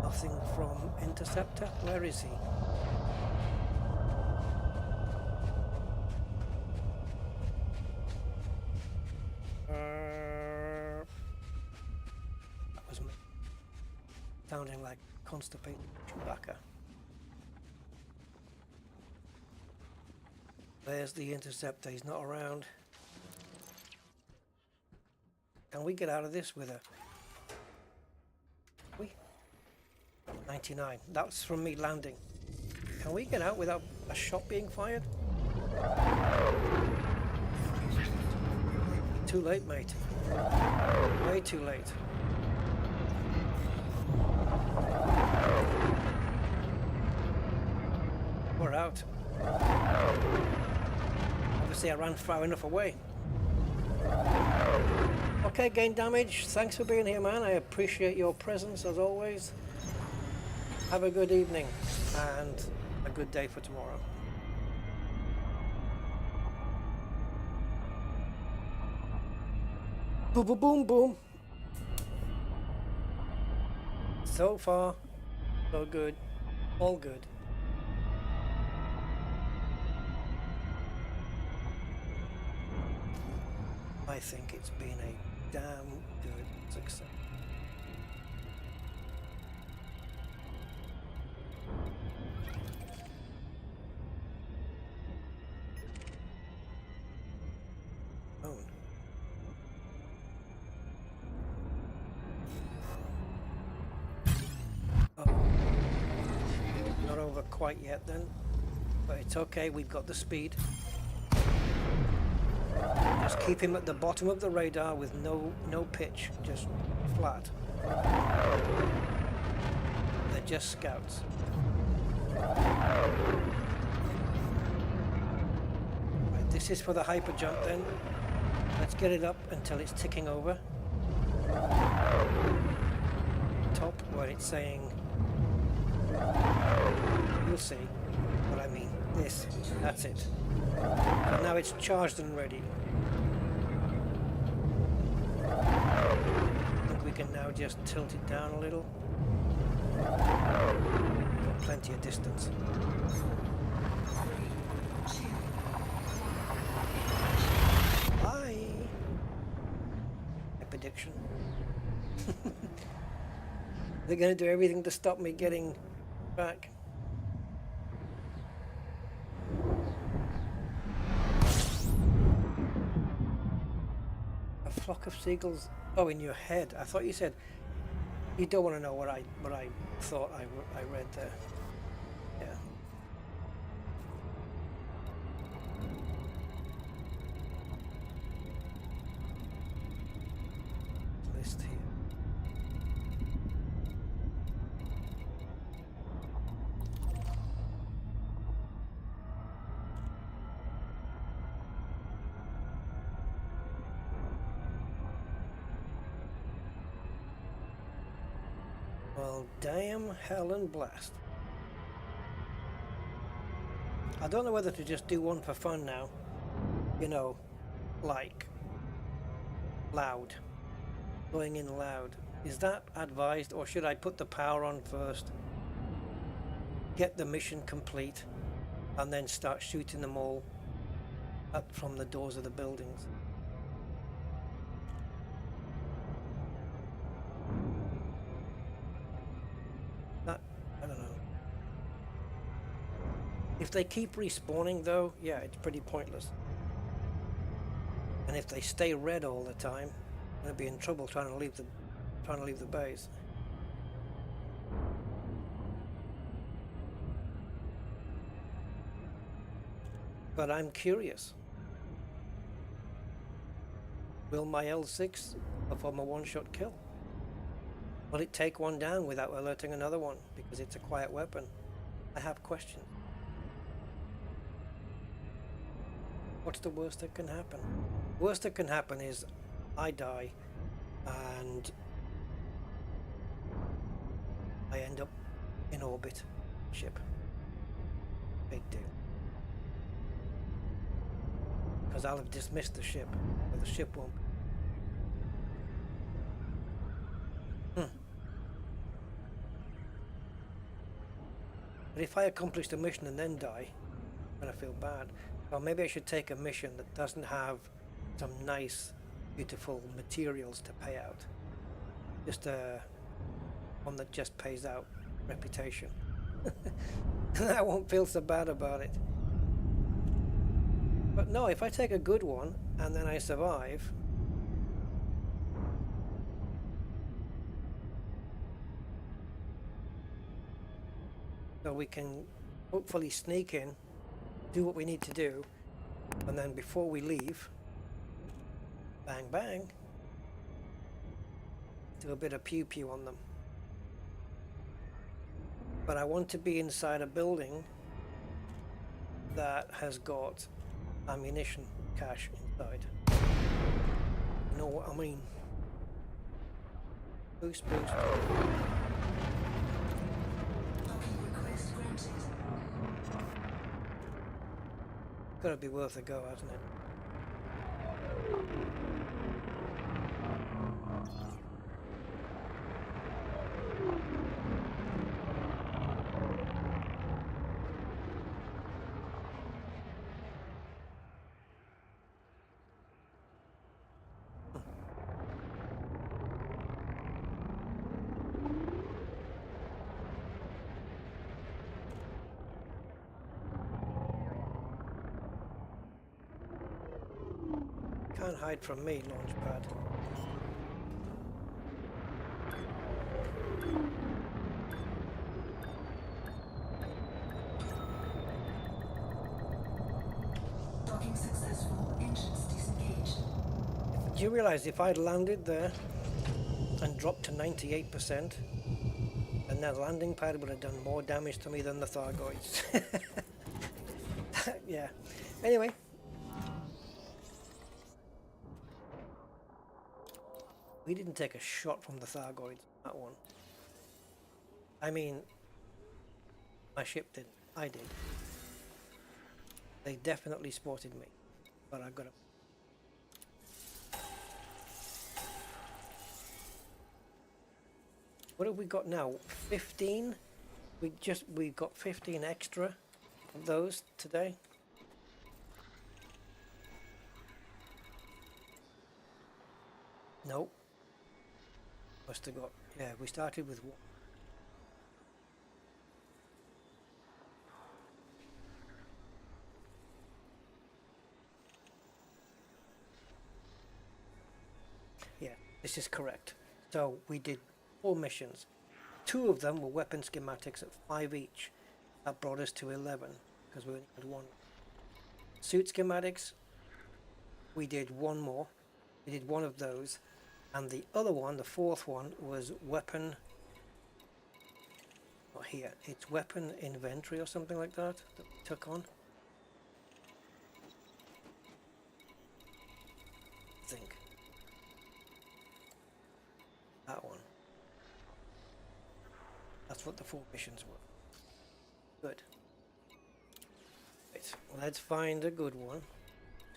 Nothing from Interceptor. Where is he? That was me. Sounding like constipated Chewbacca. There's the Interceptor. He's not around. Can we get out of this with a... 99. That's from me landing. Can we get out without a shot being fired? Too late, mate. Way too late. We're out. Obviously I ran far enough away. Okay, gain damage. Thanks for being here, man. I appreciate your presence as always. Have a good evening and a good day for tomorrow. Boom, boom, boom, boom. So far, so good. All good. I think it's been a damn good success. Not over quite yet then, but it's okay, we've got the speed. Just keep him at the bottom of the radar with no pitch, just flat. They're just scouts. Right, this is for the hyper jump then. Let's get it up until it's ticking over. Top where it's saying, you'll see what I mean. This, that's it. So now it's charged and ready. I think we can now just tilt it down a little. Got plenty of distance. Bye. A prediction. They're going to do everything to stop me getting back. A flock of seagulls. Oh, in your head. I thought you said you don't want to know what I thought I read there. Yeah. List here. Well, damn, hell and blast. I don't know whether to just do one for fun now. You know, like, loud. Going in loud. Is that advised, or should I put the power on first? Get the mission complete, and then start shooting them all up from the doors of the buildings? I don't know. If they keep respawning though, yeah, it's pretty pointless. And if they stay red all the time, they'll be in trouble trying to leave the base. But I'm curious. Will my L6 perform a one-shot kill? Will it take one down without alerting another one because it's a quiet weapon? I have questions. What's the worst that can happen? The worst that can happen is I die and I end up in orbit ship. Big deal. Because I'll have dismissed the ship, or the ship won't. But if I accomplish the mission and then die, I'm gonna feel bad. Or maybe I should take a mission that doesn't have some nice, beautiful materials to pay out. Just one that just pays out reputation. I won't feel so bad about it. But no, if I take a good one and then I survive, so we can hopefully sneak in, do what we need to do, and then before we leave, bang bang, do a bit of pew pew on them. But I want to be inside a building that has got ammunition cache inside. You know what I mean? Boost. Gotta be worth a go, hasn't it? Can't hide from me, Launchpad. Docking successful. Engines disengaged. Do you realize if I'd landed there and dropped to 98%, then that landing pad would have done more damage to me than the Thargoids? Yeah. Anyway. We didn't take a shot from the Thargoids, that one. I mean, my ship didn't. I did. They definitely spotted me, but I got a... What have we got now? 15? We got 15 extra of those today. Nope. Must have got, yeah, we started with one. Yeah, this is correct. So we did 4 missions. 2 of them were weapon schematics at 5 each. That brought us to 11 because we only had 1. Suit schematics, we did 1 more. We did 1 of those. And the other one, the 4th one, was weapon... Not here. It's weapon inventory or something like that we took on. I think. That one. That's what the 4 missions were. Good. Right, let's find a good one.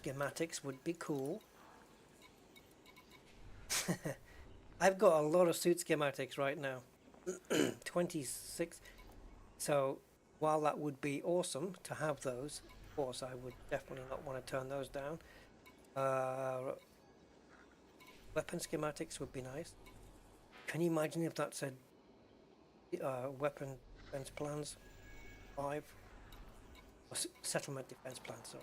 Schematics would be cool. I've got a lot of suit schematics right now. 26. So while that would be awesome to have those, of course I would definitely not want to turn those down. Weapon schematics would be nice. Can you imagine if that said weapon defense plans 5 or settlement defense plans? So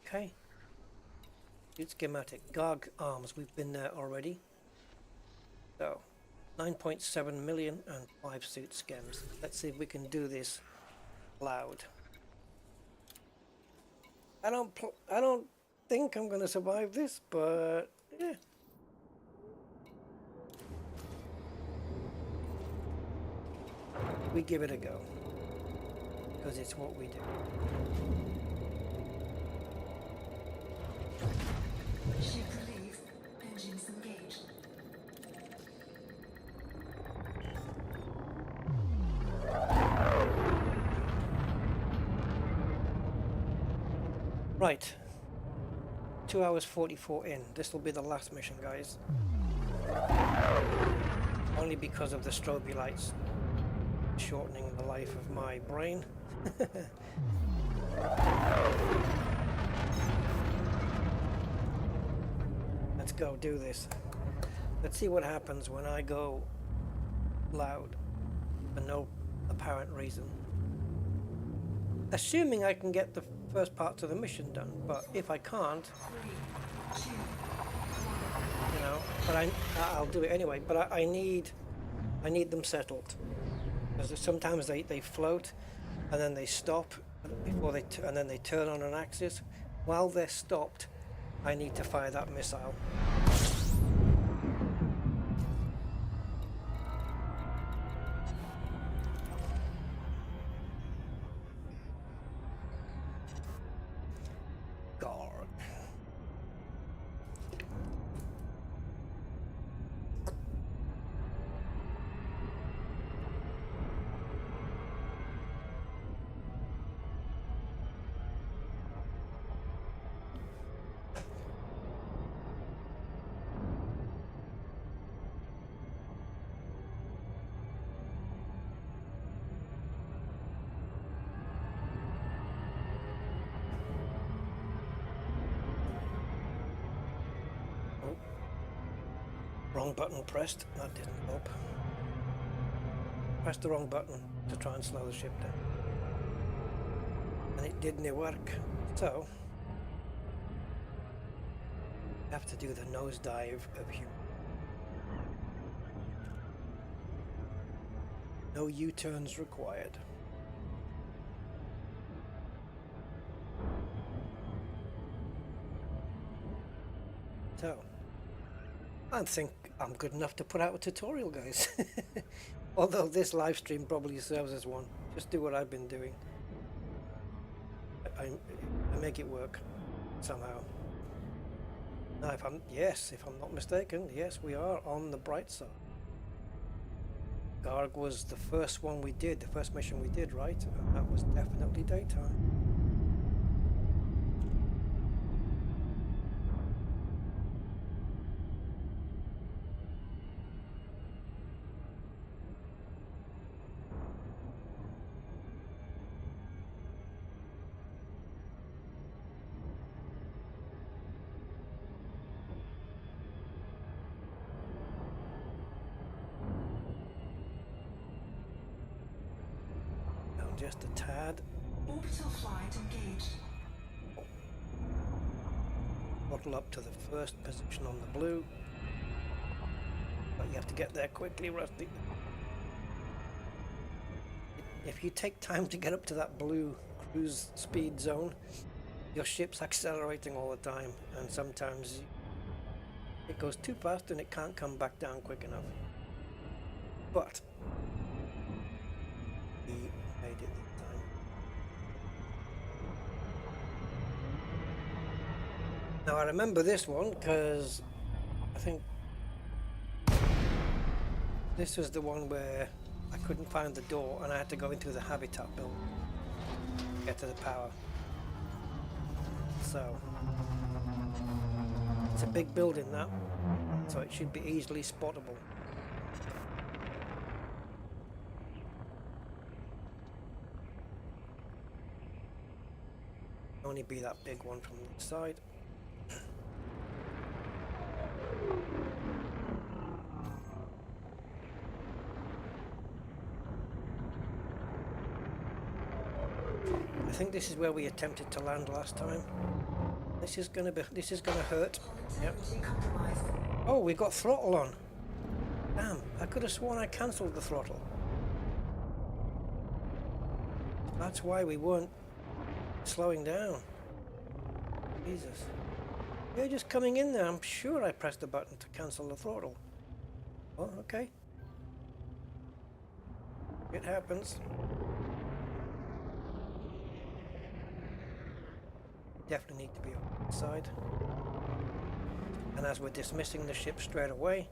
okay. Suit schematic. Garg arms, we've been there already. So 9.7 million and 5 suit schems. Let's see if we can do this loud. I don't think I'm gonna survive this, but yeah. We give it a go because it's what we do. Ship relief. Engines engaged. Right. 2 hours 44 in. This will be the last mission, guys. Only because of the strobe lights shortening the life of my brain. Let's go do this. Let's see what happens when I go loud for no apparent reason. Assuming I can get the first parts of the mission done, but if I can't, 3, 2, you know, but I'll do it anyway. But I need them settled, because sometimes they float and then they stop before and then they turn on an axis. While they're stopped, I need to fire that missile. Wrong button pressed. That didn't help. Pressed the wrong button to try and slow the ship down. And it didn't work. So, I have to do the nosedive of humor. No U-turns required. So, I think I'm good enough to put out a tutorial, guys. Although this live stream probably serves as one. Just do what I've been doing. I make it work somehow. Now, if I'm not mistaken, yes, we are on the bright side. Garg was the first one we did, the first mission we did, right? And that was definitely daytime. Just a tad. orbital flight engaged. Throttle up to the first position on the blue. But you have to get there quickly, Rusty. If you take time to get up to that blue cruise speed zone, your ship's accelerating all the time, and sometimes it goes too fast and it can't come back down quick enough. But we made it this time. Now I remember this one because I think this was the one where I couldn't find the door and I had to go into the habitat building to get to the power. So it's a big building now, so it should be easily spottable. Only be that big one from the side. I think this is where we attempted to land last time. This is gonna hurt. Yep. Oh, we got throttle on. Damn, I could have sworn I cancelled the throttle. That's why we weren't slowing down. Jesus. You're just coming in there. I'm sure I pressed the button to cancel the throttle. Oh, okay. It happens. Definitely need to be on the side. And as we're dismissing the ship straight away,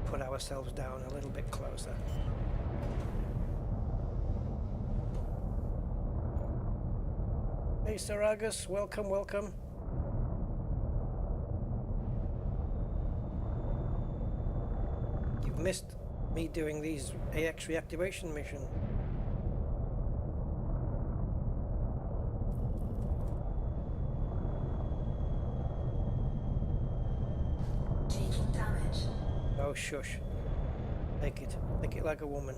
put ourselves down a little bit closer. Hey Saragus, welcome, welcome. You've missed me doing these AX Reactivation mission. Taking damage. Oh shush. Take it like a woman.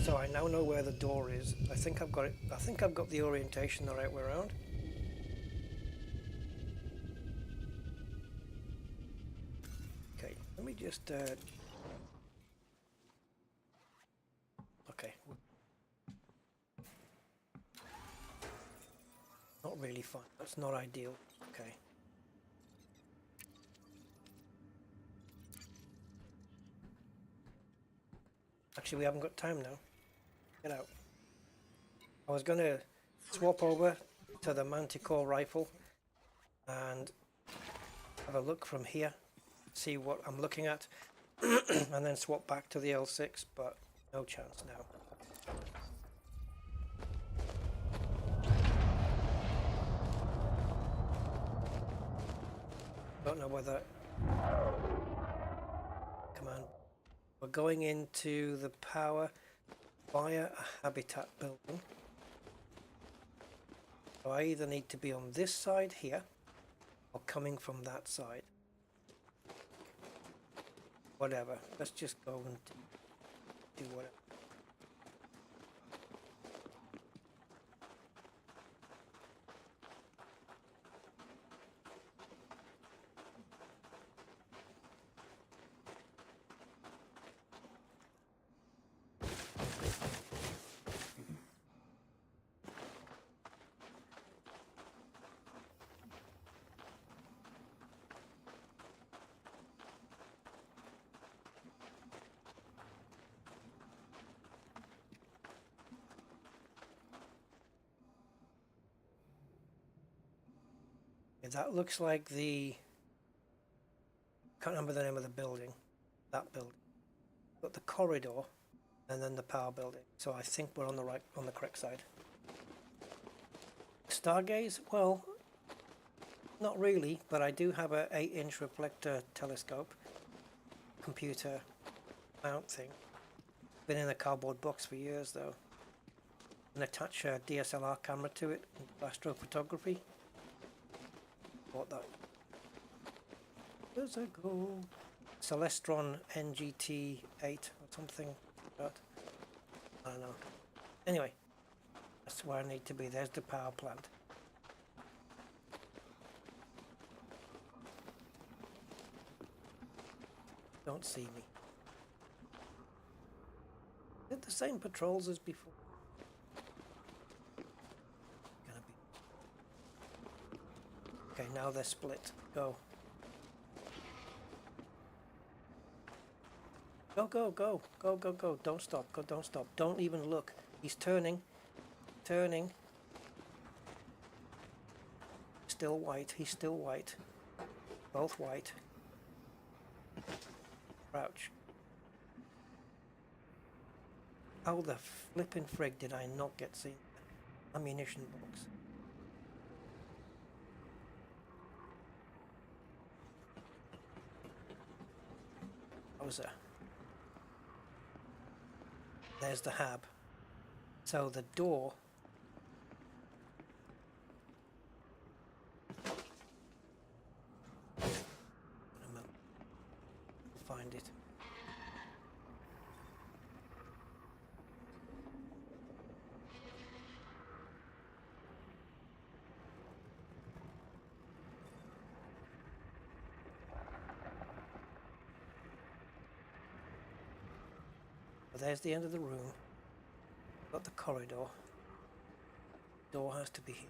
So I now know where the door is. I think I've got it. I think I've got the orientation the right way around. Okay, let me just okay. Not really fun. That's not ideal. Okay. Actually, we haven't got time now. Get out. I was going to swap over to the Manticore rifle and have a look from here, see what I'm looking at, and then swap back to the L6, but no chance now. Don't know whether... Come on. We're going into the power via a habitat building. So I either need to be on this side here or coming from that side. Whatever. Let's just go and do whatever. That looks like the... Can't remember the name of the building. That building. Got the corridor and then the power building. So I think we're on the correct side. Stargaze? Well, not really, but I do have a 8-inch reflector telescope computer mount thing. Been in a cardboard box for years though. And attach a DSLR camera to it and astrophotography. Bought that. There's a go. Celestron NGT 8 or something like that. I don't know. Anyway, that's where I need to be. There's the power plant. Don't see me. Is it the same patrols as before? Okay, now they're split. Go. Go, go, go. Go, go, go. Don't stop. Go, don't stop. Don't even look. He's turning. Turning. Still white. He's still white. Both white. Crouch. How the flippin' frig did I not get seen? Ammunition box. There's the hab. So the door find it. there's the end of the room. Got the corridor. Door has to be here.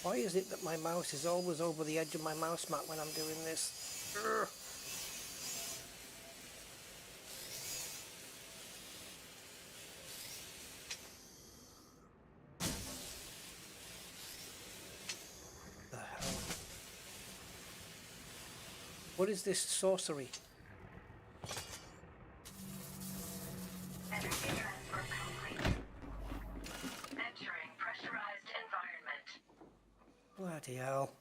Why is it that my mouse is always over the edge of my mouse mat when I'm doing this? Urgh. The hell? What is this sorcery? Energy transfer complete. Entering pressurized environment. Bloody hell.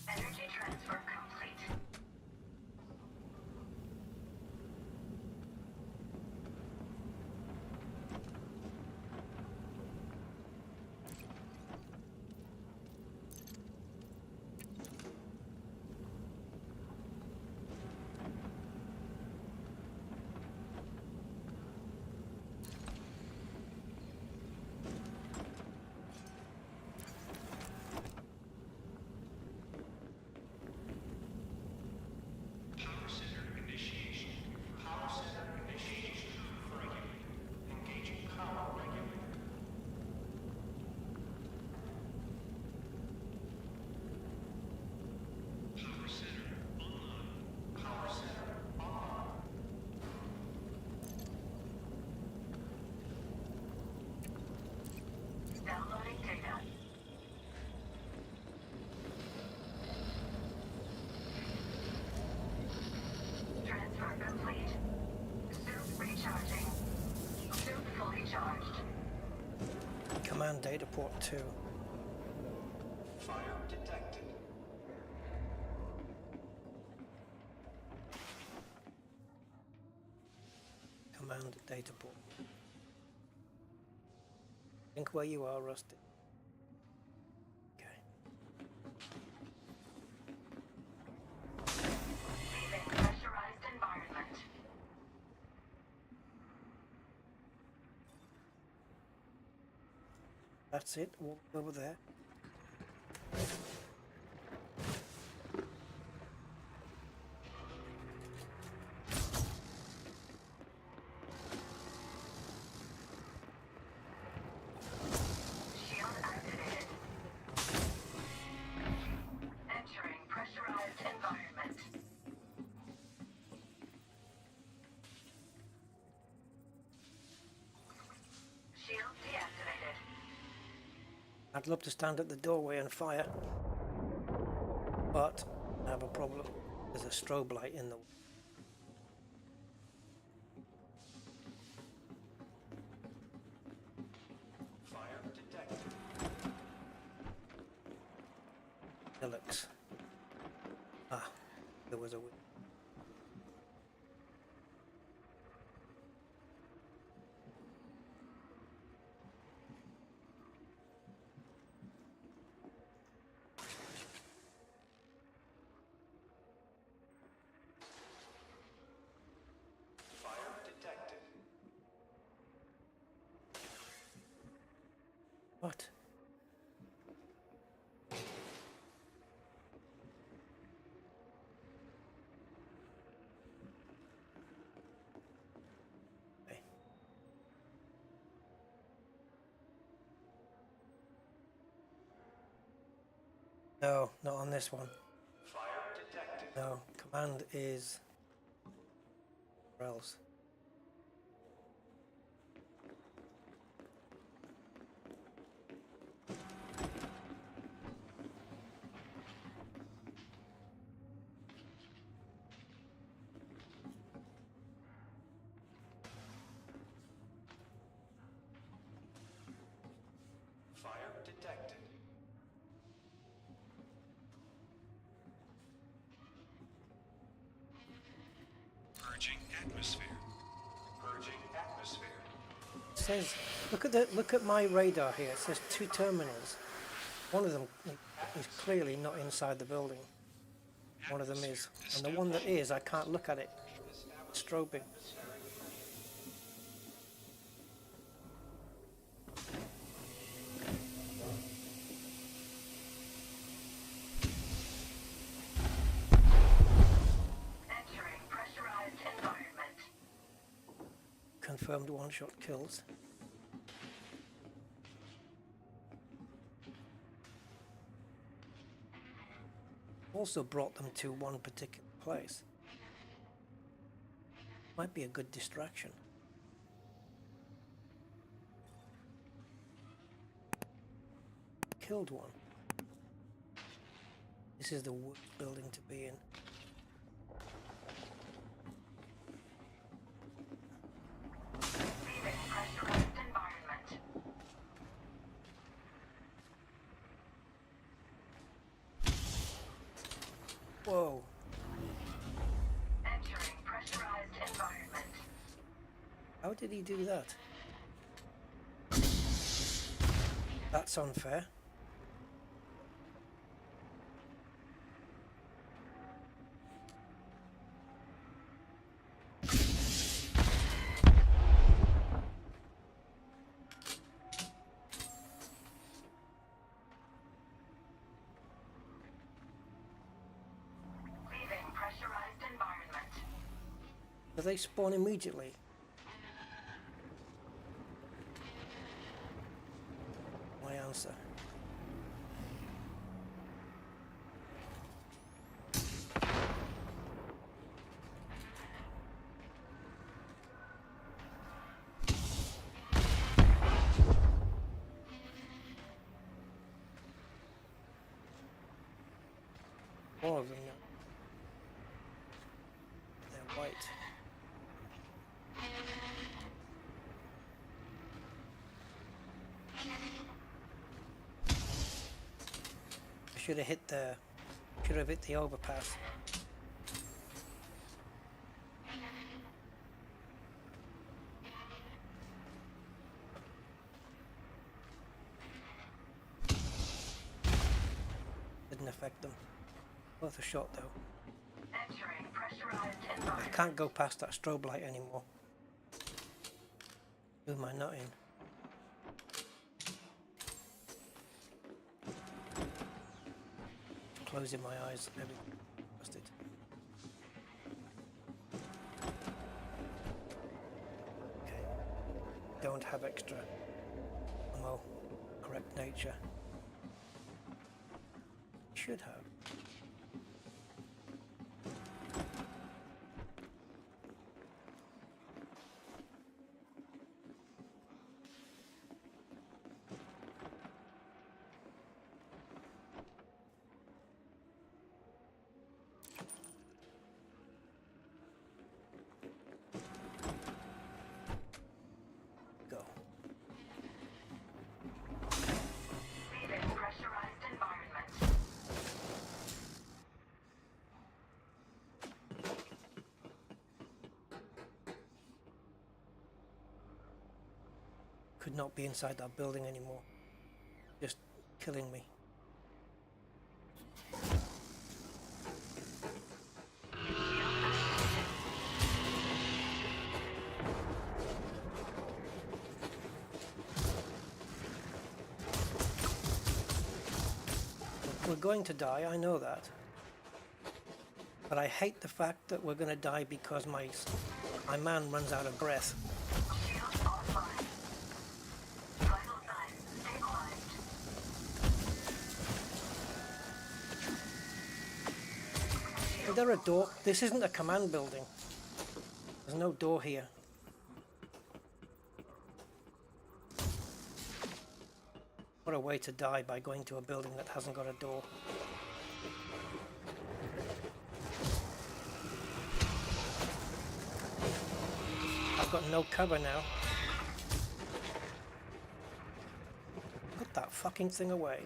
Energy transfer complete. Downloading data. Transfer complete. Suit recharging. Suit fully charged. Command data port 2. Fire detected. Command data port. Think where you are, Rusty. Okay. Leaving pressurized environment. That's it. Walk over there. Shield activated. Entering pressurized environment. Shield deactivated. I'd love to stand at the doorway and fire, but I have a problem. There's a strobe light in the way. Fire detected. Helix. Ah, there was a window. Fire detected. What? Okay. No, not on this one. Fire detected. No, command is where else? atmosphere. Purging atmosphere. It says, look at my radar here. It says 2 terminals. One of them is clearly not inside the building. One of them is, and the one that is, I can't look at it. It's strobing. Entering pressurized environment. Confirmed one-shot kills. Also brought them to one particular place. Might be a good distraction. Killed one. This is the worst building to be in. Leaving pressurized environment. Whoa. Entering pressurized environment. How did he do that? That's unfair. Leaving pressurized environment. Do they spawn immediately? My answer. More of them now. They're white. I should have hit the overpass. Didn't affect them. Worth a shot though. Entering pressurized I environment. can't go past that strobe light anymore. Who am I not in? Closing my eyes. Maybe past it. Okay. Don't have extra ammo. Correct nature. Should have. Go. Leaving pressurized environment. Could not be inside that building anymore. Just killing me. We're going to die, I know that. But I hate the fact that we're going to die because my man runs out of breath. Shield offline. Vital signs stabilized. Is there a door? This isn't a command building. There's no door here. What a way to die, by going to a building that hasn't got a door. I've got no cover now. Put that fucking thing away.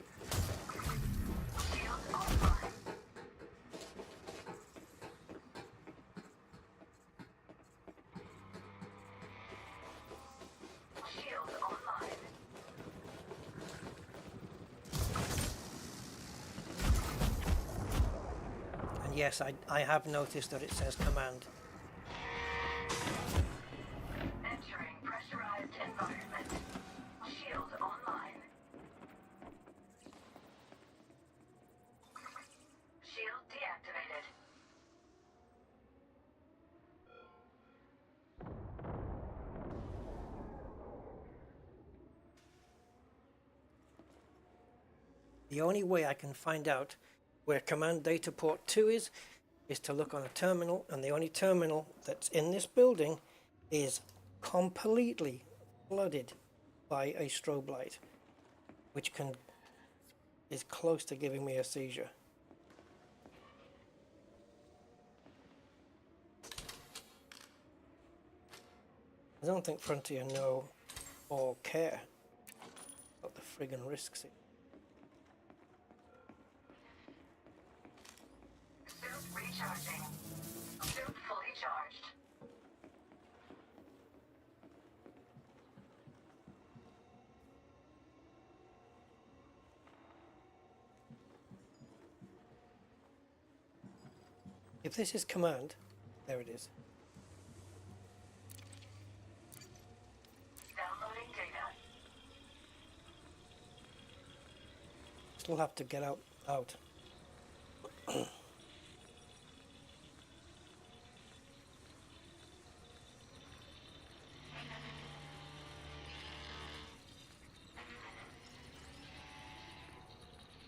Shield offline. yes, I have noticed that it says command. Entering pressurized environment. Shield online. Shield deactivated. The only way I can find out where command data port 2 is to look on a terminal, and the only terminal that's in this building is completely flooded by a strobe light, which is close to giving me a seizure. I don't think Frontier know or care about the friggin' risks. Suit recharging. Suit fully charged. If this is command, there it is. Downloading data. Still have to get out.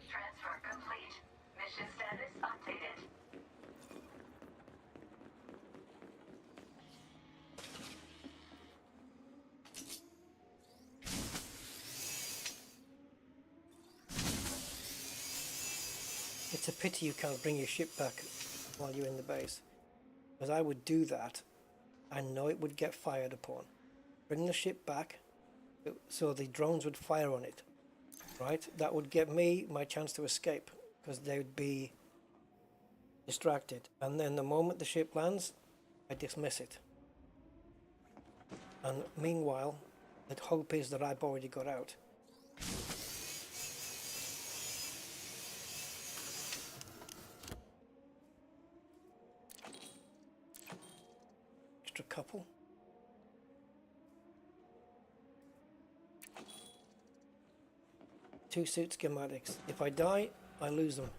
Transfer complete. Mission status updated. It's a pity you can't bring your ship back while you're in the base, because I would do that. I know it would get fired upon. Bring the ship back so the drones would fire on it, right? That would get me my chance to escape, because they would be distracted. And then the moment the ship lands, I dismiss it. And meanwhile, the hope is that I've already got out. Extra couple. Two suit schematics. If I die, I lose them.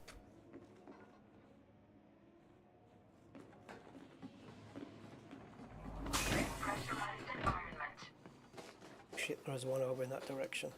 Pressurized environment. Shit, there's one over in that direction.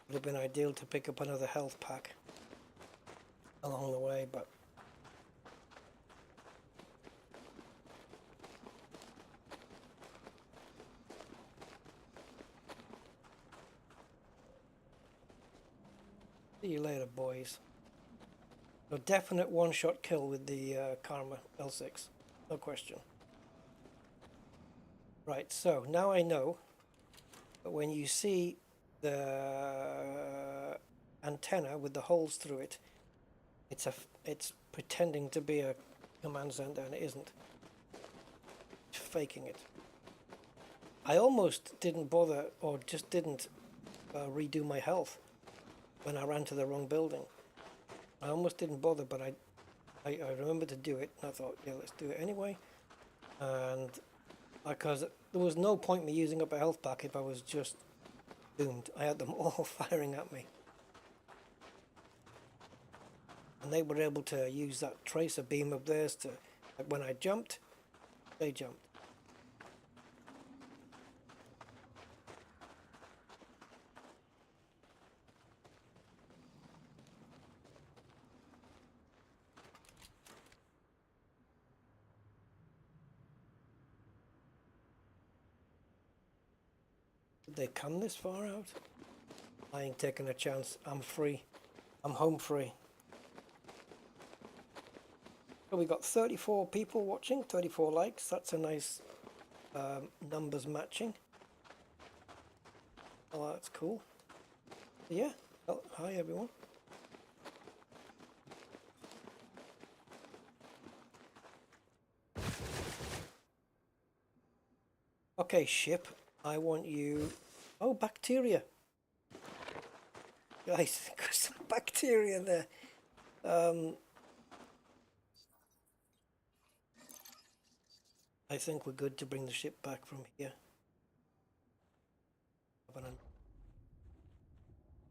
Would have been ideal to pick up another health pack along the way, but see you later, boys. A definite one-shot kill with the Karma L6, no question. Right, so now I know that when you see the antenna with the holes through it, it's pretending to be a command center, and it isn't. It's faking it. I almost didn't bother, or just didn't redo my health when I ran to the wrong building. I almost didn't bother, but I remembered to do it, and I thought, yeah, let's do it anyway. And because there was no point me using up a health pack if I was just doomed. I had them all firing at me. And they were able to use that tracer beam of theirs to, like when I jumped, they jumped. Did they come this far out? I ain't taking a chance. I'm free. I'm home free. So we got 34 people watching, 34 likes. That's a nice numbers matching. Oh, that's cool. Yeah. Oh, hi everyone. Okay, ship. I want you. Oh, bacteria. Guys, got some bacteria there. I think we're good to bring the ship back from here.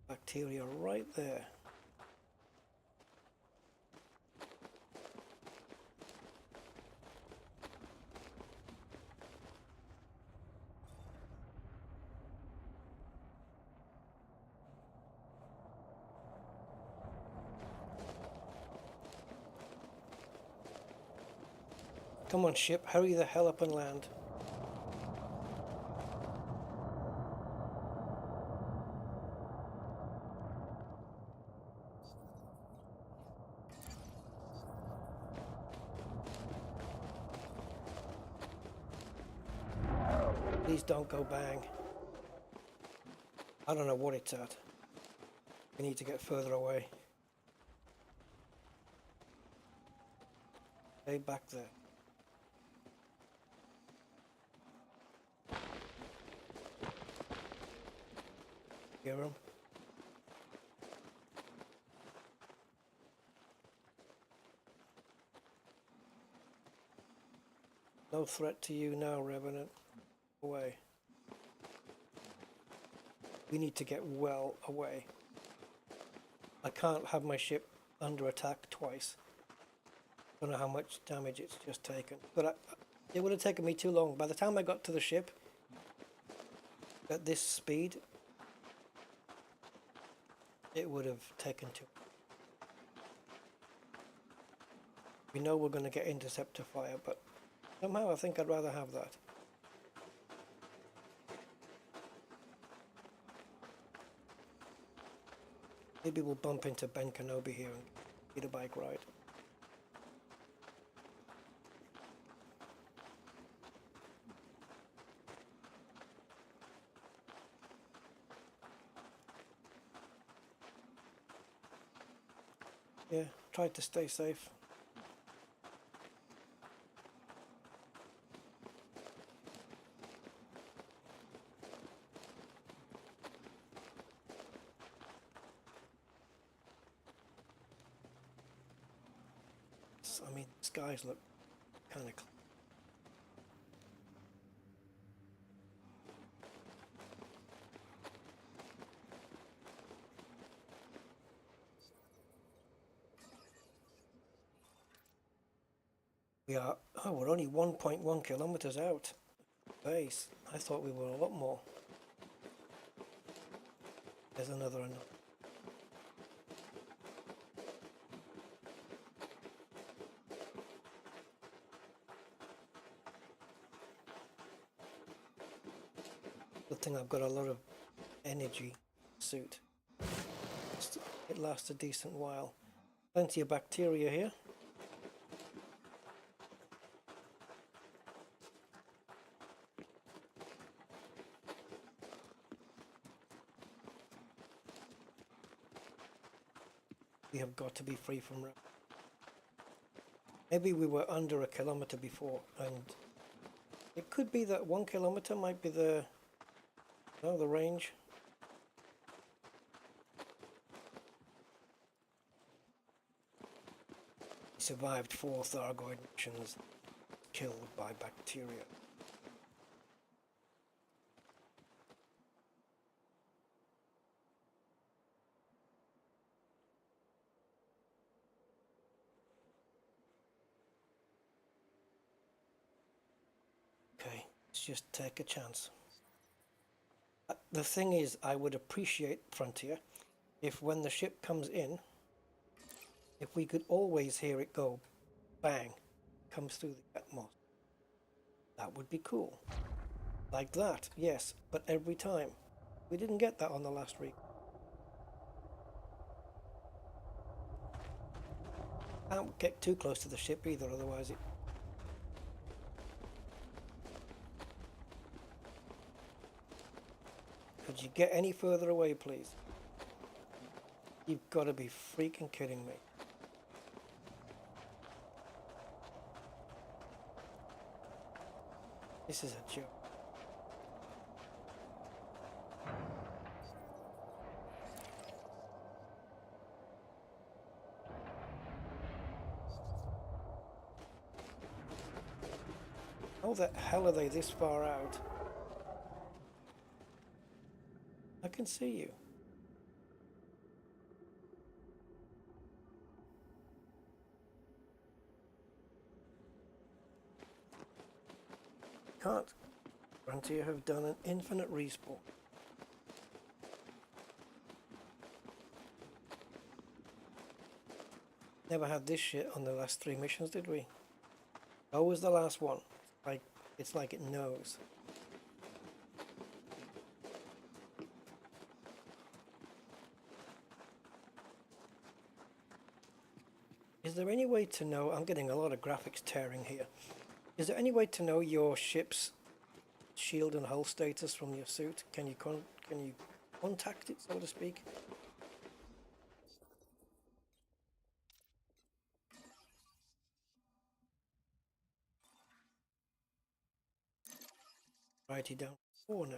Bacteria right there. Come on, ship, hurry the hell up and land. Please don't go bang. I don't know what it's at. We need to get further away. Stay back there. Hear him? No threat to you now, Revenant. Away. We need to get well away. I can't have my ship under attack twice. Don't know how much damage it's just taken, but it would have taken me too long. By the time I got to the ship at this speed, it would have taken too. We know we're going to get interceptor fire, but somehow I think I'd rather have that. Maybe we'll bump into Ben Kenobi here and get a bike ride. Yeah, try to stay safe. I mean, the skies look kind of clear. We're only 1.1 kilometers out. Base. I thought we were a lot more. There's another. Good thing I've got a lot of energy suit. It lasts a decent while. Plenty of bacteria here. We have got to be free from. Maybe we were under a kilometer before, and it could be that 1 kilometer might be the range. He survived 4 Thargoid missions, killed by bacteria. Okay, let's just take a chance. The thing is, I would appreciate, Frontier, if when the ship comes in, if we could always hear it go bang, comes through the atmosphere. That would be cool. Like that, yes, but every time. We didn't get that on the last week. Can't get too close to the ship either, otherwise it... Could you get any further away, please? You've got to be freaking kidding me. This is a joke. How the hell are they this far out? I can see you. Can't Frontier have done an infinite respawn? Never had this shit on the last 3 missions, did we? That was the last one. It's like it knows. Is there any way to know? I'm getting a lot of graphics tearing here. Is there any way to know your ship's shield and hull status from your suit? Can you contact it, so to speak? Righty down 4 now.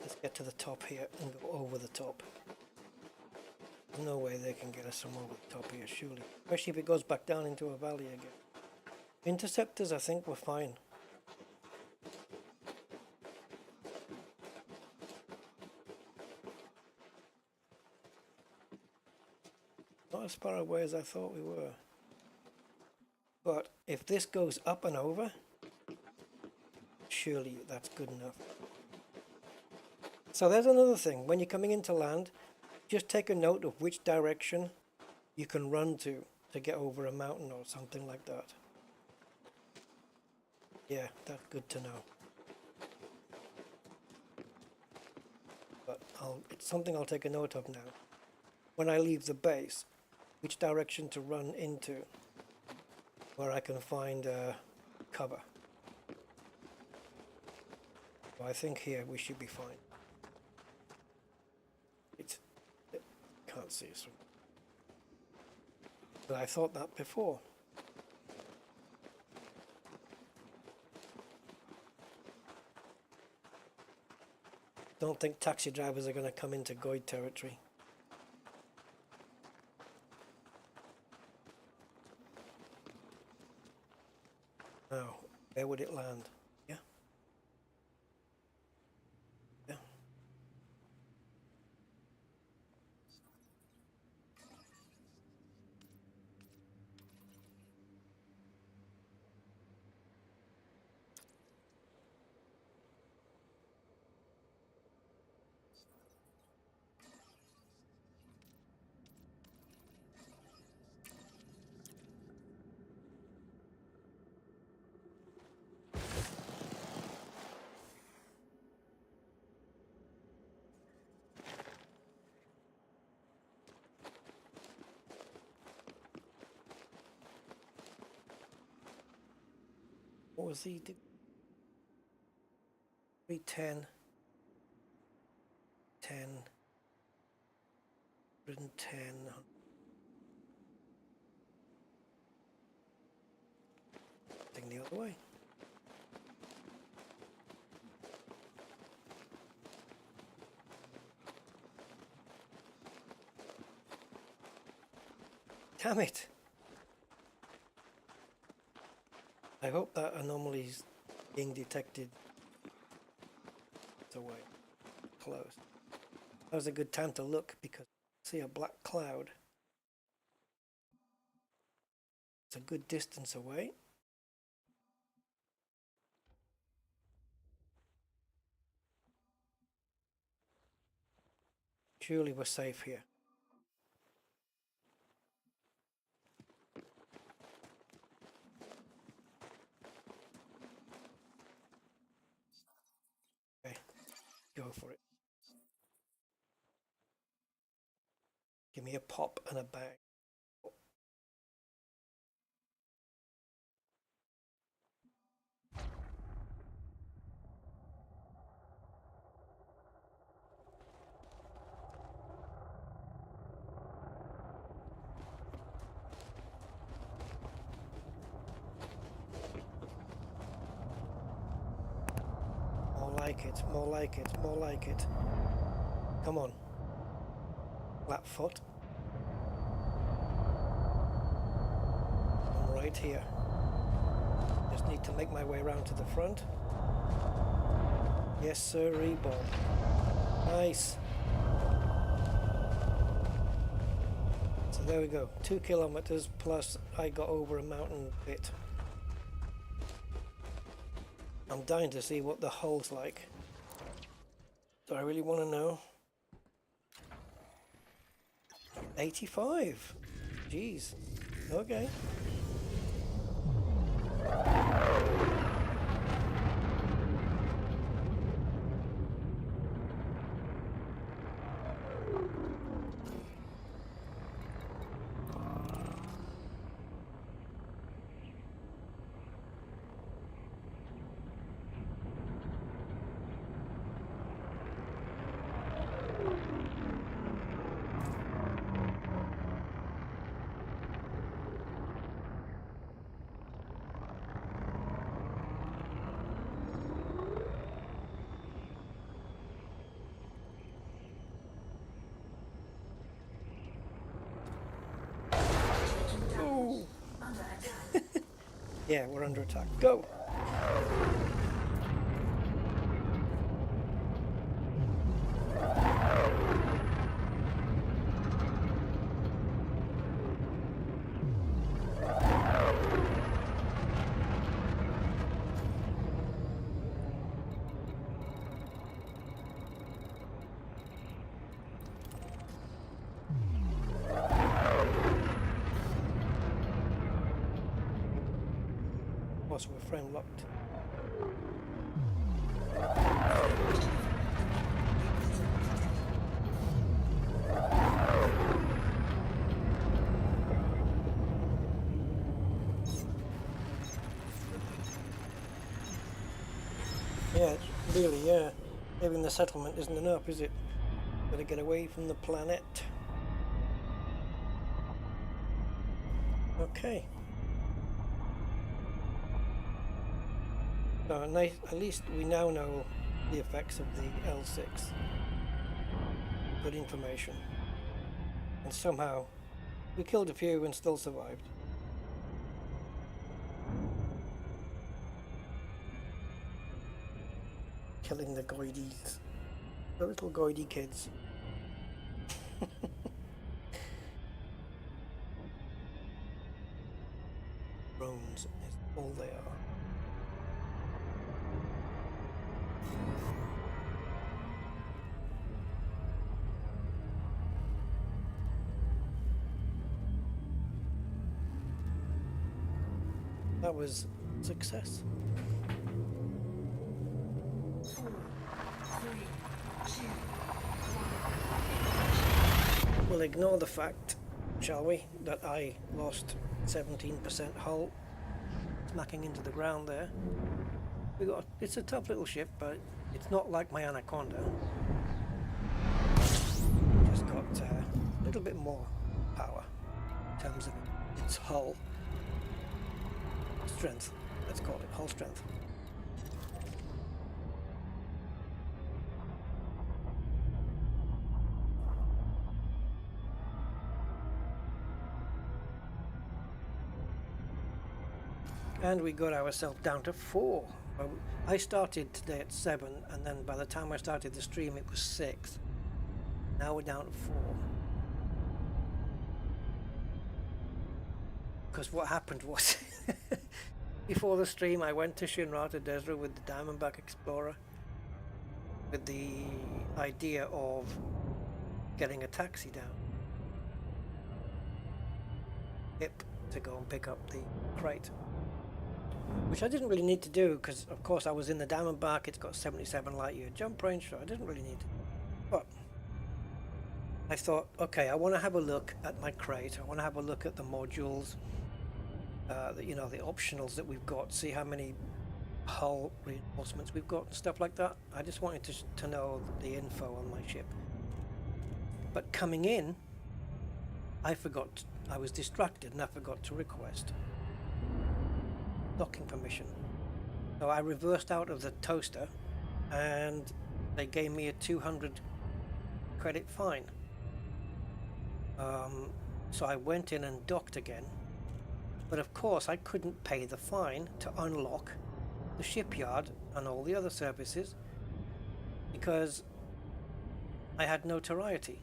Let's get to the top here and go over the top. There's no way they can get us from over the top here, surely. Especially if it goes back down into a valley again. Interceptors, I think we're fine. Not as far away as I thought we were. But if this goes up and over, surely that's good enough. So there's another thing. When you're coming into land, just take a note of which direction you can run to get over a mountain or something like that. Yeah, that's good to know. But it's something I'll take a note of now. When I leave the base, which direction to run into, where I can find cover. So I think here we should be fine. It can't see us. But I thought that before. Don't think taxi drivers are going to come into Goid territory. Now, where would it land? Yeah. Yeah. What was he? 310, 10, 110. Thing the other way. Damn it! I hope that anomaly's being detected. It's away. Close. That was a good time to look because I see a black cloud. It's a good distance away. Surely we're safe here. Okay, go for it. Give me a pop and a bag. More like it, more like it, more like it. Come on. Flat foot. I'm right here. Just need to make my way around to the front. Yes, sir, Bob. Nice. So there we go. 2 kilometers plus I got over a mountain bit. I'm dying to see what the hull's like. Do I really want to know? 85. Jeez. Okay. Yeah, we're under attack. Go! So we're frame locked. Yeah, really, yeah. Even the settlement isn't enough, is it? Gotta get away from the planet. Okay. So nice, at least we now know the effects of the L6. Good information. And somehow we killed a few and still survived. Killing the goidies. The little goidie kids. Drones is all they are. That was success. 4, 3, 2, 1. We'll ignore the fact, shall we, that I lost 17% hull smacking into the ground there. It's a tough little ship, but it's not like my Anaconda. Just got a little bit more power in terms of its hull strength. Let's call it hull strength. And we got ourselves down to 4. I started today at 7, and then by the time I started the stream it was 6. Now we're down to 4. Because what happened was, before the stream I went to Shinrata Desra with the Diamondback Explorer with the idea of getting a taxi down hip to go and pick up the crate, which I didn't really need to do because of course I was in the Diamondback. It's got 77 light year jump range, so I didn't really need to. But I thought, okay, I want to have a look at my crate. I want to have a look at the modules, you know, the optionals that we've got, see how many hull reinforcements we've got and stuff like that. I just wanted to know the info on my ship. But coming in, I was distracted and I forgot to request docking permission. So I reversed out of the toaster and they gave me a 200 credit fine. So I went in and docked again, but of course I couldn't pay the fine to unlock the shipyard and all the other services because I had notoriety.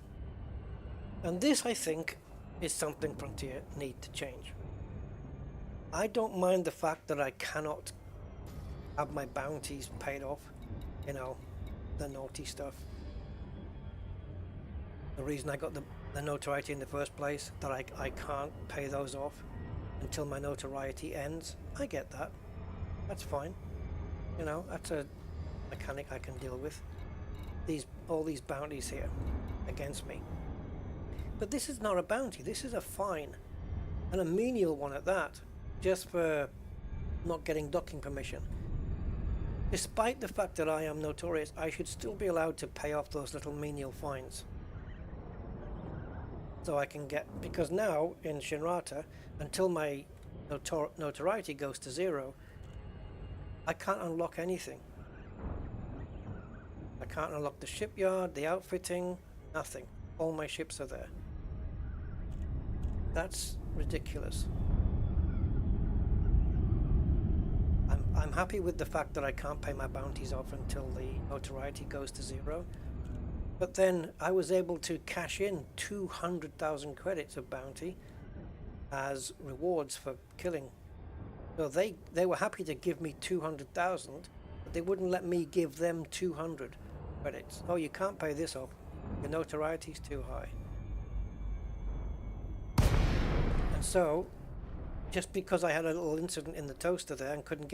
And this, I think, is something Frontier need to change. I don't mind the fact that I cannot have my bounties paid off, you know, the naughty stuff. The reason I got the notoriety in the first place, that I can't pay those off until my notoriety ends. I get that. That's fine. You know, that's a mechanic I can deal with. All these bounties here against me. But this is not a bounty, this is a fine. And a menial one at that, just for not getting docking permission. Despite the fact that I am notorious, I should still be allowed to pay off those little menial fines. So I can get, because now in Shinrata, until my notoriety goes to 0, I can't unlock anything. I can't unlock the shipyard, the outfitting, nothing. All my ships are there. That's ridiculous. I'm happy with the fact that I can't pay my bounties off until the notoriety goes to 0. But then I was able to cash in 200,000 credits of bounty as rewards for killing. So they were happy to give me 200,000, but they wouldn't let me give them 200 credits. Oh, you can't pay this off. Your notoriety's too high. And so, just because I had a little incident in the toaster there and couldn't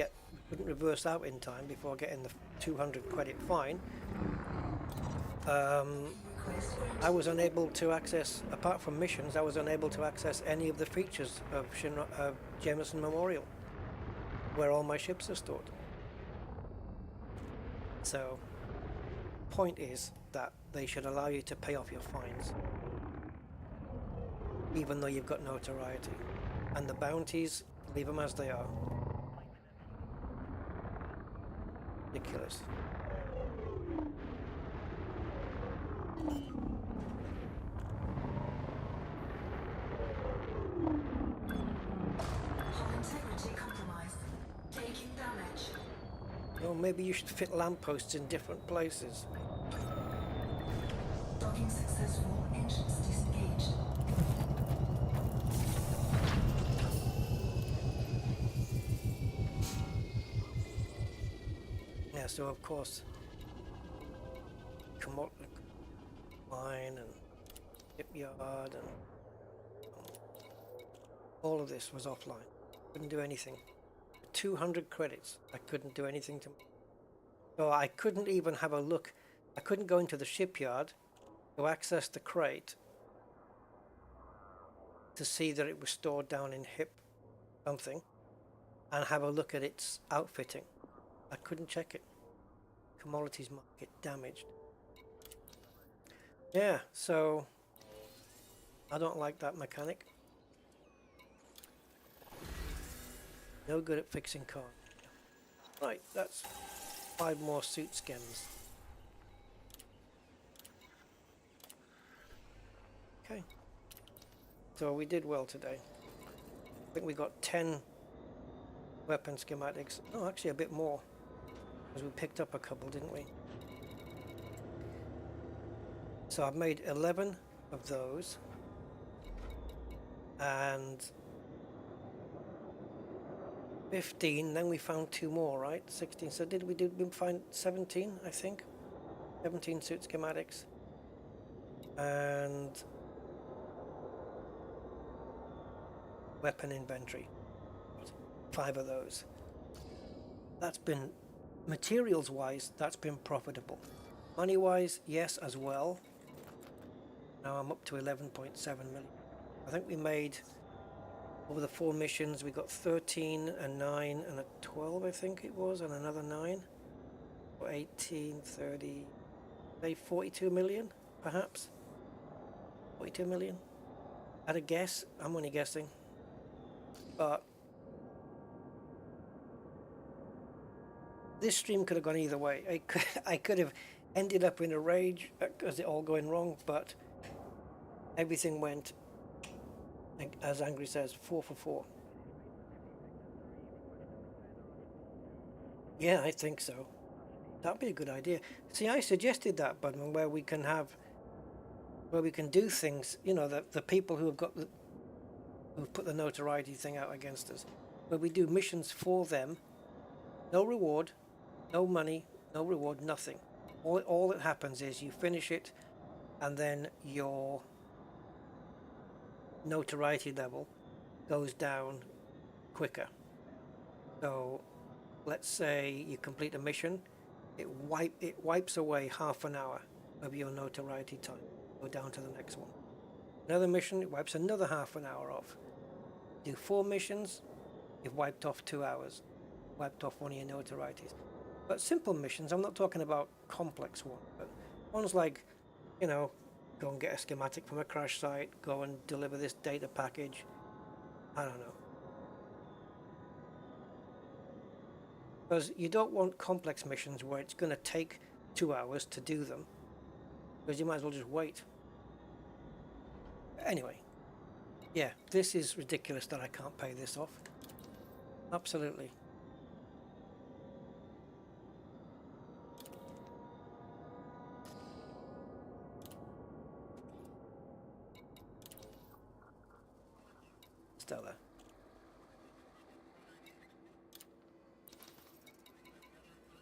reverse out in time before getting the 200 credit fine, I was unable to access, apart from missions, I was unable to access any of the features of Jameson Memorial, where all my ships are stored. So, point is that they should allow you to pay off your fines, even though you've got notoriety. And the bounties, leave them as they are. Ridiculous. Integrity compromised. Taking damage. Or maybe you should fit lampposts in different places. Docking successful. Engines disengaged. Yeah, so of course, line and shipyard and all of this was offline. Couldn't do anything. 200 credits. I couldn't do anything to. So I couldn't even have a look. I couldn't go into the shipyard to access the crate to see that it was stored down in HIP something and have a look at its outfitting. I couldn't check it. Commodities market damaged. Yeah, so I don't like that mechanic. No good at fixing cars. Right, that's 5 more suit schems. Okay. So we did well today. I think we got 10 weapon schematics. Oh, actually a bit more. Because we picked up a couple, didn't we? So I've made 11 of those. And 15, then we found 2 more, right? 16. So did we find 17, I think? 17 suit schematics. and weapon inventory. 5 of those. That's been, materials wise, that's been profitable. Money wise, yes, as well. Now I'm up to 11.7 million. I think we made, over the 4 missions, we got 13, a 9, and a 12, I think it was, and another 9. Or 18, 30, say 42 million, perhaps? 42 million? At a guess, I'm only guessing. But this stream could have gone either way. I could have ended up in a rage because it all going wrong, but everything went, as Angry says, 4 for 4. Yeah, I think so. That'd be a good idea. See, I suggested that, Budman, where we can do things, you know, the people who have who've put the notoriety thing out against us, where we do missions for them, no reward, no money, no reward, nothing. All that happens is you finish it, and then your notoriety level goes down quicker. So let's say you complete a mission, it wipes away half an hour of your notoriety time. Go down to the next one. Another mission, it wipes another half an hour off. Do 4 missions, you've wiped off 2 hours, wiped off one of your notorieties. But simple missions, I'm not talking about complex ones, but ones like, you know, go and get a schematic from a crash site, go and deliver this data package, I don't know. Because you don't want complex missions where it's going to take 2 hours to do them, because you might as well just wait. Anyway, yeah, this is ridiculous that I can't pay this off. Absolutely. Still there.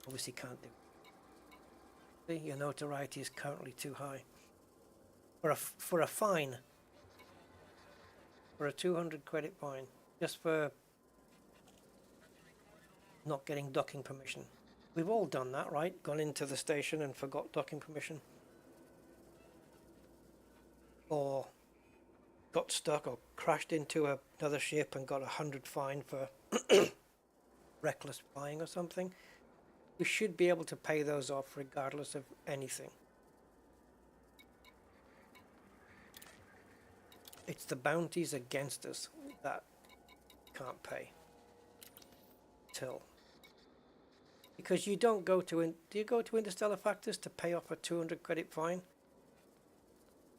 Obviously can't do. See, your notoriety is currently too high. For a fine, for a 200 credit fine, just for not getting docking permission. We've all done that, right? Gone into the station and forgot docking permission. Or got stuck or crashed into another ship and got 100 fine for reckless flying or something. We should be able to pay those off regardless of anything. It's the bounties against us that can't pay. Till. Because you don't go to, do you go to Interstellar Factors to pay off a 200 credit fine?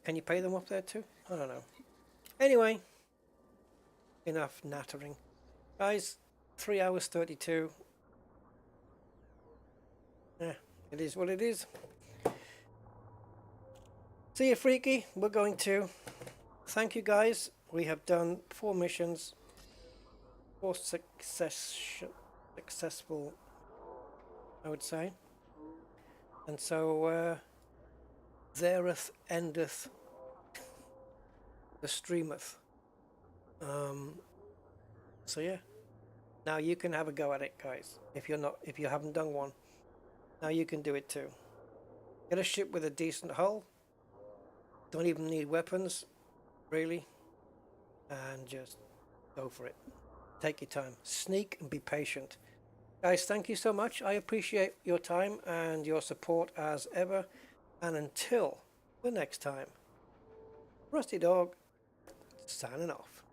Can you pay them off there too? I don't know. Anyway, enough nattering. Guys, 3 hours 32. Yeah, it is what it is. See you, Freaky. We're going to thank you guys. We have done 4 missions, 4 successful, I would say. And so thereth endeth the streameth. So yeah, now you can have a go at it, guys. If you haven't done one, now you can do it too. Get a ship with a decent hull. Don't even need weapons, really, and just go for it. Take your time, sneak and be patient. Guys, thank you so much. I appreciate your time and your support as ever. And until the next time, Rusty Dog signing off.